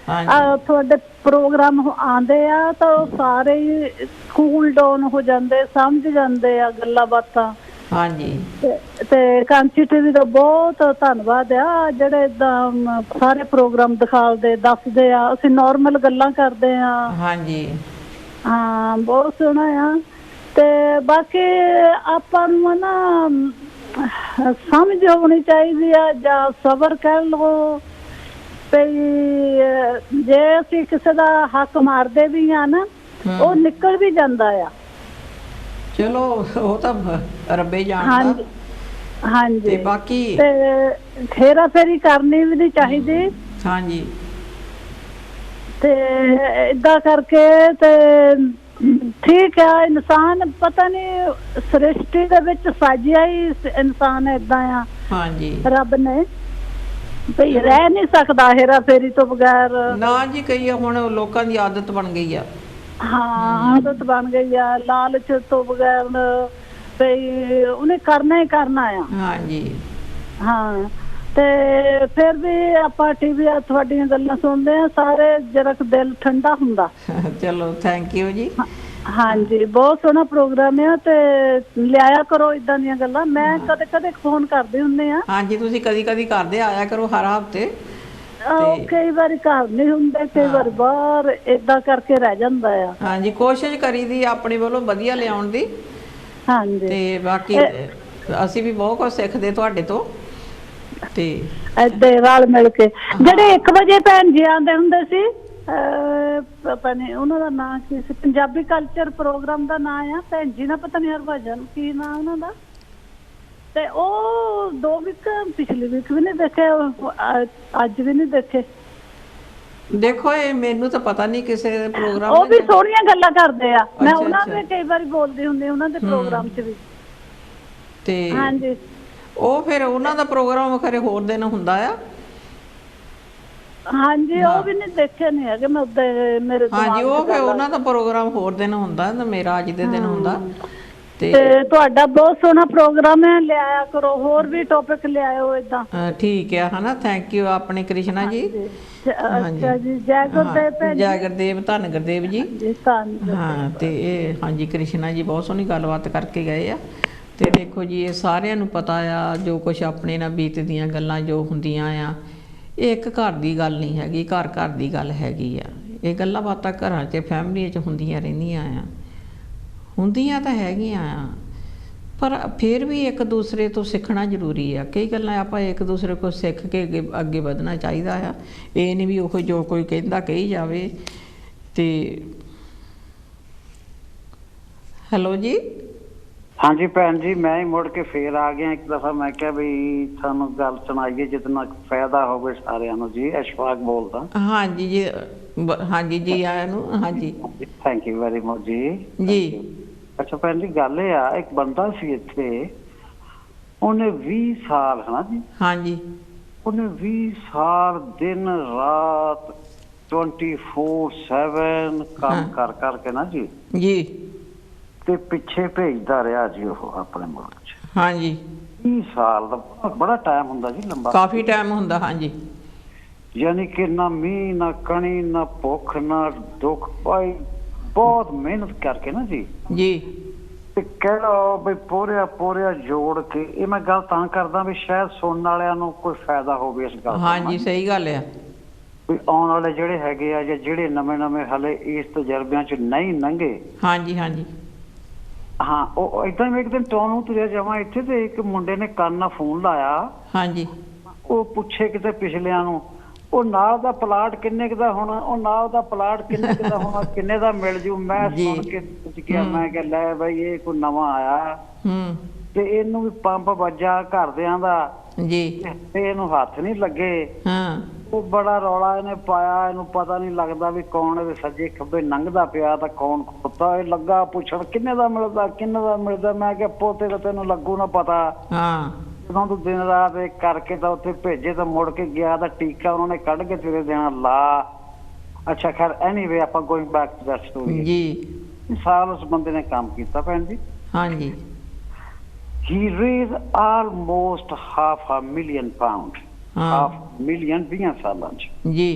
ਤੁਹਾਡੇ ਪ੍ਰੋਗਰਾਮ ਆਉਂਦੇ ਆ ਤਾਂ ਉਹ ਸਾਰੇ ਹੀ ਕੂਲ ਡਾਊਨ ਹੋ ਜਾਂਦੇ, ਸਮਝ ਜਾਂਦੇ ਆ ਗੱਲਾਂ ਬਾਤਾਂ। ਹਾਂਜੀ। ਤੇ ਕਾਂਸ਼ੀ ਟੀਵੀ ਦਾ ਬਹੁਤ ਧੰਨਵਾਦ ਆ, ਜਿਹੜੇ ਏਦਾਂ ਸਾਰੇ ਪ੍ਰੋਗਰਾਮ ਦਿਖਾਉਂਦੇ, ਦੱਸਦੇ ਆ। ਅਸੀਂ ਨੋਰਮਲ ਗੱਲਾਂ ਕਰਦੇ ਆ। ਹਾਂਜੀ। ਹਾਂ, ਬਹੁਤ ਸੋਹਣਾ ਆ। ਤੇ ਬਾਕੀ ਆਪਾਂ ਨੂੰ ਨਾ ਸਮਝ ਹੋਣੀ ਚਾਹੀਦੀ ਆ, ਜਾਂ ਸਬਰ ਕਰ ਲਓ। ਵੀ ਜੇ ਅਸੀਂ ਕਿਸੇ ਦਾ ਹੱਕ ਮਾਰਦੇ ਵੀ ਆ ਨਾ, ਉਹ ਨਿਕਲ ਵੀ ਜਾਂਦਾ ਆ। ਚਲੋ, ਉਹ ਤਾਂ ਰੱਬੇ ਜਾਣਦਾ। ਹਾਂਜੀ। ਤੇ ਬਾਕੀ ਫੇਰਾ ਫੇਰੀ ਕਰਨੀ ਵੀ ਨਹੀਂ ਚਾਹੀਦੀ। ਹਾਂਜੀ। ਤੇ ਏਦਾਂ ਕਰਕੇ ਤੇ ਠੀਕ ਆ। ਇਨਸਾਨ ਪਤਾ ਨਹੀਂ ਸ੍ਰਿਸ਼ਟੀ ਦੇ ਵਿੱਚ ਸਾਜਿਆ ਹੀ ਇਨਸਾਨ ਏਦਾਂ ਆ। ਹਾਂਜੀ। ਰੱਬ ਨੇ ਭਈ ਰਹਿ ਨਹੀਂ ਸਕਦਾ ਹੇਰਾ ਫੇਰੀ ਤੋਂ ਬਗੈਰ। ਨਾ ਜੀ, ਕਈ ਹੁਣ ਲੋਕਾਂ ਦੀ ਆਦਤ ਬਣ ਗਈ ਆ। ਹਾਂ, ਆਦਤ ਬਣ ਗਈ ਆ, ਲਾਲਚ ਤੋਂ ਬਗੈਰ ਵੀ ਉਹਨੇ ਕਰਨਾ ਹੀ ਕਰਨਾ ਆ। ਹਾਂਜੀ ਹਾਂ, ਤੇ ਫਿਰ ਵੀ ਆਪਾਂ ਟੀਵੀ ਤੁਹਾਡੀਆਂ ਗੱਲਾਂ ਸੁਣਦੇ ਆ, ਸਾਰੇ ਜਰਾ ਦਿਲ ਠੰਡਾ ਹੁੰਦਾ। ਚਲੋ ਥੈਂਕ ਯੂ ਜੀ। ਹਾਂਜੀ, ਬਹੁਤ ਸੋਹਣਾ ਪ੍ਰੋਗਰਾਮ ਆ, ਤੇ ਲਿਆਇਆ ਕਰੋ ਇਦਾਂ ਦੀਆਂ ਗੱਲਾਂ। ਮੈਂ ਕਦੇ ਕਦੇ ਫੋਨ ਕਰਦੇ ਹੁੰਦੇ ਆ। ਹਾਂਜੀ, ਤੁਸੀਂ ਕਦੀ ਕਦੀ ਕਰਦੇ ਆਇਆ ਕਰੋ ਹਰ ਹਫ਼ਤੇ। ਕਈ ਵਾਰੀ ਘਰ ਨਹੀਂ ਹੁੰਦੇ, ਕਈ ਵਾਰ ਬਾਹਰ, ਏਦਾਂ ਕਰਕੇ ਰਹਿ ਜਾਂਦਾ ਆ। ਹਾਂਜੀ, ਕੋਸ਼ਿਸ਼ ਕਰੀਦੀ ਆਪਣੇ ਵੱਲੋਂ ਵਧੀਆ ਲਿਆਉਣ ਦੀ। ਹਾਂਜੀ, ਤੇ ਬਾਕੀ ਅਸੀਂ ਵੀ ਬਹੁਤ ਕੁਝ ਸਿੱਖਦੇ ਤੁਹਾਡੇ ਤੋਂ। ਤੇ ਏਦਾਂ ਰਲ ਮਿਲ ਕੇ ਜਿਹੜੇ 1 ਵਜੇ ਭੈਣ ਜੀ ਆਉਂਦੇ ਹੁੰਦੇ ਸੀ, ਪਤਾ ਨਹੀਂ ਉਹਨਾਂ ਦਾ ਨਾਂ ਕੀ ਸੀ, ਪੰਜਾਬੀ ਕਲਚਰ ਪ੍ਰੋਗਰਾਮ ਦਾ ਨਾਂ ਆ ਭੈਣ ਜੀ ਨਾ, ਪਤਾ ਨਹੀਂ ਹਰਭਜਨ ਕੀ ਨਾਂ ਉਹਨਾਂ ਦਾ। ਤੇ ਉਹ 2 ਵੀਕ ਪਿਛਲੀ ਵੀਕ ਵੀ ਨਹੀਂ ਦੇਖੇ, ਅੱਜ ਵੀ ਨਹੀਂ ਦੇਖੇ। ਦੇਖੋ ਇਹ ਮੈਨੂੰ ਤਾਂ ਪਤਾ ਨਹੀਂ ਕਿਸੇ ਦੇ ਪ੍ਰੋਗਰਾਮ। ਉਹ ਵੀ ਸੋਹਣੀਆਂ ਗੱਲਾਂ ਕਰਦੇ ਆ, ਮੈਂ ਉਹਨਾਂ ਦੇ ਕਈ ਵਾਰੀ ਬੋਲਦੀ ਹੁੰਦੀ ਉਹਨਾਂ ਦੇ ਪ੍ਰੋਗਰਾਮ 'ਚ ਵੀ। ਤੇ ਹਾਂਜੀ, ਉਹ ਫਿਰ ਉਹਨਾਂ ਦਾ ਪ੍ਰੋਗਰਾਮ ਖਰੇ ਹੋਰ ਦਿਨ ਹੁੰਦਾ ਆ। ਹਾਂਜੀ, ਉਹ ਵੀ ਨਹੀਂ ਦੇਖੇ ਨਹੀਂ ਹੈਗੇ ਮੈਂ ਉੱਤੇ ਮੇਰੇ। ਹਾਂਜੀ, ਉਹ ਫਿਰ ਉਹਨਾਂ ਦਾ ਪ੍ਰੋਗਰਾਮ ਹੋਰ ਦਿਨ ਹੁੰਦਾ ਤੇ ਮੇਰਾ ਅੱਜ ਦੇ ਦਿਨ ਹੁੰਦਾ। ਤੇ ਤੁਹਾਡਾ ਬਹੁਤ ਸੋਹਣਾ ਪ੍ਰੋਗਰਾਮ ਹੈ, ਲਿਆਇਆ ਕਰੋ, ਹੋਰ ਵੀ ਟੌਪਿਕ ਲਿਆਇਓ ਏਦਾਂ। ਠੀਕ ਹੈ ਹਨਾ, ਥੈਂਕ ਯੂ ਆਪਣੇ ਕ੍ਰਿਸ਼ਨਾ ਜੀ। ਅੱਛਾ ਜੀ, ਜੈ ਗੁਰਦੇਵ। ਜੈ ਗੁਰਦੇਵ, ਧੰਨ ਗੁਰਦੇਵ ਜੀ। ਹਾਂ, ਤੇ ਇਹ ਹਾਂਜੀ ਕ੍ਰਿਸ਼ਨਾ ਜੀ ਬਹੁਤ ਸੋਹਣੀ ਗੱਲਬਾਤ ਕਰਕੇ ਗਏ ਆ। ਤੇ ਦੇਖੋ ਜੀ, ਇਹ ਸਾਰਿਆਂ ਨੂੰ ਪਤਾ ਆ ਜੋ ਕੁਛ ਆਪਣੇ ਨਾਲ ਬੀਤਦੀਆਂ ਗੱਲਾਂ ਜੋ ਹੁੰਦੀਆਂ ਆ, ਇਹ ਇੱਕ ਘਰ ਦੀ ਗੱਲ ਨਹੀਂ ਹੈਗੀ, ਘਰ ਘਰ ਦੀ ਗੱਲ ਹੈਗੀ ਆ। ਇਹ ਗੱਲਾਂ ਬਾਤਾਂ ਘਰਾਂ 'ਚ ਫੈਮਲੀਆਂ 'ਚ ਹੁੰਦੀਆਂ ਰਹਿੰਦੀਆਂ ਆ, ਹੁੰਦੀਆਂ ਤਾਂ ਹੈਗੀਆਂ ਆ, ਪਰ ਫਿਰ ਵੀ ਇੱਕ ਦੂਸਰੇ ਤੋਂ ਸਿੱਖਣਾ ਜ਼ਰੂਰੀ ਆ। ਕਈ ਗੱਲਾਂ ਆਪਾਂ ਇੱਕ ਦੂਸਰੇ ਕੋਲ ਸਿੱਖ ਕੇ ਅੱਗੇ ਵਧਣਾ ਚਾਹੀਦਾ ਆ। ਇਹ ਨਹੀਂ ਵੀ ਉਹ ਜੋ ਕੋਈ ਕਹਿੰਦਾ ਕਹੀ ਜਾਵੇ। ਤੇ ਹੈਲੋ ਜੀ। ਹਾਂਜੀ ਭੈਣ ਜੀ, ਮੈਂ ਹੀ ਮੁੜ ਕੇ ਫੇਰ ਆ ਗਿਆ ਇੱਕ ਦਫਾ। ਮੈਂ ਕਿਹਾ ਵੀ ਤੁਹਾਨੂੰ ਗੱਲ ਸੁਣਾਈਏ ਜਿਤਨਾ ਫਾਇਦਾ ਹੋਵੇ ਸਾਰਿਆਂ ਨੂੰ ਜੀ। ਅਸ਼ਫਾਕ ਬੋਲਦਾ। ਹਾਂਜੀ ਜੀ, ਹਾਂਜੀ ਜੀ ਆਇਆਂ ਨੂੰ। ਹਾਂਜੀ, ਥੈਂਕ ਯੂ ਵੈਰੀ ਮਚ ਜੀ। ਜੀ ਅੱਛਾ ਭੈਣ ਜੀ, ਗੱਲ ਇਹ ਆ, ਇੱਕ ਬੰਦਾ ਸੀ ਇੱਥੇ, ਉਹਨੇ 20 ਸਾਲ ਹੈ ਨਾ ਜੀ। ਹਾਂਜੀ, ਉਹਨੇ 20 ਸਾਲ ਦਿਨ ਰਾਤ 24/7 ਕੰਮ ਕਰ ਕਰਕੇ ਨਾ ਜੀ ਤੇ ਪਿੱਛੇ ਭੇਜਦਾ ਰਿਹਾ ਜੀ ਉਹ ਆਪਣੇ ਮੁਲਕ 'ਚ। ਹਾਂਜੀ, 20 ਸਾਲ ਦਾ ਬੜਾ ਟਾਈਮ ਹੁੰਦਾ ਜੀ, ਲੰਬਾ ਕਾਫੀ ਟਾਈਮ ਹੁੰਦਾ। ਹਾਂਜੀ, ਯਾਨੀ ਕਿ ਨਾ ਮੀਂਹ ਨਾ ਕਣੀ ਨਾ ਭੁੱਖ ਨਾ ਦੁੱਖ, ਭਾਈ ਬਹੁਤ ਮਿਹਨਤ ਕਰਕੇ ਨਾ ਜੀ। ਤੇ ਕਹਿ ਲਓ ਵੀ ਪੂਰਿਆ ਜੋੜ ਕੇ। ਇਹ ਮੈਂ ਗੱਲ ਤਾਂ ਕਰਦਾ ਵੀ ਸ਼ਾਇਦ ਸੁਣਨ ਵਾਲਿਆਂ ਨੂੰ ਕੋਈ ਫਾਇਦਾ ਹੋਵੇ ਇਸ ਗੱਲ ਦਾ। ਹਾਂਜੀ, ਸਹੀ ਗੱਲ ਆ। ਵੀ ਆਉਣ ਵਾਲੇ ਜਿਹੜੇ ਹੈਗੇ ਆ ਜਾਂ ਜਿਹੜੇ ਨਵੇਂ ਹਲੇ ਇਸ ਤਜਰਬਿਆਂ 'ਚ ਨਹੀਂ ਲੰਘੇ। ਹਾਂਜੀ ਹਾਂਜੀ, ਹਾਂ, ਉਹ ਏਦਾਂ ਮੈਂ ਇੱਕ ਦਿਨ ਟਾਊਨ ਨੂੰ ਤੁਰਿਆ ਜਾਵਾਂ ਇੱਥੇ, ਤੇ ਇੱਕ ਮੁੰਡੇ ਨੇ ਕੰਨ ਨਾਲ ਫੋਨ ਲਾਇਆ। ਹਾਂਜੀ, ਉਹ ਪੁੱਛੇ ਕਿਤੇ ਪਿਛਲਿਆਂ ਨੂੰ, ਉਹ ਨਾਲ ਦਾ ਪਲਾਟ ਕਿੰਨੇ ਕੁ ਦਾ ਹੋਣਾ, ਉਹ ਨਾਲ ਦਾ ਪਲਾਟ ਕਿੰਨੇ ਕੁ ਦਾ ਹੋਣਾ, ਕਿੰਨੇ ਦਾ ਮਿਲ ਜੂ। ਮੈਂ ਸੁਣ ਕੇ ਪੁੱਛ ਗਿਆ, ਮੈਂ ਕਿਹਾ ਲੈ ਬਈ ਇਹ ਕੋਈ ਨਵਾਂ ਆਇਆ ਤੇ ਇਹਨੂੰ ਵੀ ਪੰਪ ਵੱਜਾ ਘਰਦਿਆਂ ਦਾ ਜੀ, ਤੇ ਇਹਨੂੰ ਹੱਥ ਨਹੀਂ ਲੱਗੇ। ਉਹ ਬੜਾ ਰੌਲਾ ਇਹਨੇ ਪਾਇਆ, ਇਹਨੂੰ ਪਤਾ ਨਹੀਂ ਲੱਗਦਾ ਵੀ ਕੌਣ ਇਹਦੇ ਸੱਜੇ ਖੱਬੇ ਲੰਘਦਾ ਪਿਆ ਤਾਂ ਕੌਣ ਖੋਤਾ। ਇਹ ਲੱਗਾ ਪੁੱਛਣ ਕਿੰਨੇ ਦਾ ਮਿਲਦਾ। ਮੈਂ ਕਿਹਾ ਪੋਤੇ ਤਾਂ ਤੈਨੂੰ ਲੱਗੂ ਨਾ ਪਤਾ, ਜਦੋਂ ਤੂੰ ਦਿਨ ਰਾਤ ਇਹ ਕਰਕੇ ਤਾਂ ਉੱਥੇ ਭੇਜੇ ਤਾਂ ਮੁੜ ਕੇ ਗਿਆ ਤਾਂ ਟੀਕਾ ਉਹਨਾਂ ਨੇ ਕੱਢ ਕੇ ਤੇਰੇ ਦੇਣਾ ਲਾ। ਅੱਛਾ ਖੈਰ, ਐਨੀਵੇ ਆਪਾਂ going back to that story ਜੀ। ਸਾਲ ਉਸ ਬੰਦੇ ਨੇ ਕੰਮ ਕੀਤਾ ਭੈਣ ਜੀ। ਹਾਂਜੀ, he raised almost £500,000 £500,000 20 ਸਾਲਾਂ 'ਚ ਜੀ।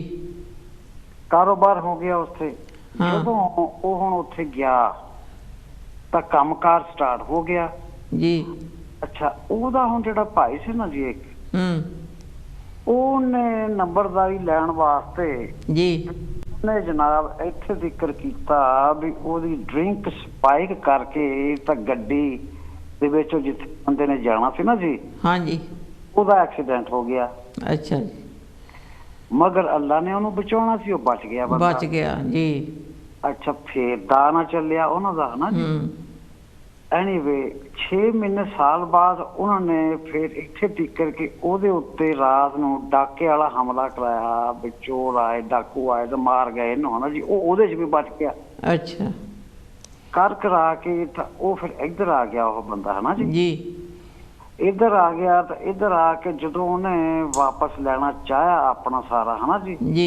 ਕਾਰੋਬਾਰ ਹੋ ਗਿਆ ਉੱਥੇ। ਜਦੋਂ ਉਹ ਹੁਣ ਉੱਥੇ ਗਿਆ ਤਾਂ ਕੰਮਕਾਰ ਸਟਾਰਟ ਹੋ ਗਿਆ ਜੀ। ਅੱਛਾ, ਉਹਦਾ ਹੁਣ ਜਿਹੜਾ ਭਾਈ ਸੀ ਨਾ ਜੀ ਇੱਕ, ਉਹਨੇ ਨੰਬਰਦਾਰੀ ਲੈਣ ਵਾਸਤੇ ਜੀ ਉਹਨੇ ਜਨਾਬ ਇੱਥੇ ਜ਼ਿਕਰ ਕੀਤਾ ਵੀ ਉਹਦੀ ਡਰਿੰਕ ਸਪਾਈਕ ਕਰਕੇ ਤਾਂ ਗੱਡੀ ਦੇ ਵਿੱਚ ਜਿੱਥੇ ਬੰਦੇ ਨੇ ਜਾਣਾ ਸੀ ਨਾ ਜੀ, ਹਾਂਜੀ, ਉਹਦਾ ਐਕਸੀਡੈਂਟ ਹੋ ਗਿਆ। ਅੱਛਾ ਜੀ, ਮਗਰ ਅੱਲਾ ਨੇ ਉਹਨੂੰ ਬਚਾਉਣਾ ਸੀ, ਉਹ ਬਚ ਗਿਆ, ਬਚ ਗਿਆ ਜੀ। ਅੱਛਾ, ਫੇਰ ਦਾ ਨਾ ਚੱਲਿਆ ਉਹਨਾਂ ਦਾ ਨਾ ਜੀ। ਐਨੀਵੇ 6 ਮਹੀਨੇ ਸਾਲ ਬਾਅਦ ਉਹਨਾਂ ਨੇ ਫਿਰ ਇੱਥੇ ਟਿਕਰ ਕੇ ਉਹਦੇ ਉੱਤੇ ਰਾਤ ਨੂੰ ਡਾਕੇ ਵਾਲਾ ਹਮਲਾ ਕਰਾਇਆ ਵੀ ਚੋਰ ਆਏ, ਡਾਕੂ ਆਏ ਤੇ ਮਾਰ ਗਏ ਇਹਨੂੰ ਹਨਾ ਜੀ। ਉਹ ਉਹਦੇ 'ਚ ਵੀ ਬਚ ਗਿਆ। ਅੱਛਾ, ਕਰਾ ਕੇ ਤਾਂ ਉਹ ਫਿਰ ਇੱਧਰ ਆ ਗਿਆ ਉਹ ਬੰਦਾ ਹਨਾ ਜੀ। ਇੱਧਰ ਆ ਗਿਆ ਤਾਂ ਇੱਧਰ ਆ ਕੇ ਜਦੋਂ ਉਹਨੇ ਵਾਪਸ ਲੈਣਾ ਚਾਹਿਆ ਆਪਣਾ ਸਾਰਾ ਹਨਾ ਜੀ,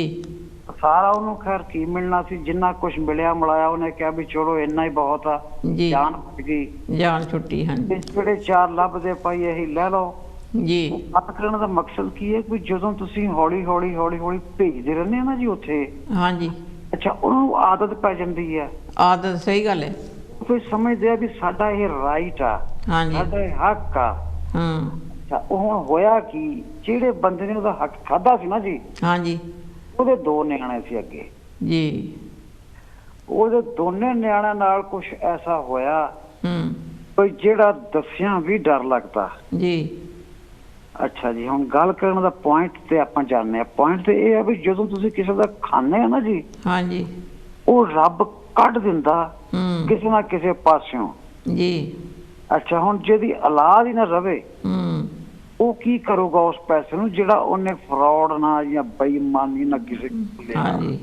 ਸਾਰਾ ਉਹਨੂੰ ਖੈਰ ਕੀ ਮਿਲਣਾ ਸੀ, ਜਿੰਨਾ ਕੁਝ ਮਿਲਿਆ ਮਿਲਾਇਆ ਉਹਨੇ ਕਿਹਾ ਵੀ ਚਲੋ ਇੰਨਾ ਹੀ ਬਹੁਤ ਆ, ਜਾਨ ਗਈ, ਜਾਨ ਛੁੱਟੀ। ਹਾਂਜੀ, ਜਿਹੜੇ 4 ਲੱਭਦੇ ਪਈ ਇਹੀ ਲੈ ਲਓ ਜੀ। ਬਾਤ ਕਰਨ ਦਾ ਮਕਸਦ ਕੀ ਹੈ ਕਿ ਜਦੋਂ ਤੁਸੀਂ ਹੌਲੀ ਹੌਲੀ ਹੌਲੀ ਹੌਲੀ ਭੇਜਦੇ ਰਹਿੰਦੇ ਆ ਨਾ ਜੀ ਉੱਥੇ, ਹਾਂਜੀ, ਅੱਛਾ ਉਹਨੂੰ ਆਦਤ ਪੈ ਜਾਂਦੀ ਹੈ। ਆਦਤ, ਸਹੀ ਗੱਲ ਹੈ। ਕੋਈ ਸਮਝਦੇ ਆ ਵੀ ਸਾਡਾ ਇਹ ਰਾਈਟ ਆ, ਸਾਡਾ ਇਹ ਹੱਕ ਆ। ਅੱਛਾ ਉਹ ਹੁਣ ਹੋਇਆ ਕੀ, ਜਿਹੜੇ ਬੰਦੇ ਨੇ ਉਹਦਾ ਹੱਕ ਖਾਦਾ ਸੀ ਨਾ ਜੀ, ਹਾਂਜੀ, ਉਹਦੇ 2 ਨਿਆਣੇ ਸੀ ਅੱਗੇ ਜੀ, ਉਹਦੇ ਦੋਨੇ ਨਿਆਣਿਆਂ ਨਾਲ ਕੁਝ ਐਸਾ ਹੋਇਆ ਕੋਈ ਜਿਹੜਾ ਦੱਸਿਆ ਵੀ ਡਰ ਲੱਗਦਾ ਜੀ। ਅੱਛਾ ਜੀ, ਹੁਣ ਗੱਲ ਕਰਨ ਦਾ ਪੁਆਇੰਟ ਤੇ ਆਪਾਂ ਜਾਣਦੇ ਆ। ਪੁਆਇੰਟ ਤੇ ਇਹ ਆ ਵੀ ਜਦੋਂ ਤੁਸੀਂ ਕਿਸੇ ਦਾ ਖਾਂਦੇ ਆ ਨਾ ਜੀ, ਹਾਂਜੀ, ਉਹ ਰੱਬ ਕੱਢ ਦਿੰਦਾ ਕਿਸੇ ਨਾ ਕਿਸੇ ਪਾਸਿਓਂ ਜੀ। ਅੱਛਾ, ਹੁਣ ਜਿਹਦੀ ਔਲਾਦ ਹੀ ਨਾ ਰਵੇ ਉਹ ਕੀ ਕਰੂਗਾ ਉਸ ਪੈਸੇ ਨੂੰ ਜਿਹੜਾ ਉਹਨੇ ਫਰਾਡ ਨਾ ਜਾਂ ਬੇਈਮਾਨੀ ਨਾ ਕਿਸੇ ਹਾਂਜੀ,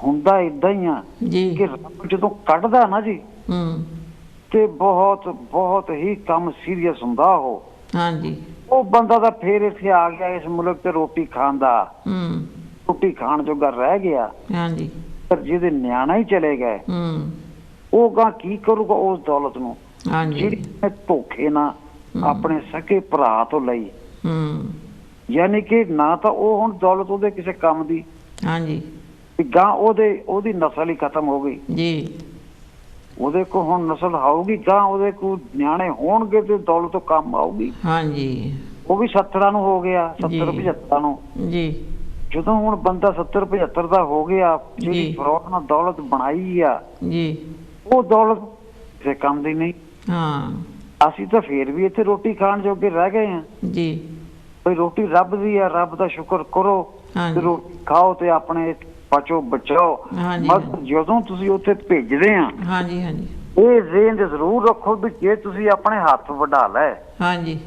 ਹੁੰਦਾ ਏਦਾਂ ਹੀ ਆ ਕਿ ਰੱਬ ਜਦੋਂ ਕੱਢਦਾ ਨਾ ਜੀ ਤੇ ਬਹੁਤ ਬਹੁਤ ਹੀ ਕੰਮ ਸੀਰੀਅਸ ਹੁੰਦਾ ਉਹ। ਹਾਂਜੀ, ਉਹ ਬੰਦਾ ਤਾਂ ਫੇਰ ਇੱਥੇ ਆ ਗਿਆ ਇਸ ਮੁਲਕ ਤੇ ਰੋਟੀ ਖਾਣ ਦਾ, ਰੋਟੀ ਖਾਣ ਜੋਗਾ ਰਹਿ ਗਿਆ। ਹਾਂਜੀ, ਪਰ ਜਿਹਦੇ ਨਿਆਣਾ ਹੀ ਚਲੇ ਗਏ ਉਹ ਗਾਂ ਕੀ ਕਰੂਗਾ ਉਸ ਦੌਲਤ ਨੂੰ ਜਿਹੜੀ ਧੋਖੇ ਨਾ ਆਪਣੇ ਸਕੇ ਭਰਾ ਤੋਂ ਲਈ। ਯਾਨੀ ਕਿ ਨਾ ਤਾਂ ਉਹ ਹੁਣ ਦੌਲਤ ਉਹਦੇ ਕਿਸੇ ਕੰਮ ਦੀ, ਹਾਂਜੀ, ਗਾਂ ਉਹਦੀ ਨਸਲ ਹੀ ਖਤਮ ਹੋ ਗਈ ਜੀ। ਉਹਦੇ ਕੋਲ ਹੁਣ ਨਸਲ ਆਊਗੀ, ਗਾਂ ਉਹਦੇ ਕੋਲ ਨਿਆਣੇ ਹੋਣਗੇ ਤੇ ਦੌਲਤ ਤੋਂ ਕੰਮ ਆਊਗੀ। ਹਾਂਜੀ, ਉਹ ਵੀ 70 ਨੂੰ ਹੋ ਗਿਆ, 70-75 ਨੂੰ ਜੀ। ਜਦੋਂ ਹੁਣ ਬੰਦਾ 70-75 ਦਾ ਹੋ ਗਿਆ, ਜਿਹੜੀ ਫਰੋਡ ਨਾਲ ਦੌਲਤ ਬਣਾਈ ਆ ਜੀ, ਉਹ ਦੌਲਤ ਕਿਸੇ ਕੰਮ ਦੀ ਨਹੀਂ। ਅਸੀਂ ਤਾਂ ਫੇਰ ਵੀ ਇੱਥੇ ਰੋਟੀ ਖਾਣ ਜੋਗੇ ਰਹਿ ਗਏ ਆ ਜੀ। ਬਈ ਰੋਟੀ ਰੱਬ ਦੀ ਆ, ਰੱਬ ਦਾ ਸ਼ੁਕਰ ਕਰੋ ਤੇ ਰੋਟੀ ਖਾਓ ਤੇ ਆਪਣੇ ਬਚੋ ਬਚਾਓ। ਮਤਲਬ ਜਦੋਂ ਤੁਸੀਂ ਉੱਥੇ ਭੇਜਦੇ ਆ, ਹਾਂਜੀ ਹਾਂਜੀ, ਇਹ ਜ਼ੇਨ ਜ਼ਰੂਰ ਰੱਖੋ ਵੀ ਜੇ ਤੁਸੀਂ ਆਪਣੇ ਹੱਥ ਵਢਾ ਲੈ, ਹਾਂਜੀ,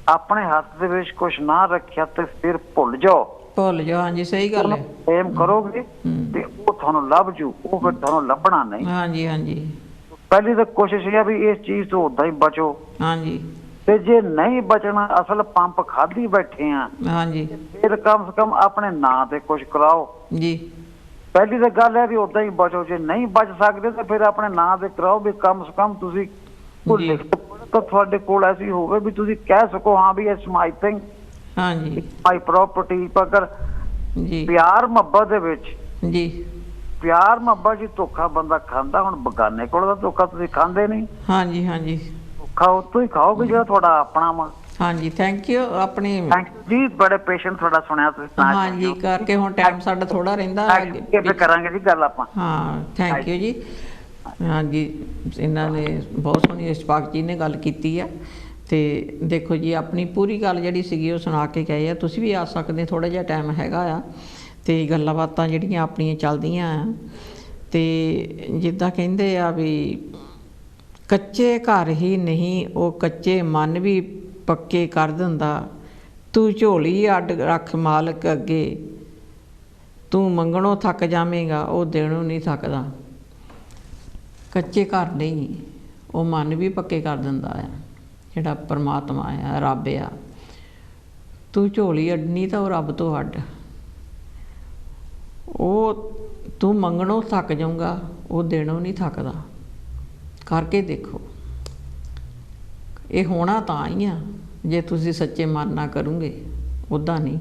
ਆਪਣੇ ਹੱਥ ਦੇ ਵਿੱਚ ਕੁਛ ਨਾ ਰੱਖਿਆ ਤੇ ਫਿਰ ਭੁੱਲ ਜਾਓ। ਹਾਂਜੀ, ਸਹੀ ਗੱਲ ਹੈ। ਪ੍ਰੇਮ ਕਰੋਗੇ ਤੇ ਉਹ ਤੁਹਾਨੂੰ ਲੱਭ ਜੂ, ਉਹ ਫਿਰ ਤੁਹਾਨੂੰ ਲੱਭਣਾ ਨਹੀਂ। ਹਾਂਜੀ ਹਾਂਜੀ, ਪਹਿਲੀ ਤਾਂ ਕੋਸ਼ਿਸ਼ ਇਹ ਆ ਵੀ ਇਸ ਚੀਜ਼ ਤੋਂ ਓਦਾਂ ਹੀ ਬਚੋ। ਹਾਂਜੀ, ਤੇ ਜੇ ਨਹੀਂ ਬਚਣਾ, ਅਸਲ ਪੰਪ ਖਾਧੀ ਬੈਠੇ ਆ, ਹਾਂਜੀ, ਫਿਰ ਕਮ ਸੇ ਕਮ ਆਪਣੇ ਨਾਂ ਤੇ ਕੁਛ ਕਰਾਓ ਜੀ। ਪਹਿਲੀ ਤਾਂ ਗੱਲ ਹੈ ਵੀ ਓਦਾਂ ਹੀ ਬਚੋ, ਜੇ ਨਹੀਂ ਬਚ ਸਕਦੇ ਤਾਂ ਫਿਰ ਆਪਣੇ ਨਾਂ ਤੇ ਕਰਾਓ ਵੀ ਕਮ ਸੇ ਕਮ ਤੁਸੀਂ ਕੋਈ ਲਿਖਤ ਤਾਂ ਤੁਹਾਡੇ ਕੋਲ ਐਸੀ ਹੋਵੇ ਵੀ ਤੁਸੀਂ ਕਹਿ ਸਕੋ ਹਾਂ ਵੀ ਇਟਸ ਮਾਈ ਥਿੰਗ, ਹਾਂਜੀ, ਮਾਈ ਪ੍ਰਾਪਰਟੀ। ਅਗਰ ਪਿਆਰ ਮੁਹੱਬਤ ਦੇ ਵਿੱਚ ਜੀ, ਪਿਆਰ ਮੁਹੱਬਤ ਜੀ ਧੋਖਾ ਬੰਦਾ ਖਾਂਦਾ, ਹੁਣ ਬਗਾਨੇ ਕੋਲ ਦਾ ਧੋਖਾ ਤੁਸੀਂ ਖਾਂਦੇ ਨਹੀਂ। ਹਾਂਜੀ ਹਾਂਜੀ, ਧੋਖਾ ਉਤੋਂ ਹੀ ਖਾਓਗੇ ਜਿਹੜਾ ਤੁਹਾਡਾ ਆਪਣਾ ਵਾ। ਹਾਂਜੀ, ਥੈਂਕ ਯੂ। ਆਪਣੀ ਥੈਂਕ ਯੂ ਜੀ, ਬੜੇ ਪੇਸ਼ੈਂਟ ਤੁਹਾਡਾ ਸੁਣਿਆ ਤੁਸੀਂ। ਹਾਂਜੀ, ਕਰਕੇ ਹੁਣ ਟਾਈਮ ਸਾਡਾ ਥੋੜਾ ਰਹਿੰਦਾ, ਅੱਗੇ ਕਰਾਂਗੇ ਜੀ ਗੱਲ ਆਪਾਂ। ਹਾਂ, ਥੈਂਕ ਯੂ ਜੀ। ਹਾਂਜੀ, ਇਹਨਾਂ ਨੇ ਬਹੁਤ ਸੋਹਣੀ ਇਸ਼ਫਾਕ ਜੀ ਨੇ ਗੱਲ ਕੀਤੀ ਆ। ਤੇ ਦੇਖੋ ਜੀ, ਆਪਣੀ ਪੂਰੀ ਗੱਲ ਜਿਹੜੀ ਸੀਗੀ ਉਹ ਸੁਣਾ ਕੇ ਗਏ ਆ। ਤੁਸੀਂ ਵੀ ਆ ਸਕਦੇ, ਥੋੜਾ ਜਿਹਾ ਟਾਈਮ ਹੈਗਾ ਆ ਤੇ ਗੱਲਾਂ ਬਾਤਾਂ ਜਿਹੜੀਆਂ ਆਪਣੀਆਂ ਚੱਲਦੀਆਂ ਆ। ਤੇ ਜਿੱਦਾਂ ਕਹਿੰਦੇ ਆ ਵੀ ਕੱਚੇ ਘਰ ਹੀ ਨਹੀਂ, ਉਹ ਕੱਚੇ ਮਨ ਵੀ ਪੱਕੇ ਕਰ ਦਿੰਦਾ। ਤੂੰ ਝੋਲੀ ਅੱਡ ਰੱਖ ਮਾਲਕ ਅੱਗੇ, ਤੂੰ ਮੰਗਣੋਂ ਥੱਕ ਜਾਵੇਂਗਾ, ਉਹ ਦੇਣੋਂ ਨਹੀਂ ਥੱਕਦਾ। ਕੱਚੇ ਘਰ ਨਹੀਂ, ਉਹ ਮਨ ਵੀ ਪੱਕੇ ਕਰ ਦਿੰਦਾ ਆ ਜਿਹੜਾ ਪਰਮਾਤਮਾ ਆ, ਰੱਬ ਆ। ਤੂੰ ਝੋਲੀ ਅੱਡਣੀ ਤਾਂ ਉਹ ਰੱਬ ਤੋਂ ਅੱਡ। ਉਹ ਤੂੰ ਮੰਗਣੋਂ ਥੱਕ ਜਾਊਗਾ, ਉਹ ਦੇਣੋਂ ਨਹੀਂ ਥੱਕਦਾ। ਕਰਕੇ ਦੇਖੋ, ਇਹ ਹੋਣਾ ਤਾਂ ਹੀ ਆ ਜੇ ਤੁਸੀਂ ਸੱਚੇ ਮਨ ਨਾਲ ਕਰੋਗੇ। ਉੱਦਾਂ ਨਹੀਂ,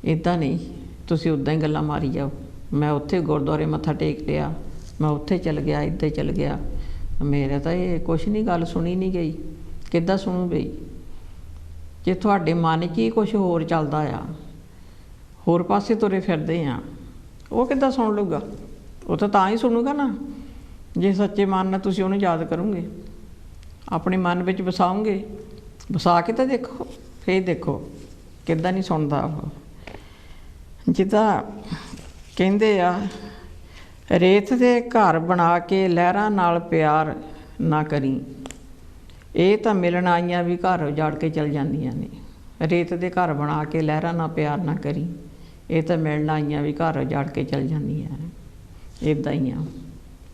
ਇੱਦਾਂ ਨਹੀਂ ਤੁਸੀਂ ਉੱਦਾਂ ਹੀ ਗੱਲਾਂ ਮਾਰੀ ਜਾਓ। ਮੈਂ ਉੱਥੇ ਗੁਰਦੁਆਰੇ ਮੱਥਾ ਟੇਕ ਲਿਆ, ਮੈਂ ਉੱਥੇ ਚਲ ਗਿਆ, ਇੱਦਾਂ ਚਲ ਗਿਆ, ਮੇਰੇ ਤਾਂ ਇਹ ਕੁਛ ਨਹੀਂ, ਗੱਲ ਸੁਣੀ ਨਹੀਂ ਗਈ। ਕਿੱਦਾਂ ਸੁਣੂ ਗਈ ਜੇ ਤੁਹਾਡੇ ਮਨ 'ਚ ਹੀ ਕੁਛ ਹੋਰ ਚੱਲਦਾ ਆ, ਹੋਰ ਪਾਸੇ ਤੁਰੇ ਫਿਰਦੇ ਆ, ਉਹ ਕਿੱਦਾਂ ਸੁਣ ਲੂਗਾ? ਉਹ ਤਾਂ ਹੀ ਸੁਣੂਗਾ ਨਾ ਜੇ ਸੱਚੇ ਮਨ ਨਾਲ ਤੁਸੀਂ ਉਹਨੂੰ ਯਾਦ ਕਰੋਗੇ, ਆਪਣੇ ਮਨ ਵਿੱਚ ਵਸਾਓਗੇ। ਵਸਾ ਕੇ ਤਾਂ ਦੇਖੋ, ਫੇਰ ਦੇਖੋ ਕਿੱਦਾਂ ਨਹੀਂ ਸੁਣਦਾ ਉਹ। ਜਿੱਦਾਂ ਕਹਿੰਦੇ ਆ, ਰੇਤ ਦੇ ਘਰ ਬਣਾ ਕੇ ਲਹਿਰਾਂ ਨਾਲ ਪਿਆਰ ਨਾ ਕਰੀ, ਇਹ ਤਾਂ ਮਿਲਣ ਆਈਆਂ ਵੀ ਘਰ ਉਜਾੜ ਕੇ ਚਲ ਜਾਂਦੀਆਂ ਨੇ। ਰੇਤ ਦੇ ਘਰ ਬਣਾ ਕੇ ਲਹਿਰਾਂ ਨਾਲ ਪਿਆਰ ਨਾ ਕਰੀ, ਇਹ ਤਾਂ ਮਿਲਣ ਆਈਆਂ ਵੀ ਘਰ ਉਜਾੜ ਕੇ ਚਲ ਜਾਂਦੀਆਂ ਨੇ। ਇੱਦਾਂ ਹੀ ਆ,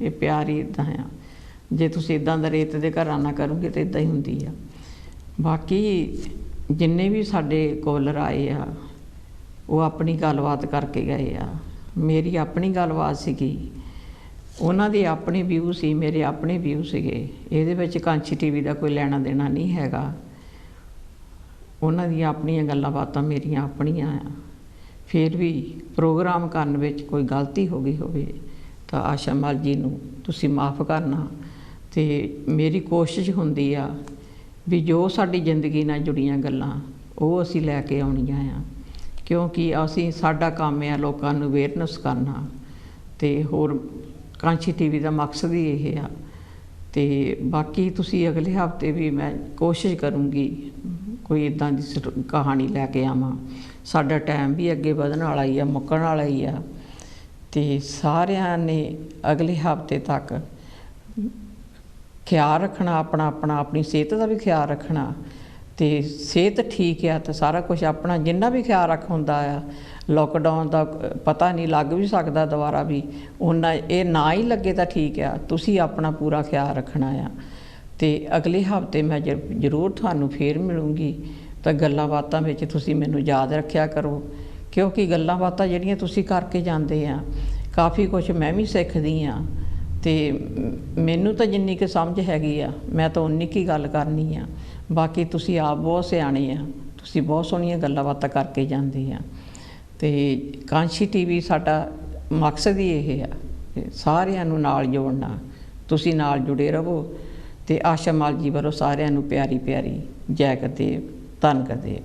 ਇਹ ਪਿਆਰ ਹੀ ਇੱਦਾਂ ਆ। ਜੇ ਤੁਸੀਂ ਇੱਦਾਂ ਦਾ ਰੇਤ ਦੇ ਘਰਾਂ ਨਾਲ ਕਰੋਗੇ ਤਾਂ ਇੱਦਾਂ ਹੀ ਹੁੰਦੀ ਆ। ਬਾਕੀ ਜਿੰਨੇ ਵੀ ਸਾਡੇ ਕੋਲਰ ਆਏ ਆ, ਉਹ ਆਪਣੀ ਗੱਲਬਾਤ ਕਰਕੇ ਗਏ ਆ। ਮੇਰੀ ਆਪਣੀ ਗੱਲਬਾਤ ਸੀਗੀ, ਉਹਨਾਂ ਦੇ ਆਪਣੇ ਵਿਊ ਸੀ, ਮੇਰੇ ਆਪਣੇ ਵਿਊ ਸੀਗੇ। ਇਹਦੇ ਵਿੱਚ ਕਾਂਚੀ ਟੀਵੀ ਦਾ ਕੋਈ ਲੈਣਾ ਦੇਣਾ ਨਹੀਂ ਹੈਗਾ। ਉਹਨਾਂ ਦੀਆਂ ਆਪਣੀਆਂ ਗੱਲਾਂ ਬਾਤਾਂ, ਮੇਰੀਆਂ ਆਪਣੀਆਂ ਆ। ਫਿਰ ਵੀ ਪ੍ਰੋਗਰਾਮ ਕਰਨ ਵਿੱਚ ਕੋਈ ਗਲਤੀ ਹੋ ਗਈ ਹੋਵੇ ਤਾਂ ਆਸ਼ਾ ਮਲ ਜੀ ਨੂੰ ਤੁਸੀਂ ਮਾफ़ ਕਰਨਾ। ਅਤੇ ਮੇਰੀ ਕੋਸ਼ਿਸ਼ ਹੁੰਦੀ ਆ ਵੀ ਜੋ ਸਾਡੀ ਜ਼ਿੰਦਗੀ ਨਾਲ ਜੁੜੀਆਂ ਗੱਲਾਂ ਉਹ ਅਸੀਂ ਲੈ ਕੇ ਆਉਣੀਆਂ ਆ, ਕਿਉਂਕਿ ਸਾਡਾ ਕੰਮ ਆ ਲੋਕਾਂ ਨੂੰ ਅਵੇਅਰਨੈਸ ਕਰਨਾ। ਅਤੇ ਹੋਰ ਕਾਂਚੀ ਟੀਵੀ ਦਾ ਮਕਸਦ ਹੀ ਇਹ ਆ। ਅਤੇ ਬਾਕੀ ਤੁਸੀਂ ਅਗਲੇ ਹਫ਼ਤੇ ਵੀ ਮੈਂ ਕੋਸ਼ਿਸ਼ ਕਰੂੰਗੀ ਕੋਈ ਇੱਦਾਂ ਦੀ ਕਹਾਣੀ ਲੈ ਕੇ ਆਵਾਂ। ਸਾਡਾ ਟਾਈਮ ਵੀ ਅੱਗੇ ਵਧਣ ਵਾਲਾ ਹੀ ਆ, ਮੁੱਕਣ ਵਾਲਾ ਹੀ ਆ। ਅਤੇ ਸਾਰਿਆਂ ਨੇ ਅਗਲੇ ਹਫ਼ਤੇ ਤੱਕ ਖਿਆਲ ਰੱਖਣਾ ਆਪਣੀ ਸਿਹਤ ਦਾ ਵੀ ਖਿਆਲ ਰੱਖਣਾ। ਅਤੇ ਸਿਹਤ ਠੀਕ ਆ ਤਾਂ ਸਾਰਾ ਕੁਛ ਆਪਣਾ ਜਿੰਨਾ ਵੀ ਖਿਆਲ ਰੱਖ ਹੁੰਦਾ ਆ। ਲੋਕਡਾਊਨ ਦਾ ਪਤਾ ਨਹੀਂ, ਲੱਗ ਵੀ ਸਕਦਾ ਦੁਬਾਰਾ ਵੀ, ਉਹਨਾਂ ਇਹ ਨਾ ਹੀ ਲੱਗੇ ਤਾਂ ਠੀਕ ਆ। ਤੁਸੀਂ ਆਪਣਾ ਪੂਰਾ ਖਿਆਲ ਰੱਖਣਾ ਆ। ਅਤੇ ਅਗਲੇ ਹਫ਼ਤੇ ਮੈਂ ਜ਼ਰੂਰ ਤੁਹਾਨੂੰ ਫੇਰ ਮਿਲੂੰਗੀ। ਤਾਂ ਗੱਲਾਂ ਬਾਤਾਂ ਵਿੱਚ ਤੁਸੀਂ ਮੈਨੂੰ ਯਾਦ ਰੱਖਿਆ ਕਰੋ, ਕਿਉਂਕਿ ਗੱਲਾਂ ਬਾਤਾਂ ਜਿਹੜੀਆਂ ਤੁਸੀਂ ਕਰਕੇ ਜਾਂਦੇ ਆ, ਕਾਫੀ ਕੁਛ ਮੈਂ ਵੀ ਸਿੱਖਦੀ ਹਾਂ। ਅਤੇ ਮੈਨੂੰ ਤਾਂ ਜਿੰਨੀ ਕੁ ਸਮਝ ਹੈਗੀ ਆ ਮੈਂ ਤਾਂ ਉਨੀ ਕੁ ਗੱਲ ਕਰਨੀ ਆ। ਬਾਕੀ ਤੁਸੀਂ ਆਪ ਬਹੁਤ ਸਿਆਣੇ ਆ, ਤੁਸੀਂ ਬਹੁਤ ਸੋਹਣੀਆਂ ਗੱਲਾਂ ਬਾਤਾਂ ਕਰਕੇ ਜਾਂਦੇ ਆ। ਅਤੇ ਕਾਂਚੀ ਟੀਵੀ ਸਾਡਾ ਮਕਸਦ ਹੀ ਇਹ ਆ, ਸਾਰਿਆਂ ਨੂੰ ਨਾਲ ਜੋੜਨਾ। ਤੁਸੀਂ ਨਾਲ ਜੁੜੇ ਰਹੋ। ਅਤੇ ਆਸ਼ਾ ਮਲ ਜੀ ਵੱਲੋਂ ਸਾਰਿਆਂ ਨੂੰ ਪਿਆਰੀ ਪਿਆਰੀ ਜੈ ਗੁਰਦੇਵ, ਧੰਨ ਗੁਰਦੇਵ।